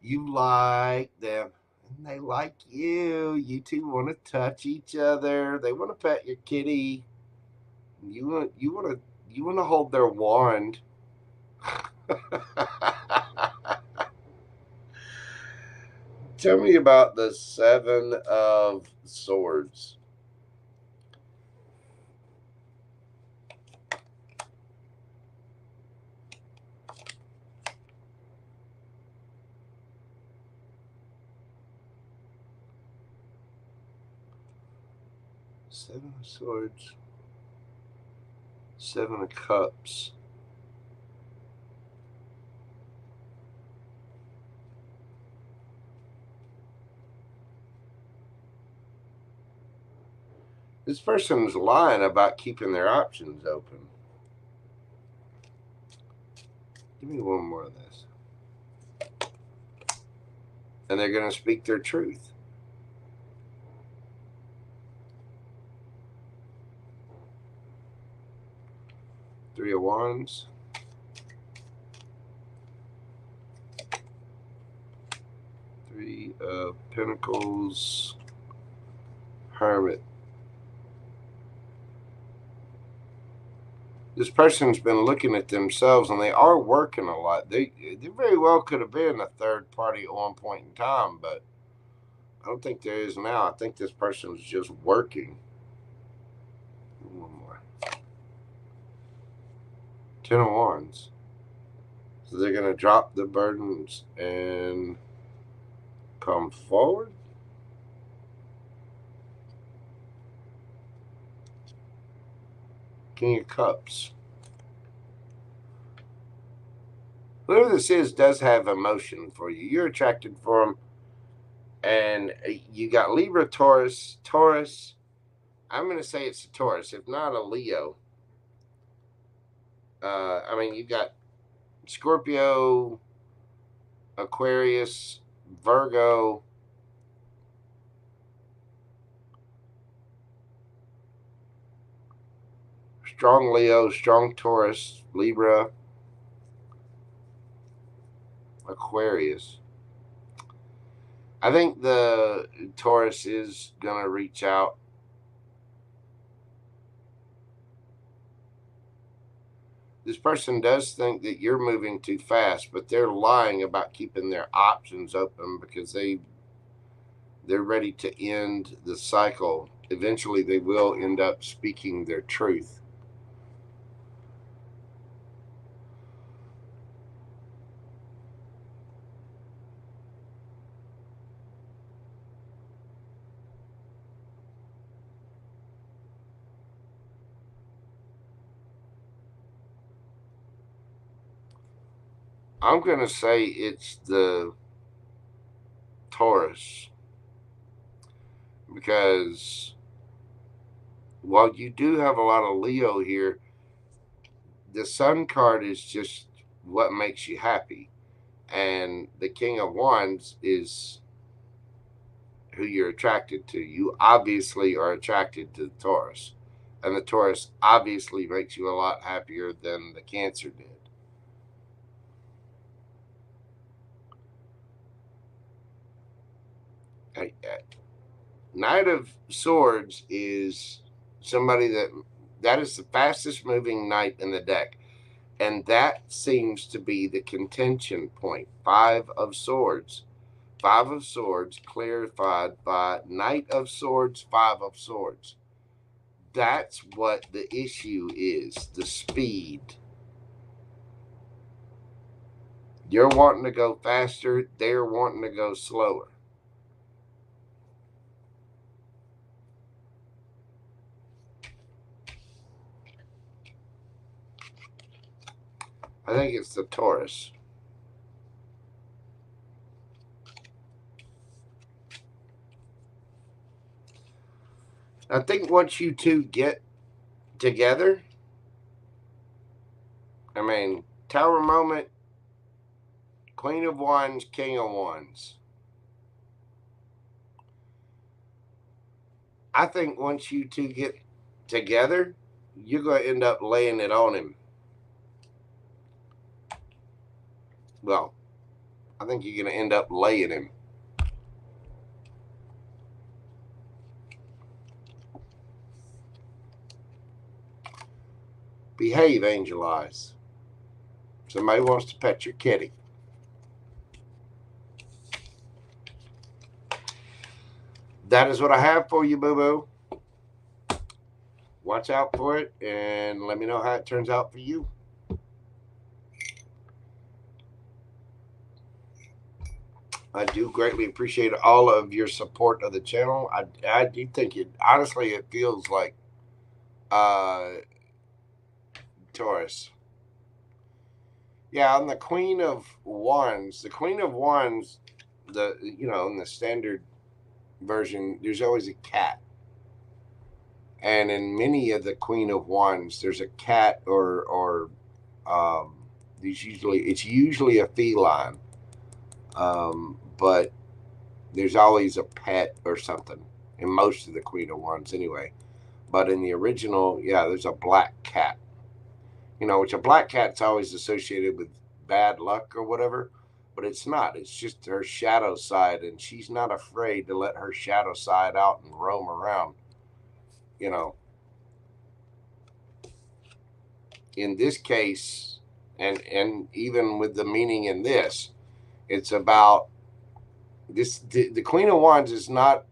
You like them. And they like you. You two want to touch each other. They want to pet your kitty. You want to hold their wand. Tell me about the Seven of Swords. Seven of Swords. Seven of Cups. This person's lying about keeping their options open. Give me one more of this. And they're going to speak their truth. Three of Wands. Three of Pentacles. Hermit. This person's been looking at themselves, and they are working a lot. They very well could have been a third party at one point in time, but I don't think there is now. I think this person's just working. One more. Ten of Wands. So they're going to drop the burdens and come forward. King of Cups. whoever this is does have emotion for you. You're attracted for them. And you got Libra, Taurus. I'm going to say it's a Taurus, if not a Leo. I mean, you've got Scorpio, Aquarius, Virgo, strong Leo, strong Taurus, Libra, Aquarius. I think the Taurus is going to reach out. This person does think that you're moving too fast, but they're lying about keeping their options open because they're ready to end the cycle. Eventually, they will end up speaking their truth. I'm going to say it's the Taurus, because while you do have a lot of Leo here, the Sun card is just what makes you happy. And the King of Wands is who you're attracted to. You obviously are attracted to the Taurus. And the Taurus obviously makes you a lot happier than the Cancer did. Knight of Swords is somebody that is the fastest moving knight in the deck. And that seems to be the contention point. 5 of Swords. 5 of Swords clarified by Knight of Swords, 5 of Swords. That's what the issue is, the speed. You're wanting to go faster, they're wanting to go slower. I think it's the Taurus. I think once you two get together, I mean, Tower moment, Queen of Wands, King of Wands. I think once you two get together, you're going to end up laying it on him. Well, I think you're going to end up laying him. Behave, Angeliz. Somebody wants to pet your kitty. That is what I have for you, boo-boo. Watch out for it and let me know how it turns out for you. I do greatly appreciate all of your support of the channel. I do think honestly, it feels like Taurus. Yeah, on the Queen of Wands, in the standard version, there's always a cat. And in many of the Queen of Wands, there's a cat or it's usually a feline. But there's always a pet or something in most of the Queen of Wands anyway. But in the original, yeah, there's a black cat. Which a black cat's always associated with bad luck or whatever. But it's not. It's just her shadow side, and she's not afraid to let her shadow side out and roam around. In this case, and even with the meaning in this, it's about this. The Queen of Wands is not.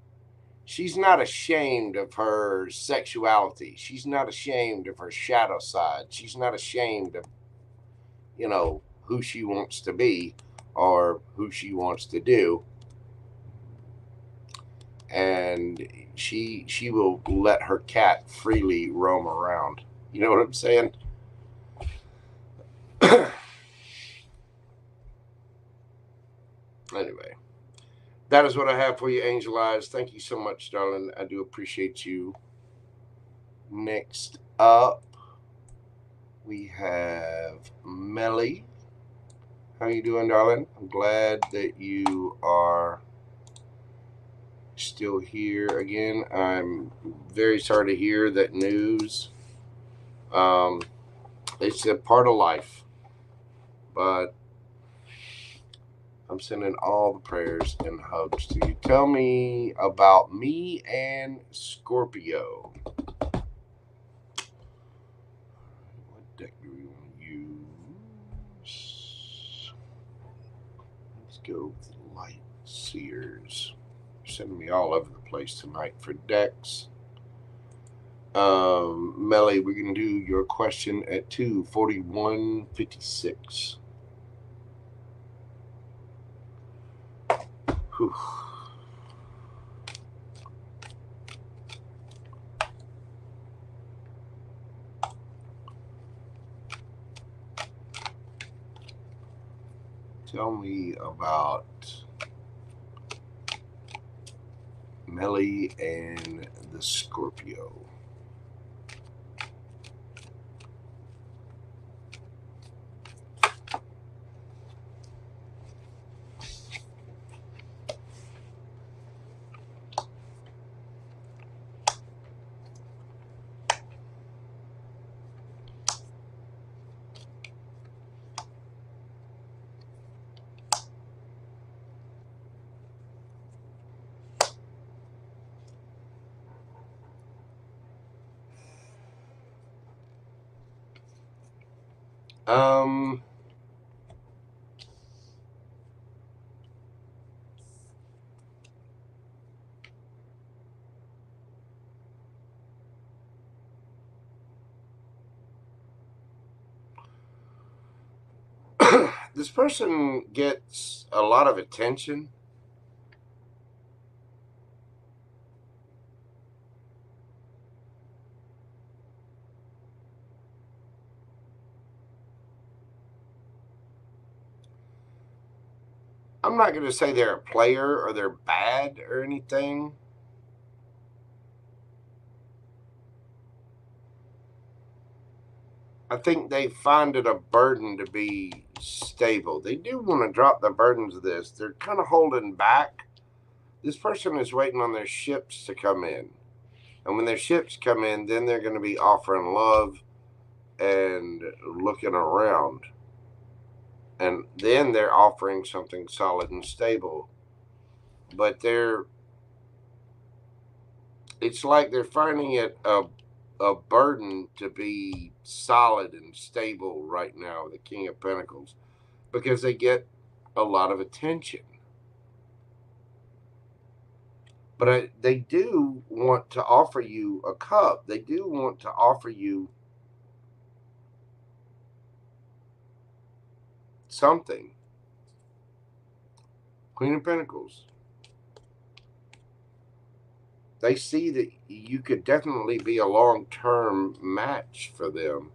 She's not ashamed of her sexuality. She's not ashamed of her shadow side. She's not ashamed of, who she wants to be or who she wants to do. And she will let her cat freely roam around. You know what I'm saying? Anyway, that is what I have for you, Angeliz. Thank you so much, darling. I do appreciate you. Next up, we have Melly. How you doing, darling? I'm glad that you are still here again. I'm very sorry to hear that news. It's a part of life, but I'm sending all the prayers and hugs to you. Tell me about me and Scorpio. What deck do we want to use? Let's go with Light Seers. You're sending me all over the place tonight for decks. Melly, we're going to do your question at 2:41:56. Whew. Tell me about Melly and the Scorpio. This person gets a lot of attention. I'm not going to say they're a player or they're bad or anything. I think they find it a burden to be stable. They do want to drop the burdens of this. They're kind of holding back. This person is waiting on their ships to come in. And when their ships come in, then they're going to be offering love and looking around. And then they're offering something solid and stable. But it's like they're finding it a burden to be solid and stable right now, the King of Pentacles, because they get a lot of attention. But they do want to offer you a cup. They do want to offer you something. Queen of Pentacles. They see that you could definitely be a long-term match for them.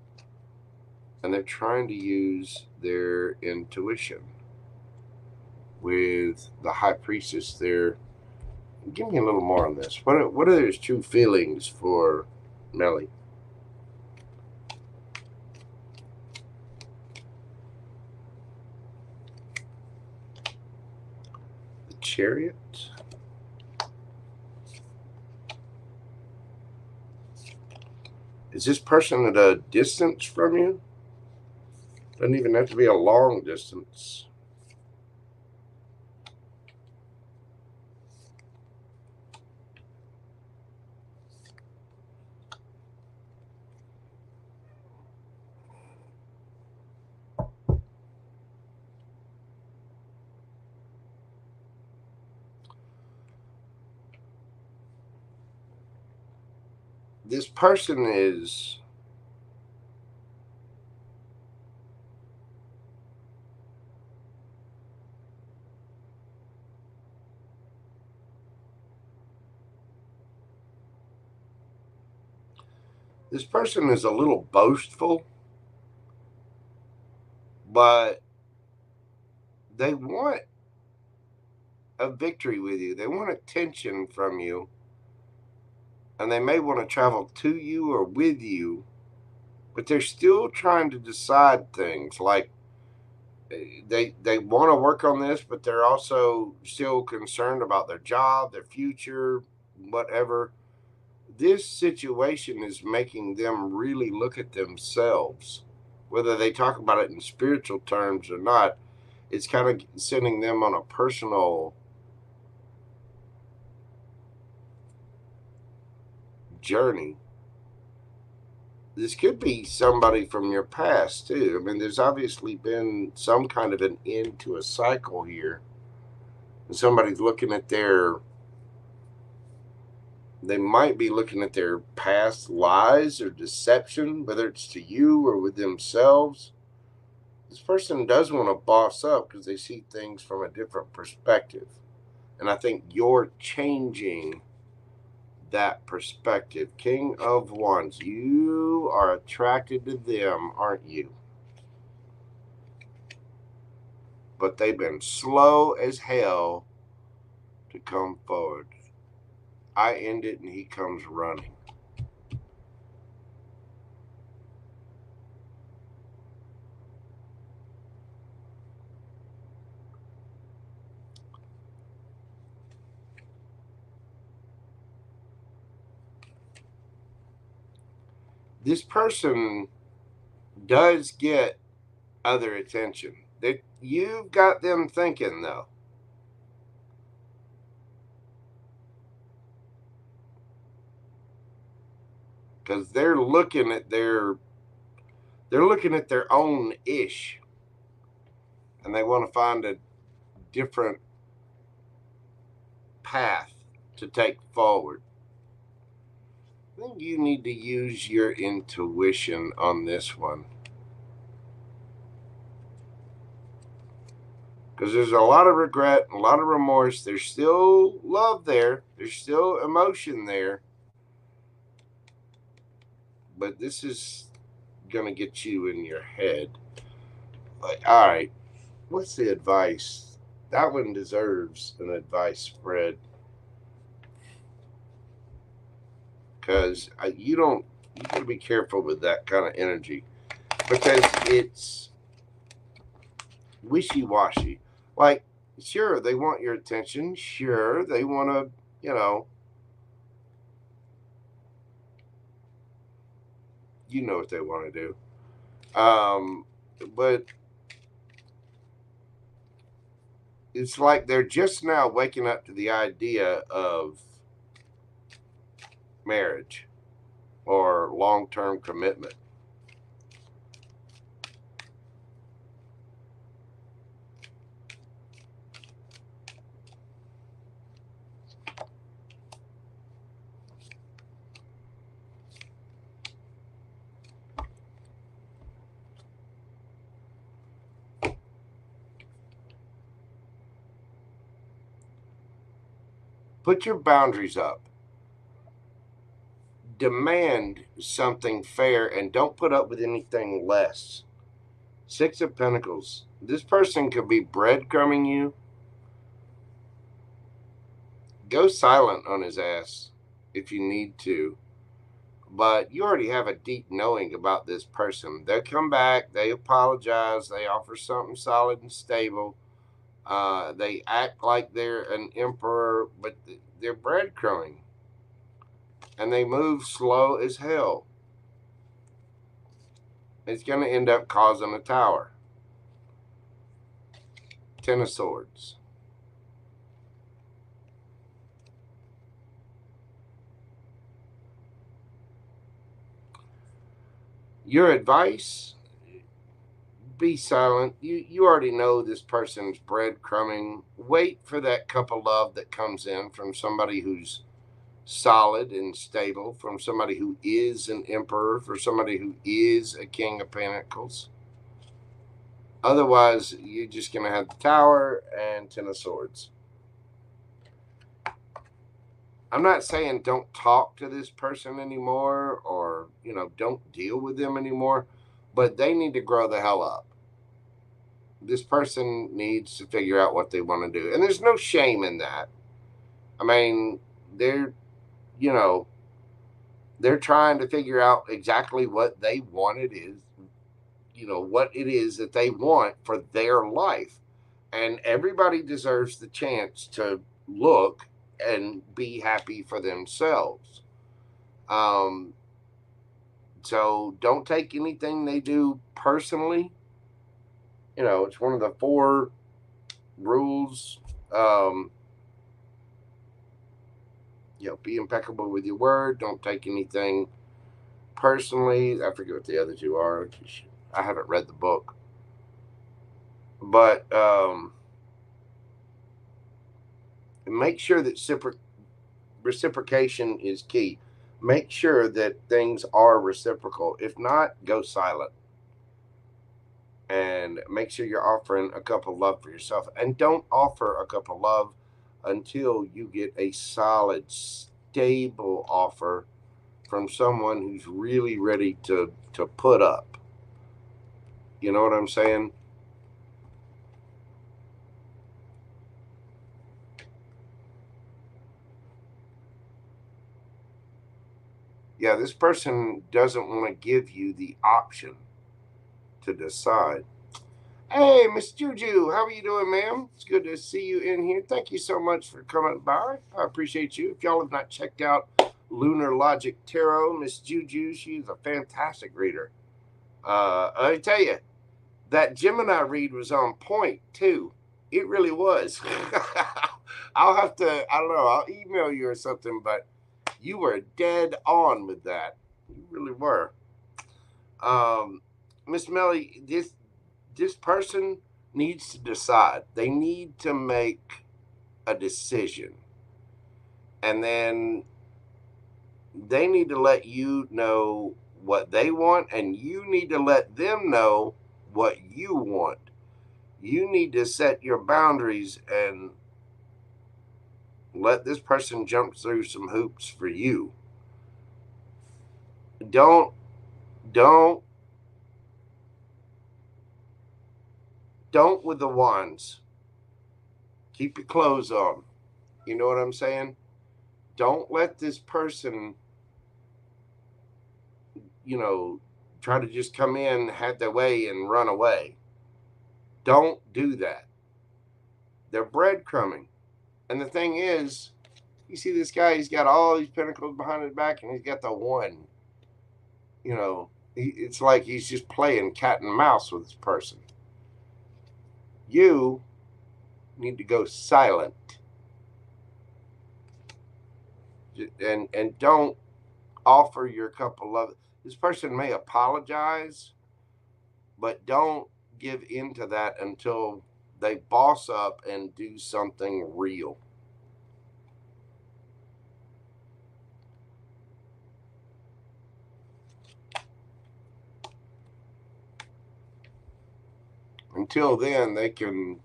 And they're trying to use their intuition. With the High Priestess there. Give me a little more on this. What are his true feelings for Melly? The Chariot. Is this person at a distance from you? Doesn't even have to be a long distance. This person is a little boastful, but they want a victory with you. They want attention from you. And they may want to travel to you or with you, but they're still trying to decide things. Like they want to work on this, but they're also still concerned about their job, their future, whatever. This situation is making them really look at themselves. Whether they talk about it in spiritual terms or not, it's kind of sending them on a personal journey. This could be somebody from your past, too. I mean, there's obviously been some kind of an end to a cycle here. And somebody's looking at they might be looking at their past lies or deception, whether it's to you or with themselves. This person does want to boss up because they see things from a different perspective. And I think you're changing that perspective. King of Wands, you are attracted to them, aren't you? But they've been slow as hell to come forward. I end it and he comes running. This person does get other attention. You've got them thinking, though. Because they're looking at their own ish, and they want to find a different path to take forward. I think you need to use your intuition on this one. Because there's a lot of regret, a lot of remorse. There's still love there. There's still emotion there. But this is going to get you in your head. Like, all right, what's the advice? That one deserves an advice spread. Because you got to be careful with that kind of energy. Because it's wishy-washy. Like, sure, they want your attention. Sure, they want to, you know what they want to do. But it's like they're just now waking up to the idea of marriage or long-term commitment. Put your boundaries up. Demand something fair and don't put up with anything less. Six of Pentacles. This person could be breadcrumbing you. Go silent on his ass if you need to. But you already have a deep knowing about this person. They'll come back. They apologize. They offer something solid and stable. They act like they're an emperor, but they're breadcrumbing. And they move slow as hell. It's going to end up causing a tower. Ten of Swords. Your advice? Be silent. You already know this person's breadcrumbing. Wait for that cup of love that comes in from somebody who's solid and stable, from somebody who is an emperor, for somebody who is a King of Pentacles. Otherwise, you're just going to have the Tower and Ten of Swords. I'm not saying don't talk to this person anymore or, don't deal with them anymore, but they need to grow the hell up. this person needs to figure out what they want to do. And there's no shame in that. I mean, they're trying to figure out exactly what they want it is, what it is that they want for their life. And everybody deserves the chance to look and be happy for themselves. So don't take anything they do personally. It's one of the 4 rules. Be impeccable with your word. Don't take anything personally. I forget what the other 2 are. I haven't read the book. But make sure that reciprocation is key. Make sure that things are reciprocal. If not, go silent. And make sure you're offering a cup of love for yourself. And don't offer a cup of love until you get a solid, stable offer from someone who's really ready to put up. You know what I'm saying? Yeah, this person doesn't want to give you the option to decide. Hey, Miss Juju, how are you doing, ma'am? It's good to see you in here. Thank you so much for coming by. I appreciate you. If y'all have not checked out Unapologetic Tarot, Miss Juju, she's a fantastic reader. I tell you, that Gemini read was on point, too. It really was. I'll have to, I don't know, I'll email you or something, but you were dead on with that. You really were. Miss Melly, this person needs to decide. They need to make a decision. And then they need to let you know what they want, and you need to let them know what you want. You need to set your boundaries and let this person jump through some hoops for you. Don't with the wands. Keep your clothes on. You know what I'm saying? Don't let this person, try to just come in, have their way, and run away. Don't do that. They're breadcrumbing. And the thing is, you see this guy, he's got all these pentacles behind his back, and he's got the one. It's like he's just playing cat and mouse with this person. You need to go silent. And don't offer your cup of love. This person may apologize, but don't give in to that until they boss up and do something real. Until then, they can,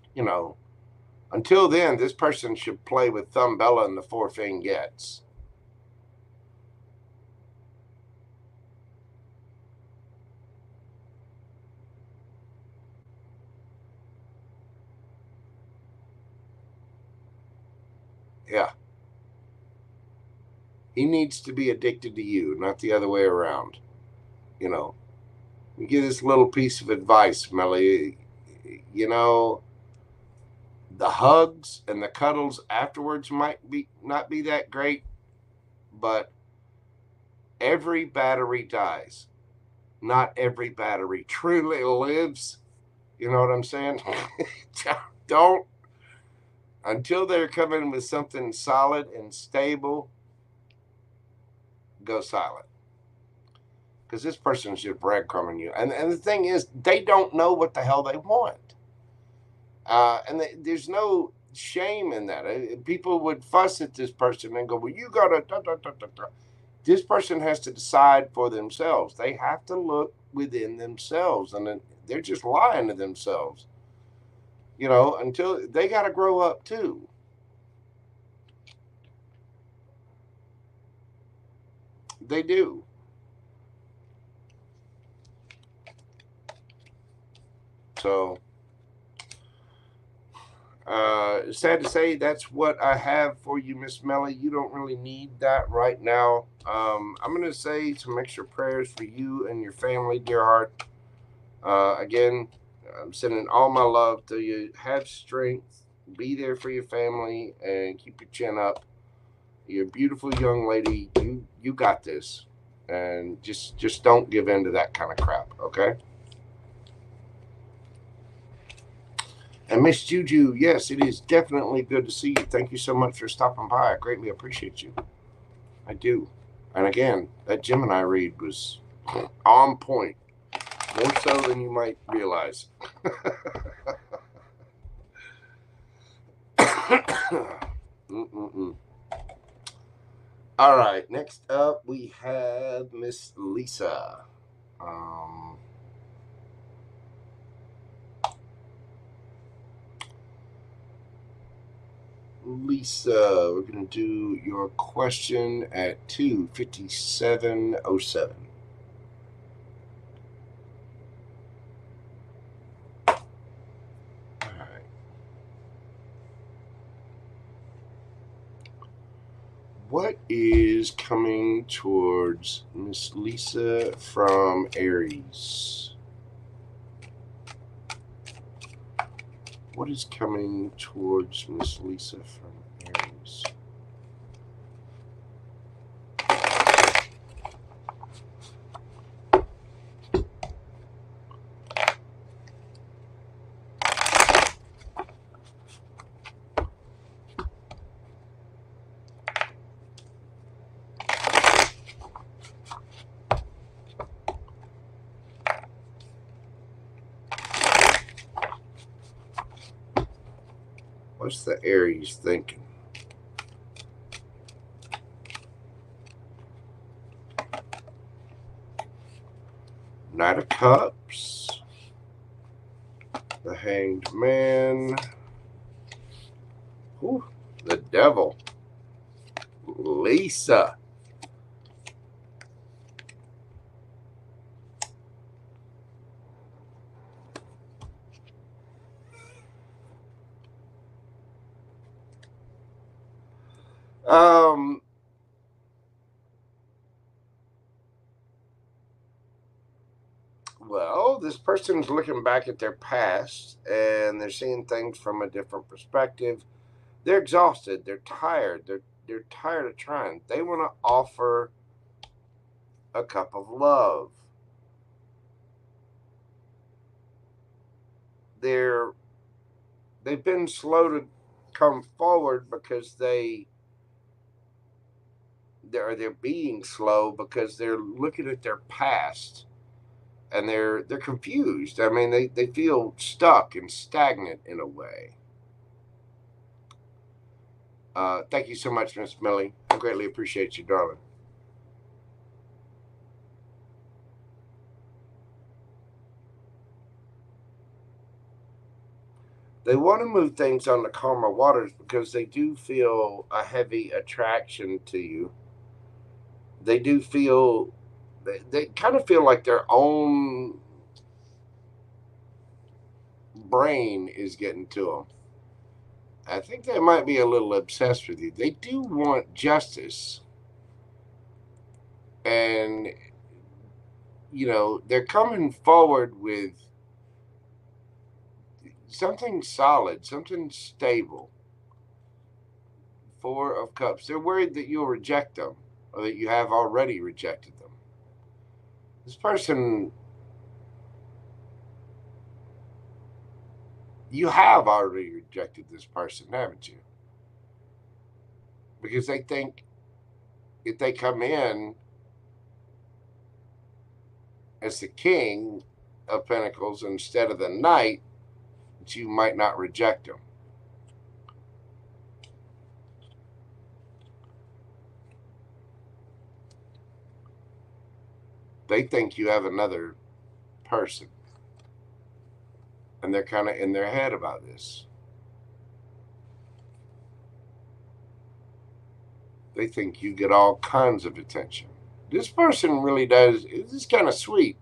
until then, this person should play with Thumbella and the 4 fingettes. Yeah. He needs to be addicted to you, not the other way around. You give this little piece of advice, Melly. The hugs and the cuddles afterwards might not be that great, but every battery dies. Not every battery truly lives. You know what I'm saying? Don't, until they're coming with something solid and stable, go silent. Because this person's just breadcrumbing you. And the thing is, they don't know what the hell they want. And there's no shame in that. People would fuss at this person and go, well, you got to... This person has to decide for themselves. They have to look within themselves. And they're just lying to themselves. Until they got to grow up too. They do. So Sad to say, that's what I have for you, Miss Melly. You don't really need that right now. I'm going to say some extra prayers for you and your family, dear heart. Again, I'm sending all my love to you. Have strength. Be there for your family and keep your chin up. You're a beautiful young lady. You got this. And just don't give in to that kind of crap, okay? And Miss Juju, yes, it is definitely good to see you. Thank you so much for stopping by. I greatly appreciate you. I do. And again, that Gemini read was on point. More so than you might realize. All right, next up we have Miss Lisa. Lisa, we're going to do your question at 2:57:07. All right. What is coming towards Miss Lisa from Aries? What is coming towards Miss Lisa from Aries? What's the Aries thinking? Knight of Cups, the Hanged Man, ooh, the Devil, Lisa. Well, this person's looking back at their past and they're seeing things from a different perspective. They're exhausted. They're tired. They're tired of trying. They want to offer a cup of love. They've been slow to come forward because they're being slow because they're looking at their past and they're confused. I mean, they feel stuck and stagnant in a way. Thank you so much, Miss Melly. I greatly appreciate you, darling. They want to move things on the calmer waters because they do feel a heavy attraction to you. They do feel, they kind of feel like their own brain is getting to them. I think they might be a little obsessed with you. They do want justice. And, you know, they're coming forward with something solid, something stable. Four of Cups. They're worried that you'll reject them or that you have already rejected them. This person, you have already rejected this person, haven't you? Because they think if they come in as the King of Pentacles instead of the Knight, that you might not reject them. They think you have another person. And they're kind of in their head about this. They think you get all kinds of attention. This person really does. This is kind of sweet.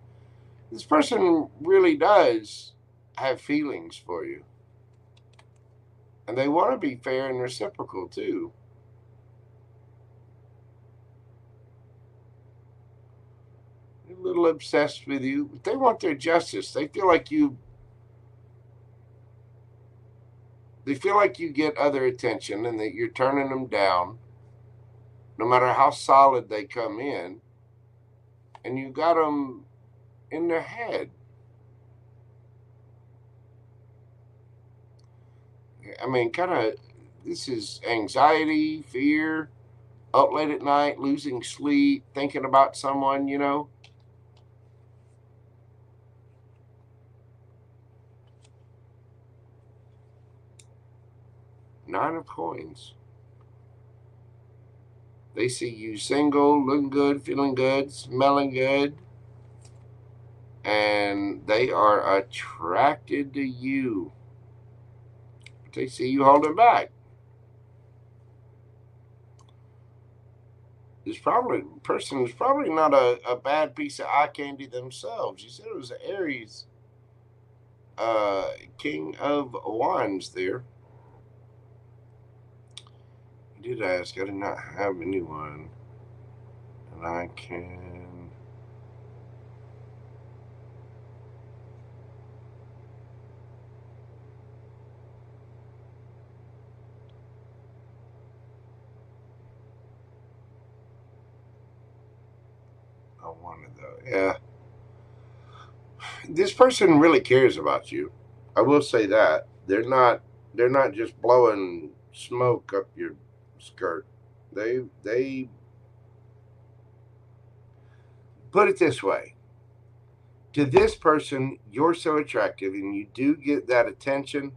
This person really does have feelings for you. And they want to be fair and reciprocal too. They're a little obsessed with you. But they want their justice. They feel like you get other attention and that you're turning them down no matter how solid they come in, and you got them in their head. I mean, kind of, this is anxiety, fear, up late at night, losing sleep, thinking about someone, you know. Nine of coins. They see you single, looking good, feeling good, smelling good, and they are attracted to you. But they see you holding back. This person is probably not a bad piece of eye candy themselves. You said it was an Aries, King of Wands there. You did ask. I did not have anyone, and I can. I wanted though. Yeah. This person really cares about you. I will say that. They're not just blowing smoke up your skirt. They put it this way. To this person, you're so attractive and you do get that attention.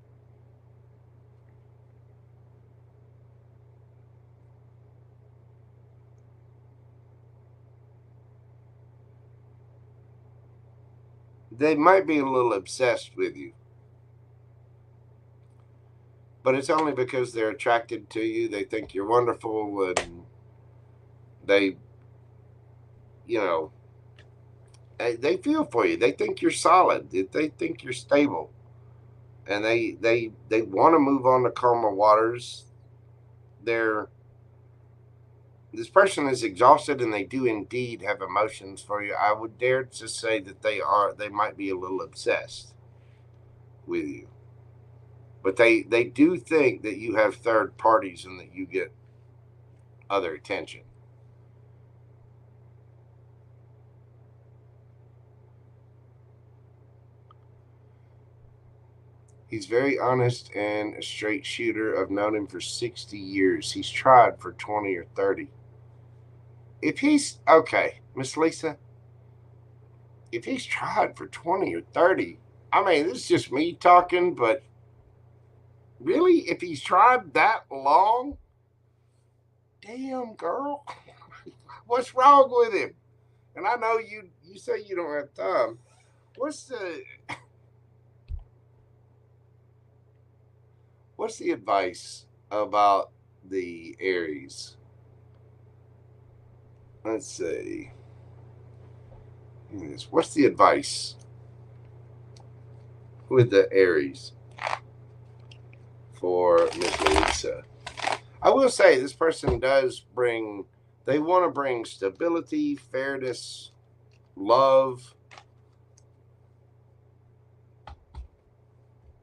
They might be a little obsessed with you. But it's only because they're attracted to you. They think you're wonderful, and they, you know, they feel for you. They think you're solid. They think you're stable, and they want to move on to calmer waters. This person is exhausted, and they do indeed have emotions for you. I would dare to say that they might be a little obsessed with you. But they do think that you have third parties and that you get other attention. He's very honest and a straight shooter. I've known him for 60 years. He's tried for 20 or 30. If he's, okay, Miss Lisa, if he's tried for 20 or 30, I mean, this is just me talking, but really, if he's tried that long, damn, girl, what's wrong with him? And I know you say you don't have time. What's the advice about the Aries? Let's see. What's the advice with the Aries for Miss Lisa? I will say this person they want to bring stability, fairness, love.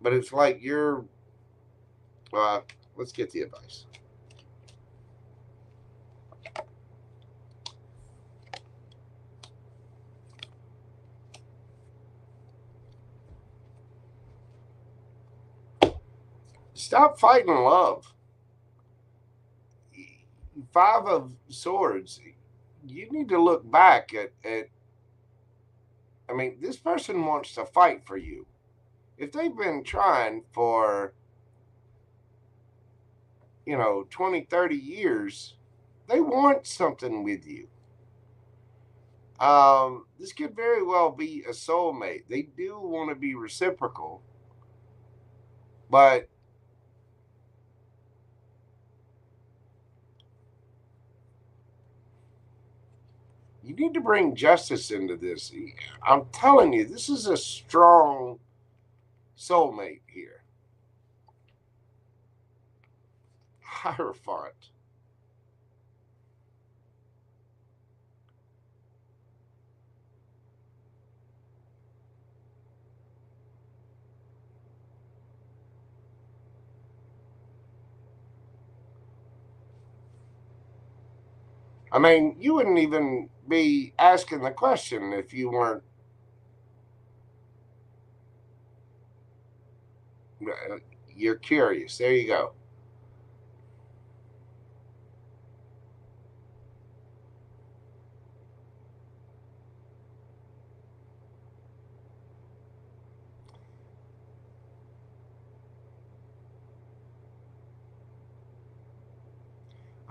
But it's like you're, let's get the advice. Stop fighting love. Five of Swords. You need to look back at I mean, this person wants to fight for you. If they've been trying for, 20, 30 years, they want something with you. This could very well be a soulmate. They do want to be reciprocal, but you need to bring justice into this. I'm telling you, this is a strong soulmate here. Hierophant. I mean, you wouldn't even be asking the question if you weren't. You're curious. There you go.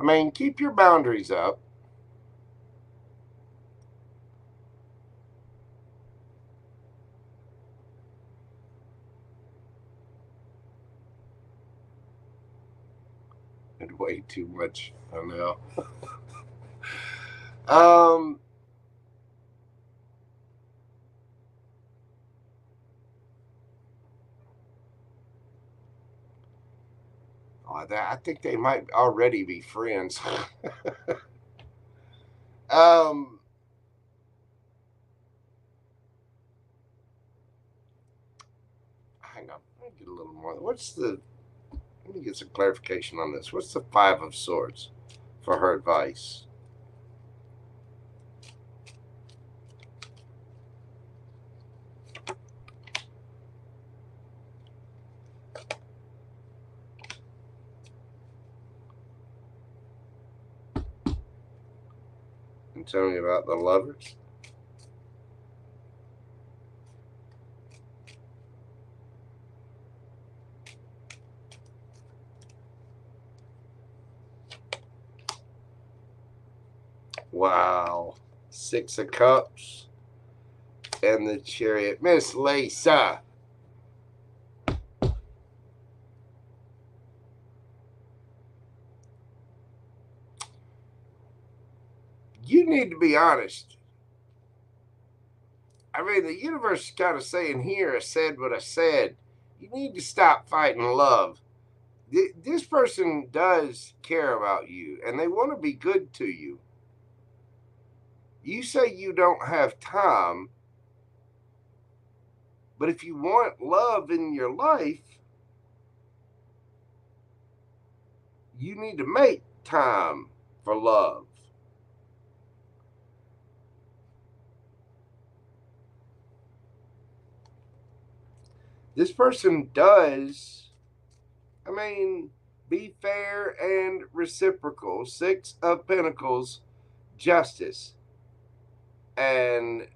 I mean, keep your boundaries up. And way too much. I know. I think they might already be friends. um, hang on. Let me get a little more. Let me get some clarification on this. What's the Five of Swords for her advice? And tell me about the Lovers. Wow. Six of Cups and the Chariot. Miss Lisa. You need to be honest. I mean, the universe is kind of saying here, I said what I said. You need to stop fighting love. This person does care about you and they want to be good to you. You say you don't have time, but if you want love in your life, you need to make time for love. This person does, I mean, be fair and reciprocal. Six of Pentacles, justice. And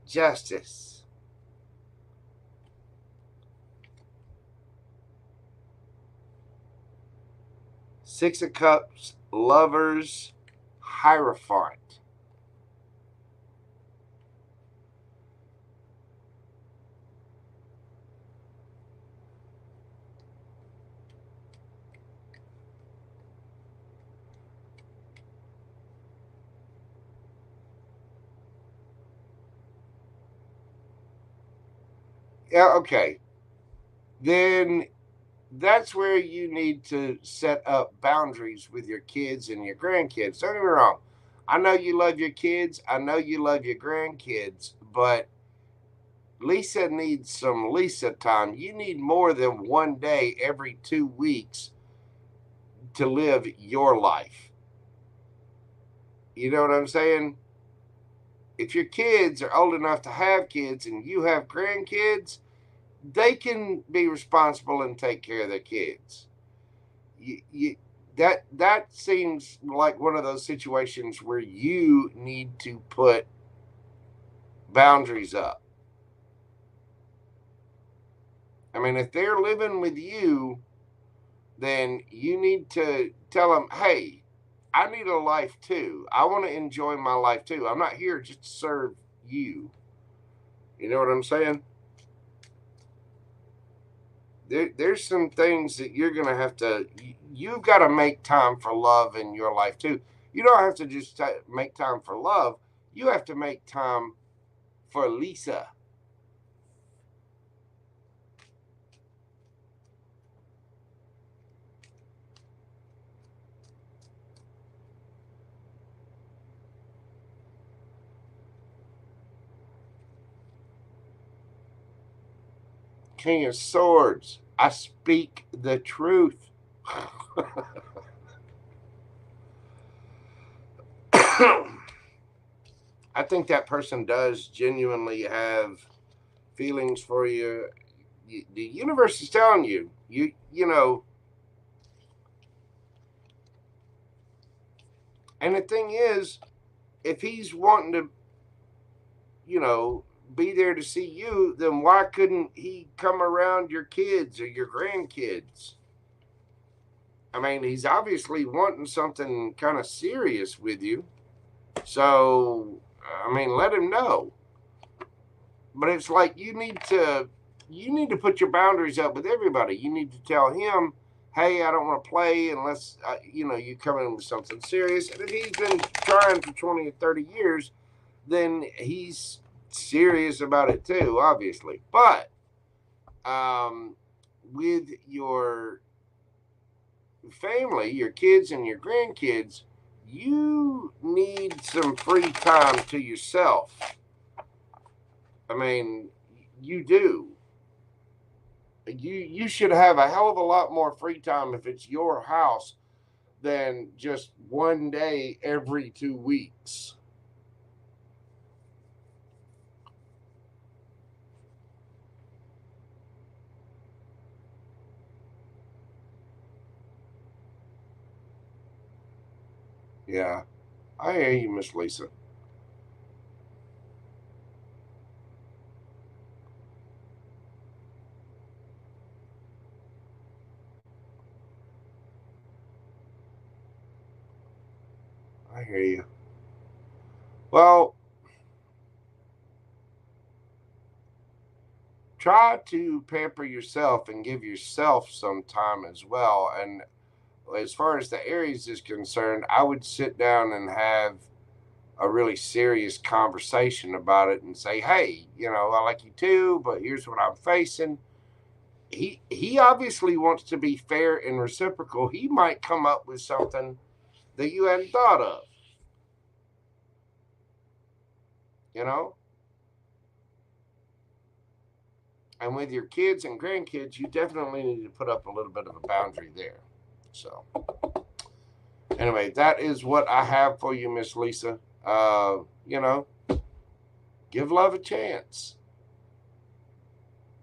justice. Six of Cups, Lovers, Hierophant. Yeah, okay. Then that's where you need to set up boundaries with your kids and your grandkids. Don't get me wrong. I know you love your kids. I know you love your grandkids, but Lisa needs some Lisa time. You need more than one day every 2 weeks to live your life. You know what I'm saying? If your kids are old enough to have kids and you have grandkids, they can be responsible and take care of their kids. That seems like one of those situations where you need to put boundaries up. I mean, if they're living with you, then you need to tell them, hey, I need a life too. I want to enjoy my life too. I'm not here just to serve you. You know what I'm saying? There's some things that you're going to have to, you've got to make time for love in your life too. You don't have to just make time for love. You have to make time for Lisa. King of Swords. I speak the truth. I think that person does genuinely have feelings for you. The universe is telling you, you know. And the thing is, if he's wanting to, be there to see you, then why couldn't he come around your kids or your grandkids? I mean, he's obviously wanting something kind of serious with you. So, I mean, let him know. But it's like you need to put your boundaries up with everybody. You need to tell him, hey, I don't want to play unless, you come in with something serious. And if he's been trying for 20 or 30 years, then he's serious about it too, obviously. But with your family, your kids and your grandkids, you need some free time to yourself. I mean, you do. You should have a hell of a lot more free time if it's your house than just one day every 2 weeks. Yeah, I hear you, Miss Lisa. I hear you. Well, try to pamper yourself and give yourself some time as well. And as far as the Aries is concerned, I would sit down and have a really serious conversation about it and say, hey, I like you too, but here's what I'm facing. He obviously wants to be fair and reciprocal. He might come up with something that you hadn't thought of. And with your kids and grandkids, you definitely need to put up a little bit of a boundary there. So anyway, that is what I have for you, Miss Lisa. Give love a chance.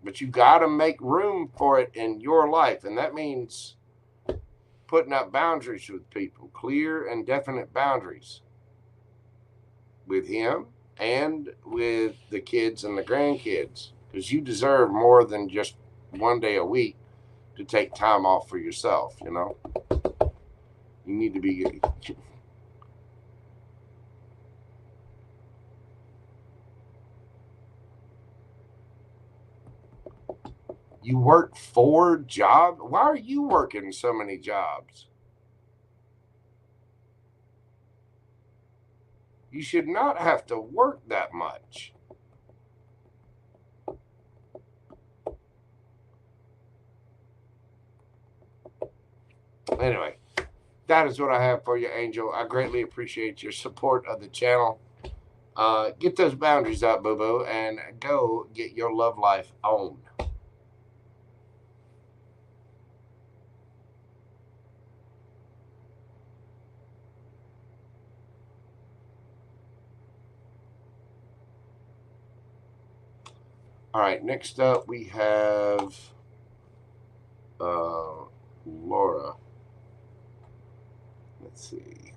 But you got to make room for it in your life. And that means putting up boundaries with people, clear and definite boundaries with him and with the kids and the grandkids. Because you deserve more than just one day a week to take time off for yourself, You need to be... You work 4 jobs? Why are you working so many jobs? You should not have to work that much. Anyway, that is what I have for you, Angel. I greatly appreciate your support of the channel. Get those boundaries up, boo-boo, and go get your love life on. All right, next up we have Laura. Let's see.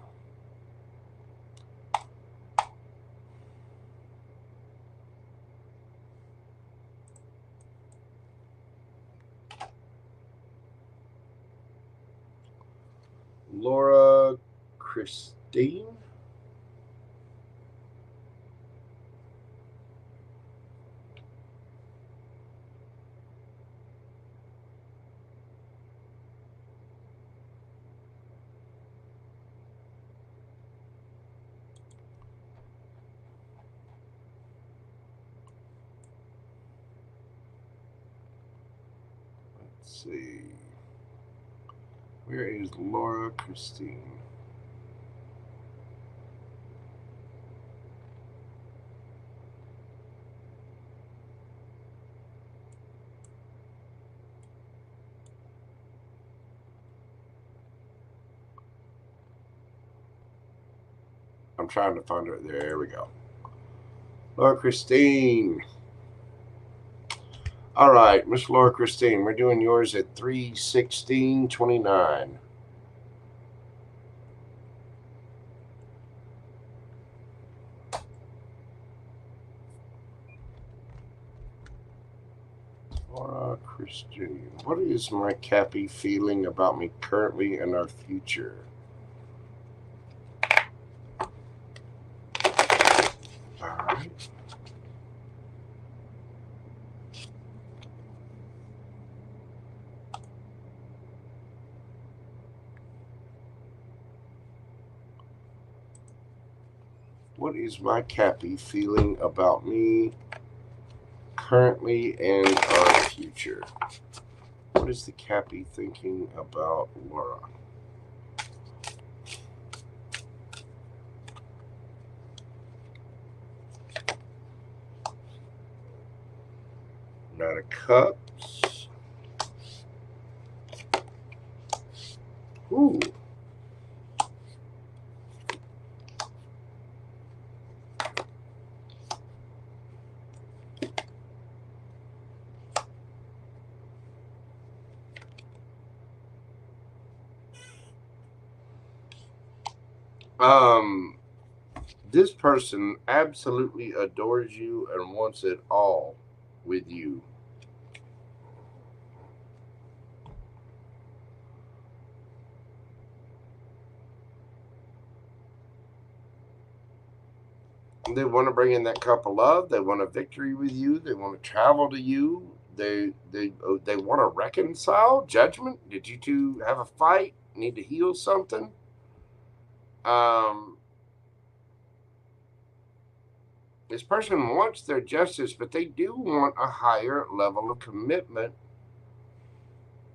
Laura Christine. Let's see. Where is Laura Christine? I'm trying to find her. There we go. Laura Christine. All right, Miss Laura Christine, we're doing yours at 3/16/29. Laura Christine, what is my Cappy feeling about me currently and our future? All right. What is my Cappy feeling about me currently and our future? What is the Cappy thinking about Laura? Knight of Cups. Ooh. This person absolutely adores you and wants it all with you. They want to bring in that cup of love. They want a victory with you. They want to travel to you. They want to reconcile. Judgment. Did you two have a fight? Need to heal something? This person wants their justice, but they do want a higher level of commitment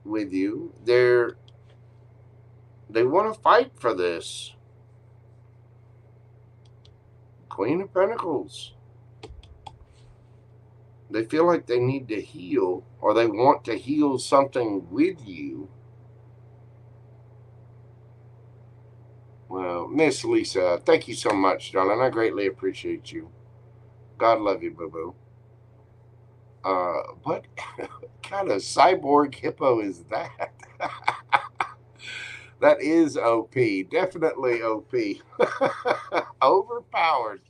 with you. They want to fight for this. Queen of Pentacles. They feel like they need to heal, or they want to heal something with you. Well, Miss Lisa, thank you so much, darling. I greatly appreciate you. God love you, boo-boo. What kind of cyborg hippo is that? That is OP. Definitely OP. Overpowered.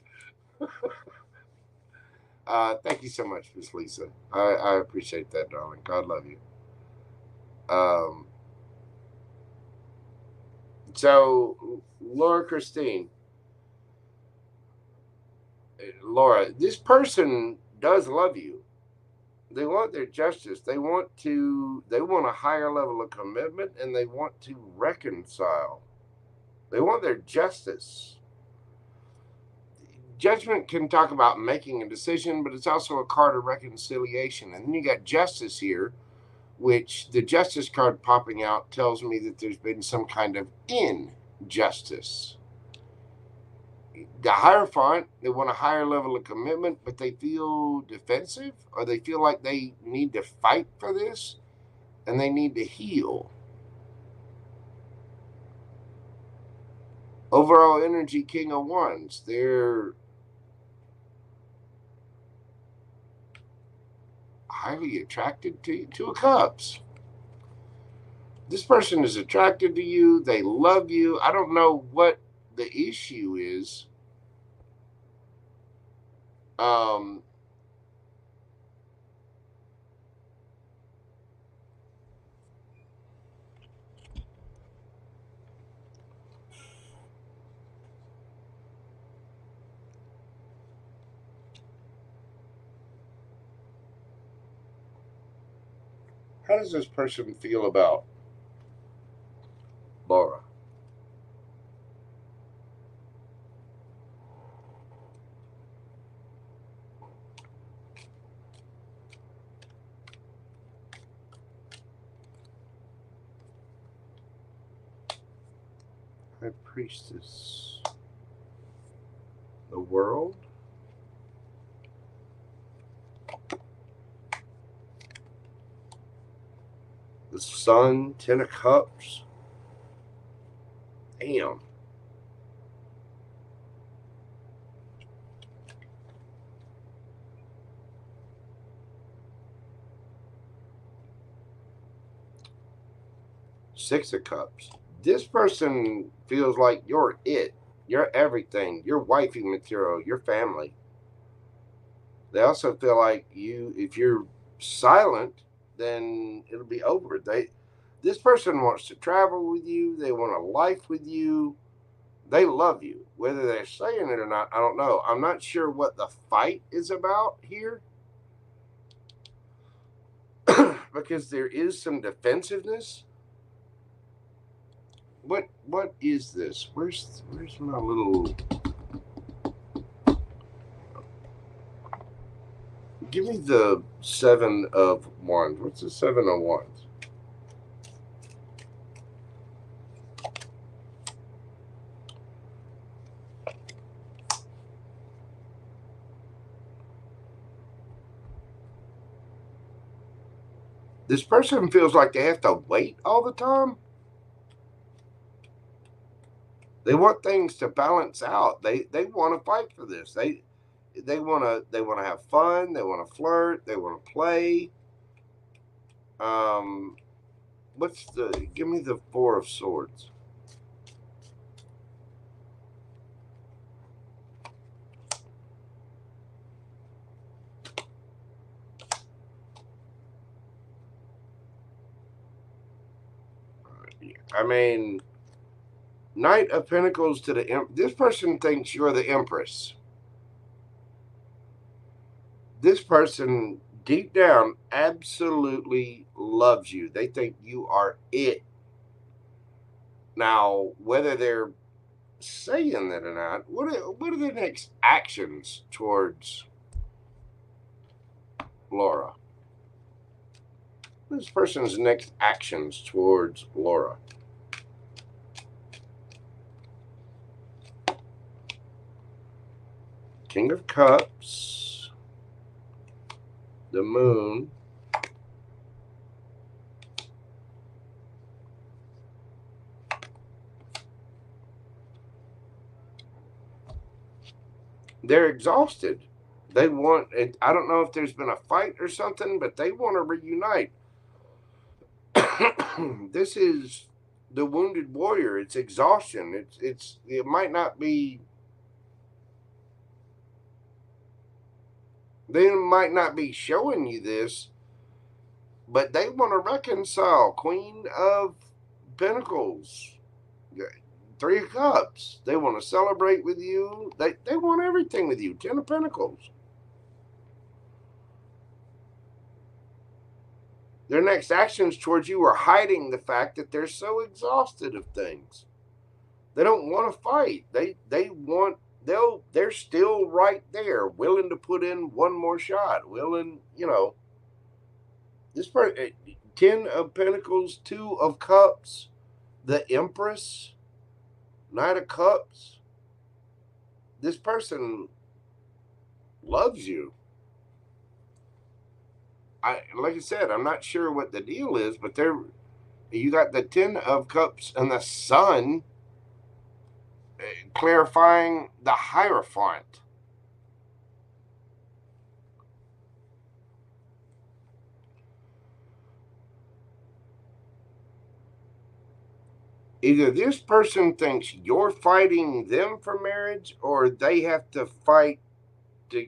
Thank you so much, Miss Lisa. I appreciate that, darling. God love you. So, Laura Christine. Laura, this person does love you. They want their justice. They want a higher level of commitment, and they want to reconcile. They want their justice. Judgment can talk about making a decision, but it's also a card of reconciliation. And then you got justice here, which the justice card popping out tells me that there's been some kind of injustice. The Hierophant, they want a higher level of commitment, but they feel defensive, or they feel like they need to fight for this, and they need to heal. Overall energy, King of Wands. They're highly attracted to you. Two of Cups. This person is attracted to you. They love you. I don't know what the issue is. How does this person feel about Laura? High Priestess. The World. The Sun. 10 of Cups. Damn. Six of Cups. This person feels like you're it. You're everything. You're wifey material. Your family. They also feel like if you're silent, then it'll be over. This person wants to travel with you. They want a life with you. They love you. Whether they're saying it or not, I don't know. I'm not sure what the fight is about here. Because there is some defensiveness. What is this? Where's my little... Give me the Seven of Wands. What's the Seven of Wands? This person feels like they have to wait all the time. They want things to balance out. They want to fight for this. They want to have fun. They want to flirt. They want to play. Give me the Four of Swords. I mean, Knight of Pentacles to the... This person thinks you're the Empress. This person, deep down, absolutely loves you. They think you are it. Now, whether they're saying that or not, what are their next actions towards Laura? This person's next actions towards Laura. King of Cups, the Moon, they're exhausted. They want it. I don't know if there's been a fight or something, but they want to reunite. This is the wounded warrior. It's exhaustion. It might not be... They might not be showing you this, but they want to reconcile. Queen of Pentacles, Three of Cups. They want to celebrate with you. They want everything with you. Ten of Pentacles. Their next actions towards you are hiding the fact that they're so exhausted of things. They don't want to fight. They're still right there, willing to put in one more shot, willing, this person, 10 of Pentacles, 2 of Cups, the Empress, Knight of Cups. This person loves you. Like I said, I'm not sure what the deal is, but you got the 10 of Cups and the Sun, clarifying the Hierophant. Either this person thinks you're fighting them for marriage, or they have to fight to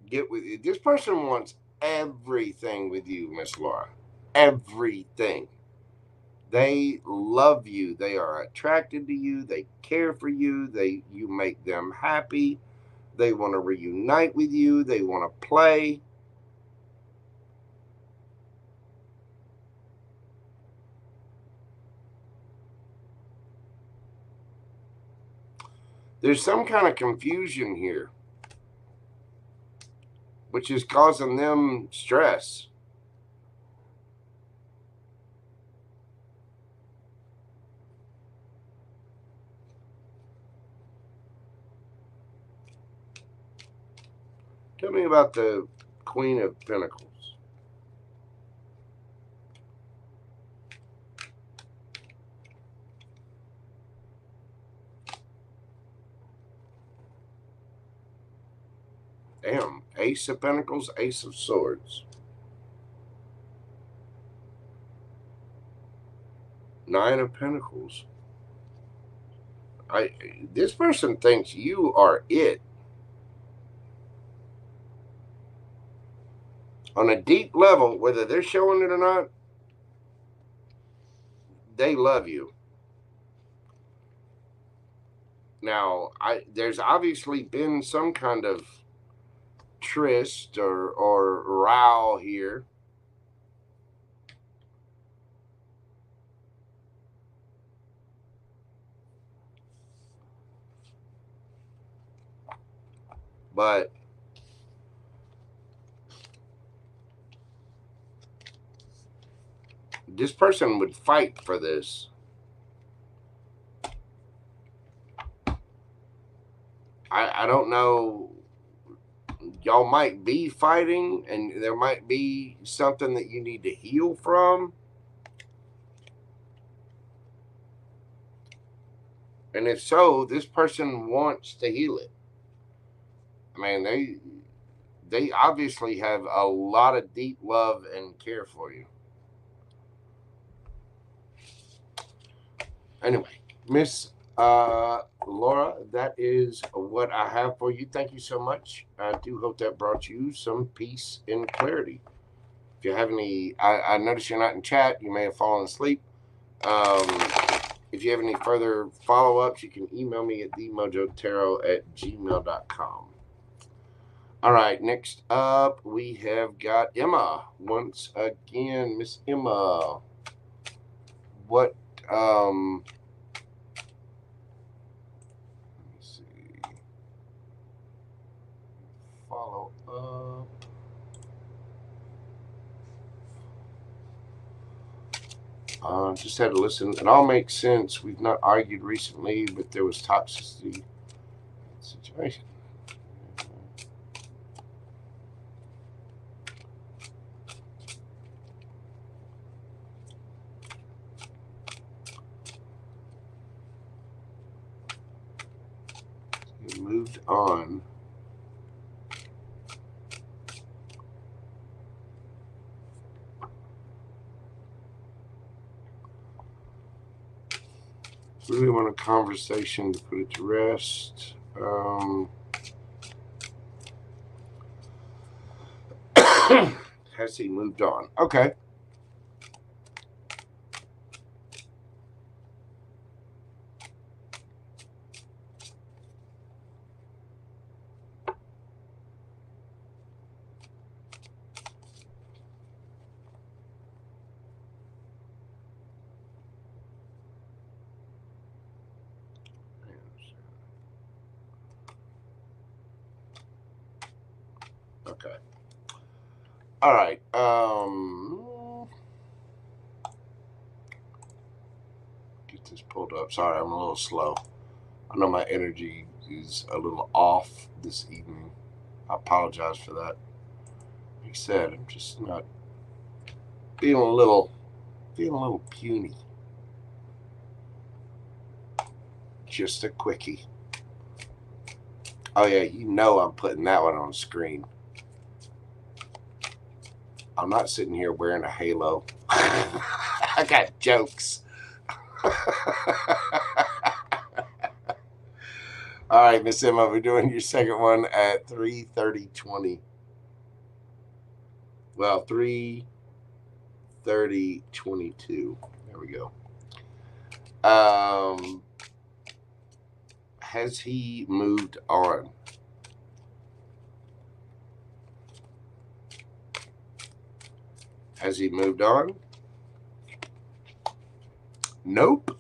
get with you. This person wants everything with you, Miss Laura. Everything. They love you. They are attracted to you. They care for you. You make them happy. They want to reunite with you. They want to play. There's some kind of confusion here, which is causing them stress. Tell me about the Queen of Pentacles. Damn, Ace of Pentacles, Ace of Swords. Nine of Pentacles. This person thinks you are it. On a deep level, whether they're showing it or not, they love you. Now, there's obviously been some kind of tryst or row here. But this person would fight for this. I don't know. Y'all might be fighting, and there might be something that you need to heal from. And if so, this person wants to heal it. I mean, they obviously have a lot of deep love and care for you. Anyway, Miss Laura, that is what I have for you. Thank you so much. I do hope that brought you some peace and clarity. If you have any, I noticed you're not in chat. You may have fallen asleep. If you have any further follow-ups, you can email me at themojotarot@gmail.com. All right, next up, we have got Emma. Once again, Miss Emma, what, let me see, follow up. Just had to listen. It all makes sense. We've not argued recently, but there was toxicity situation. He moved on. Really want a conversation to put it to rest. Has he moved on? Okay. Okay. All right. Get this pulled up. Sorry, I'm a little slow. I know my energy is a little off this evening. I apologize for that. Like I said, I'm just not feeling a little puny. Just a quickie. Oh yeah, you know I'm putting that one on screen. I'm not sitting here wearing a halo. I got jokes. All right, Miss Emma, we're doing your second one at 3:30:20. Well, 3:30:22. There we go. Has he moved on? Has he moved on? Nope.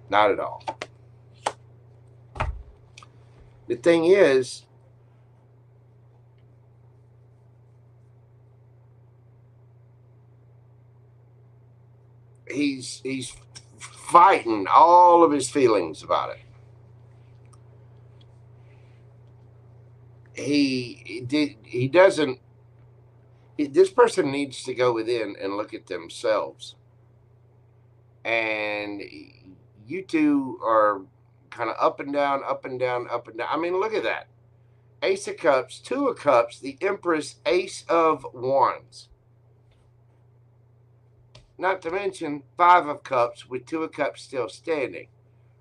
Not at all. The thing is, he's fighting all of his feelings about it. He doesn't. This person needs to go within and look at themselves. And you two are kind of up and down, up and down, up and down. I mean, look at that. Ace of Cups, Two of Cups, the Empress, Ace of Wands. Not to mention Five of Cups with Two of Cups still standing.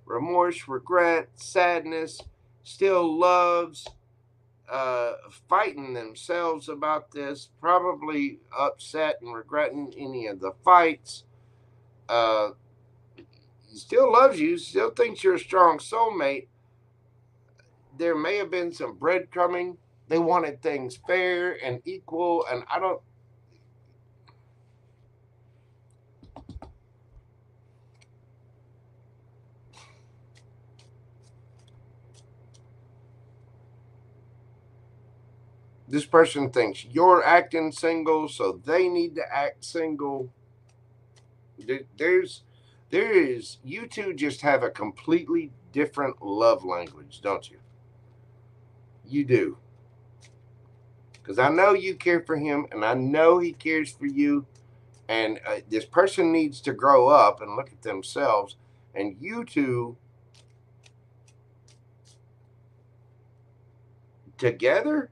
Remorse, regret, sadness, still loves, fighting themselves about this, probably upset and regretting any of the fights. Still loves you, still thinks you're a strong soulmate. There may have been some breadcrumbing. They wanted things fair and equal, and I don't. This person thinks you're acting single, so they need to act single. You two just have a completely different love language, don't you? You do. Because I know you care for him, and I know he cares for you. And this person needs to grow up and look at themselves. And you two together,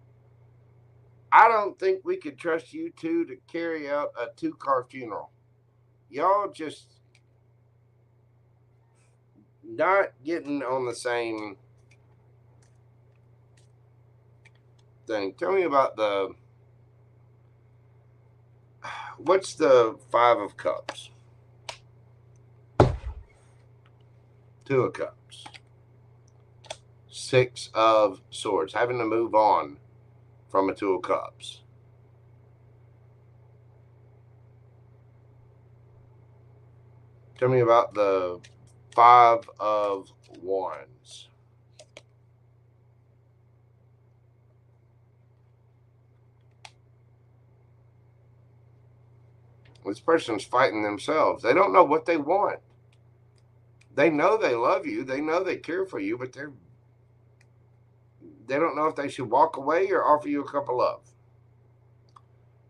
I don't think we could trust you two to carry out a 2-car funeral. Y'all just not getting on the same thing. Tell me about what's the Five of Cups? Two of Cups. Six of Swords. Having to move on from a Two of Cups. Tell me about the Five of Wands. This person's fighting themselves. They don't know what they want. They know they love you. They know they care for you, but they don't know if they should walk away or offer you a cup of love.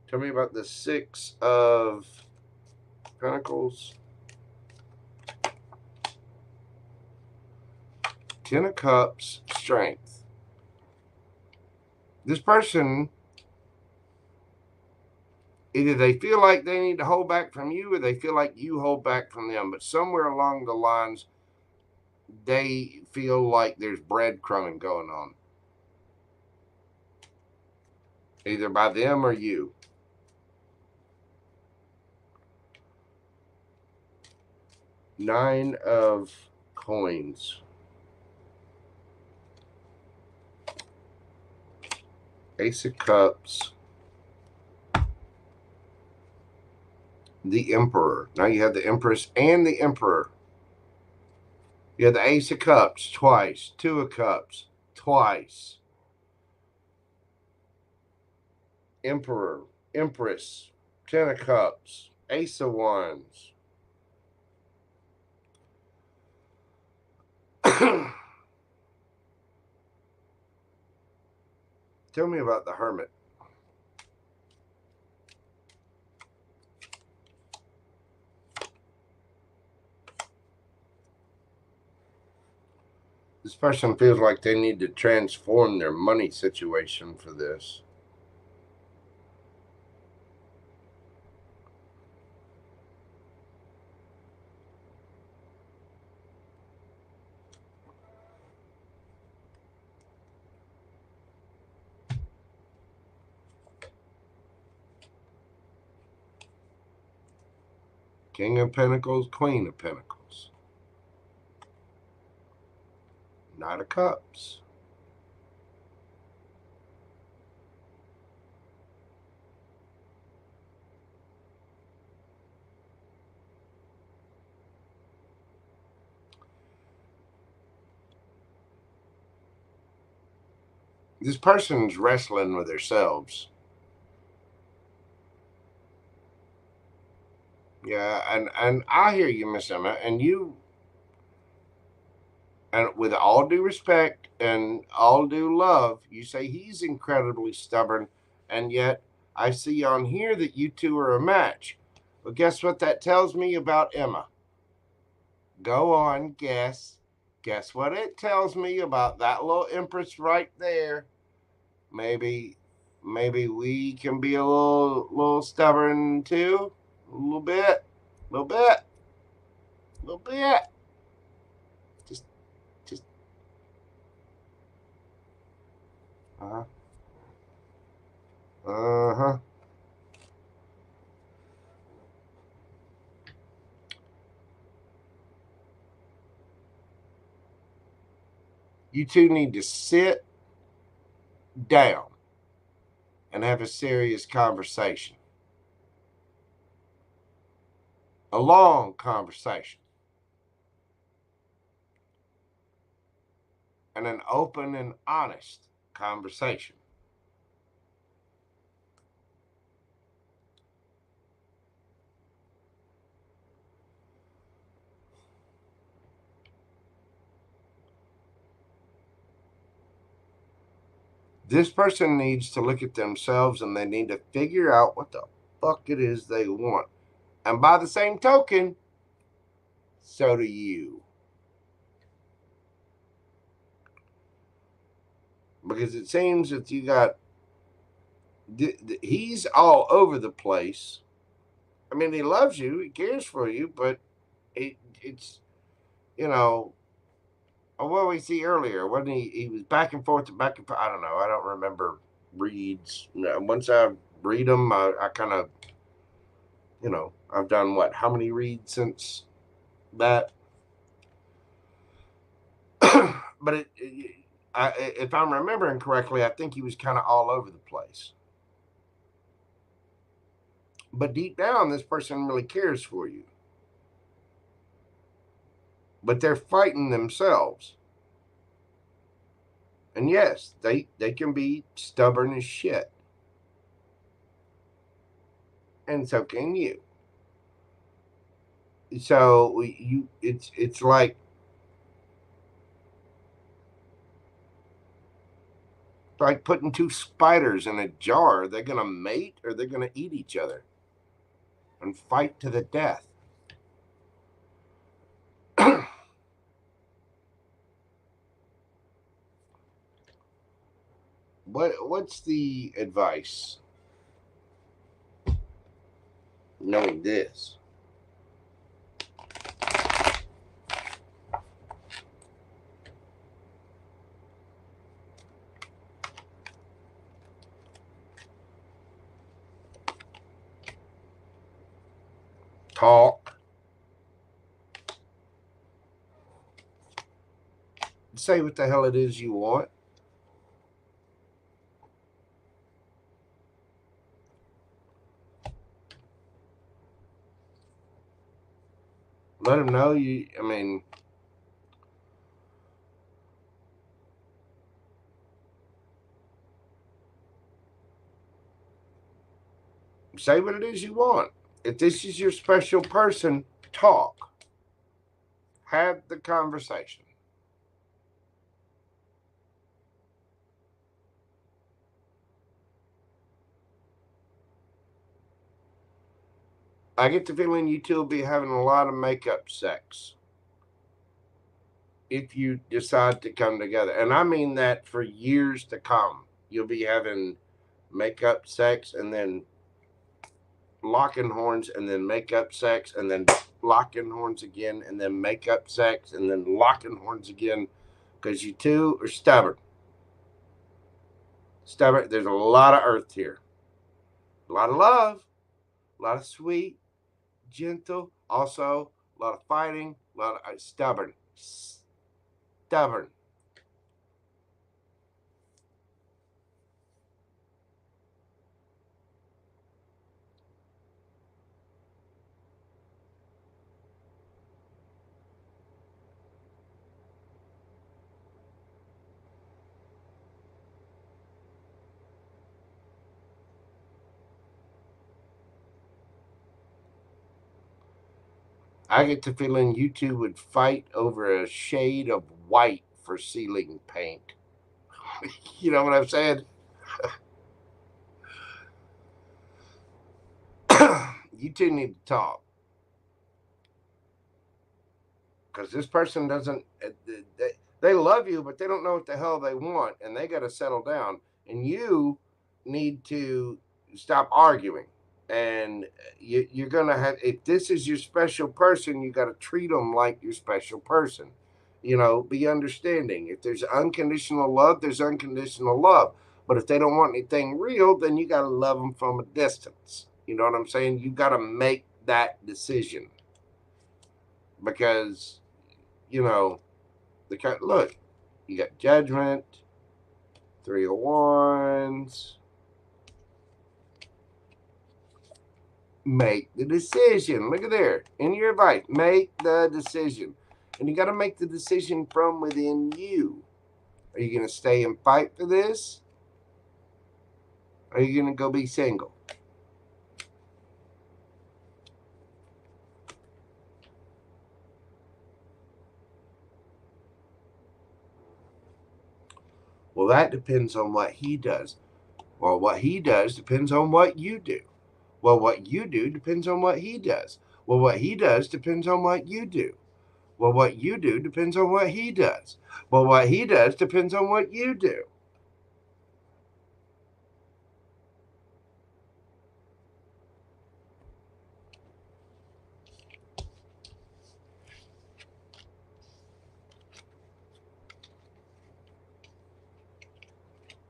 Tell me about the Six of Pentacles. Ten of Cups, Strength. This person, either they feel like they need to hold back from you or they feel like you hold back from them. But somewhere along the lines, they feel like there's breadcrumbing going on. Either by them or you. Nine of Coins. Ace of Cups. The Emperor. Now you have the Empress and the Emperor. You have the Ace of Cups twice. Two of Cups twice. Emperor. Empress. Ten of Cups. Ace of Wands. Tell me about the Hermit. This person feels like they need to transform their money situation for this. King of Pentacles, Queen of Pentacles. Knight of Cups. This person's wrestling with themselves. Yeah, and I hear you, Miss Emma, and with all due respect and all due love, you say he's incredibly stubborn, and yet I see on here that you two are a match. Well, guess what that tells me about Emma? Go on, guess. Guess what it tells me about that little Empress right there? Maybe we can be a little stubborn too. A little bit. Just uh-huh. Uh-huh. You two need to sit down and have a serious conversation. A long conversation. And an open and honest conversation. This person needs to look at themselves and they need to figure out what the fuck it is they want. And by the same token, so do you. Because it seems that you got, he's all over the place. I mean, he loves you, he cares for you, but it's, you know, what we see earlier, when he was back and forth. I don't know. I don't remember reads. Once I read them, I kind of, you know, I've done what? How many reads since that? But if I'm remembering correctly, I think he was kind of all over the place. But deep down, this person really cares for you. But they're fighting themselves. And yes, they can be stubborn as shit. And so can you. So it's like putting two spiders in a jar. They're gonna mate or they're gonna eat each other and fight to the death. What's the advice? Knowing this. Talk. Say what the hell it is you want. Let them know you, I mean, say what it is you want. If this is your special person, talk. Have the conversation. I get the feeling you two will be having a lot of makeup sex if you decide to come together. And I mean that for years to come. You'll be having makeup sex and then locking horns and then makeup sex and then locking horns again and then makeup sex and then locking horns again, because you two are stubborn. Stubborn. There's a lot of earth here. A lot of love. A lot of sweet, gentle. Also, a lot of fighting. A lot of stubborn. Stubborn. I get the feeling you two would fight over a shade of white for ceiling paint. You know what I'm saying? You two need to talk. because this person doesn't, they love you, but they don't know what the hell they want, and they got to settle down. And you need to stop arguing. And you're going to have, if this is your special person, you got to treat them like your special person. Be understanding. If there's unconditional love, there's unconditional love. But if they don't want anything real, then you got to love them from a distance. You know what I'm saying? You got to make that decision. Because, look, you got Judgment, 3 of Wands. Make the decision. Look at there. In your advice, make the decision. And you got to make the decision from within you. Are you going to stay and fight for this? Or are you going to go be single? Well, that depends on what he does. Well, what he does depends on what you do. Well, what you do depends on what he does. Well, what he does depends on what you do. Well, what you do depends on what he does. Well, what he does depends on what you do.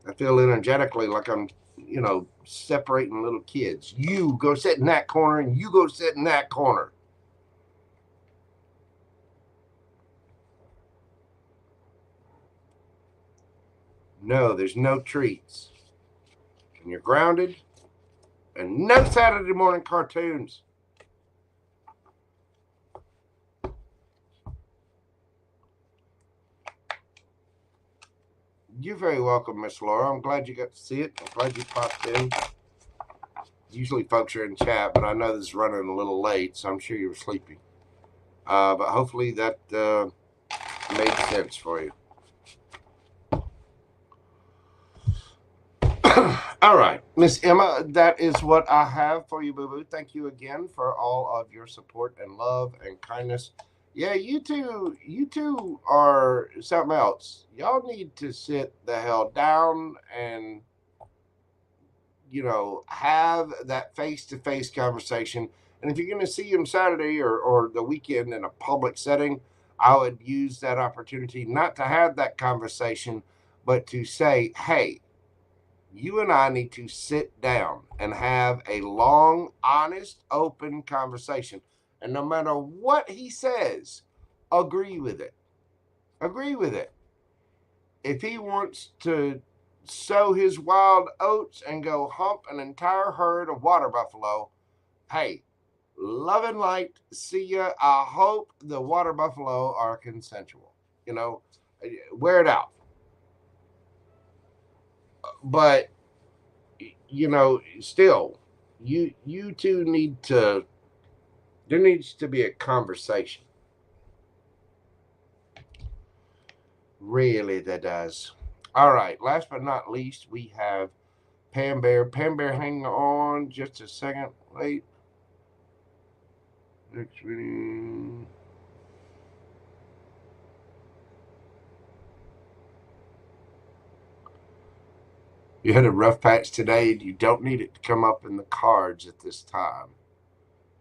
I feel energetically like I'm, separating little kids. You go sit in that corner and you go sit in that corner. No, there's no treats. And you're grounded. And no Saturday morning cartoons. You're very welcome, Miss Laura. I'm glad you got to see it. I'm glad you popped in. Usually folks are in chat, but I know this is running a little late, so I'm sure you were sleepy. But hopefully that made sense for you. All right, Miss Emma, that is what I have for you, boo-boo. Thank you again for all of your support and love and kindness. Yeah, you two are something else. Y'all need to sit the hell down and, have that face-to-face conversation. And if you're going to see him Saturday or the weekend in a public setting, I would use that opportunity not to have that conversation, but to say, hey, you and I need to sit down and have a long, honest, open conversation. And no matter what he says, agree with it. Agree with it. If he wants to sow his wild oats and go hump an entire herd of water buffalo, hey, love and light, see ya. I hope the water buffalo are consensual. Wear it out. But, still, you two need to, there needs to be a conversation. Really, there does. All right, last but not least, we have Pam Bear. Pam Bear, hang on just a second. Wait. Next reading. You had a rough patch today, and you don't need it to come up in the cards at this time.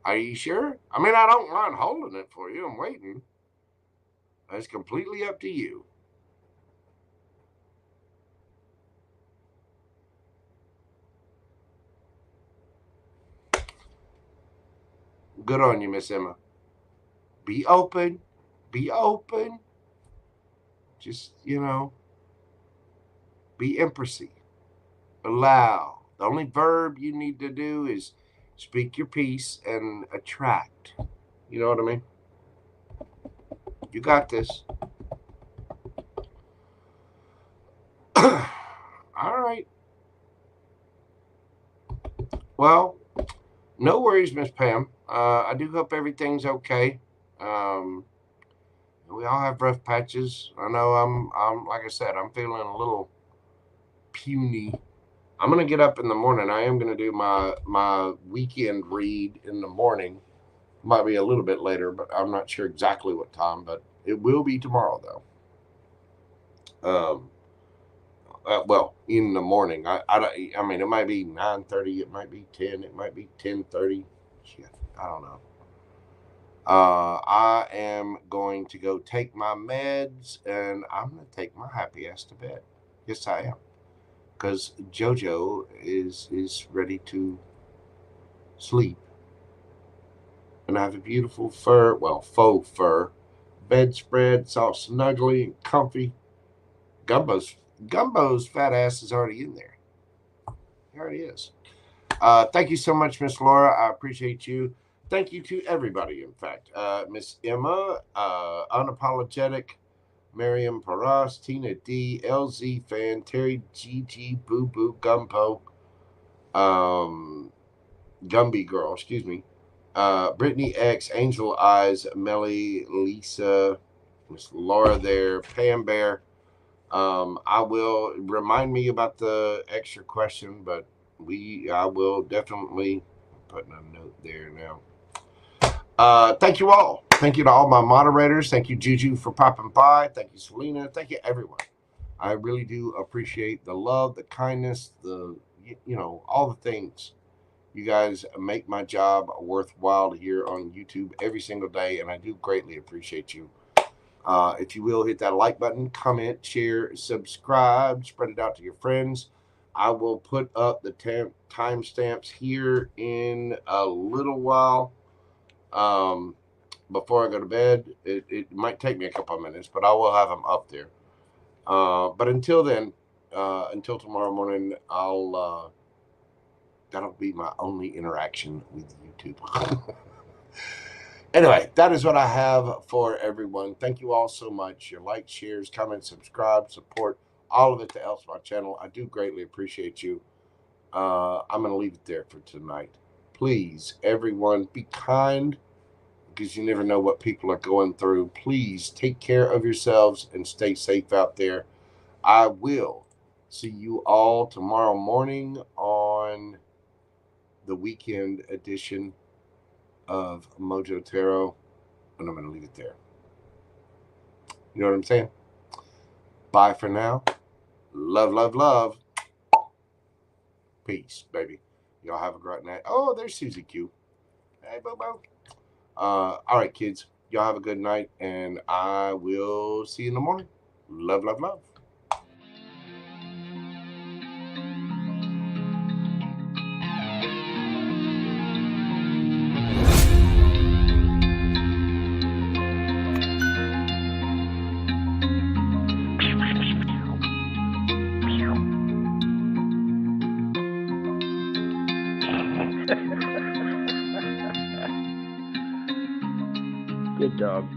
Are you sure? I mean, I don't mind holding it for you. I'm waiting. It's completely up to you. Good on you, Miss Emma. Be open. Be open. Just, be empressy. Allow. The only verb you need to do is speak your piece and attract. You know what I mean? You got this. All right. Well, no worries, Miss Pam. I do hope everything's okay. We all have rough patches. I know I'm like I said, I'm feeling a little puny. I'm gonna get up in the morning. I am gonna do my weekend read in the morning, Might be a little bit later, but I'm not sure exactly what time. But it will be tomorrow, though. Well, in the morning. I mean, it might be 9:30. It might be 10. It might be 10:30. Shit, I don't know. I am going to go take my meds, and I'm going to take my happy ass to bed. Yes, I am, because JoJo is ready to sleep, and I have a beautiful faux fur bedspread. It's all snuggly and comfy. Gumbo's fat ass is already in there. He already is. Thank you so much, Miss Laura. I appreciate you. Thank you to everybody, in fact. Miss Emma, Unapologetic, Miriam Paras, Tina D, LZ Fan, Terry GG, Boo Boo Gumpo, Gumby Girl, excuse me, Britney X, Angel Eyes, Melly, Lisa, Miss Laura there, Pam Bear. I will remind me about the extra question, but I will definitely putting a note there now. Thank you all. Thank you to all my moderators. Thank you, Juju, for popping by. Thank you, Selena. Thank you, everyone. I really do appreciate the love, the kindness, all the things. You guys make my job worthwhile here on YouTube every single day, and I do greatly appreciate you. If you will, hit that like button, comment, share, subscribe, spread it out to your friends. I will put up the timestamps here in a little while. Before I go to bed, it might take me a couple of minutes, but I will have them up there. But until then, until tomorrow morning, that'll be my only interaction with YouTube. Anyway, that is what I have for everyone. Thank you all so much. Your likes, shares, comments, subscribe, support, all of it to help my channel. I do greatly appreciate you. I'm going to leave it there for tonight. Please, everyone, be kind, because you never know what people are going through. Please take care of yourselves and stay safe out there. I will see you all tomorrow morning on the weekend edition of Mojo Tarot, and I'm going to leave it there. You know what I'm saying? Bye for now. Love, love, love. Peace, baby. Y'all have a great night. Oh, there's Susie Q. Hey, Bobo. All right, kids. Y'all have a good night, and I will see you in the morning. Love, love, love. Good dog.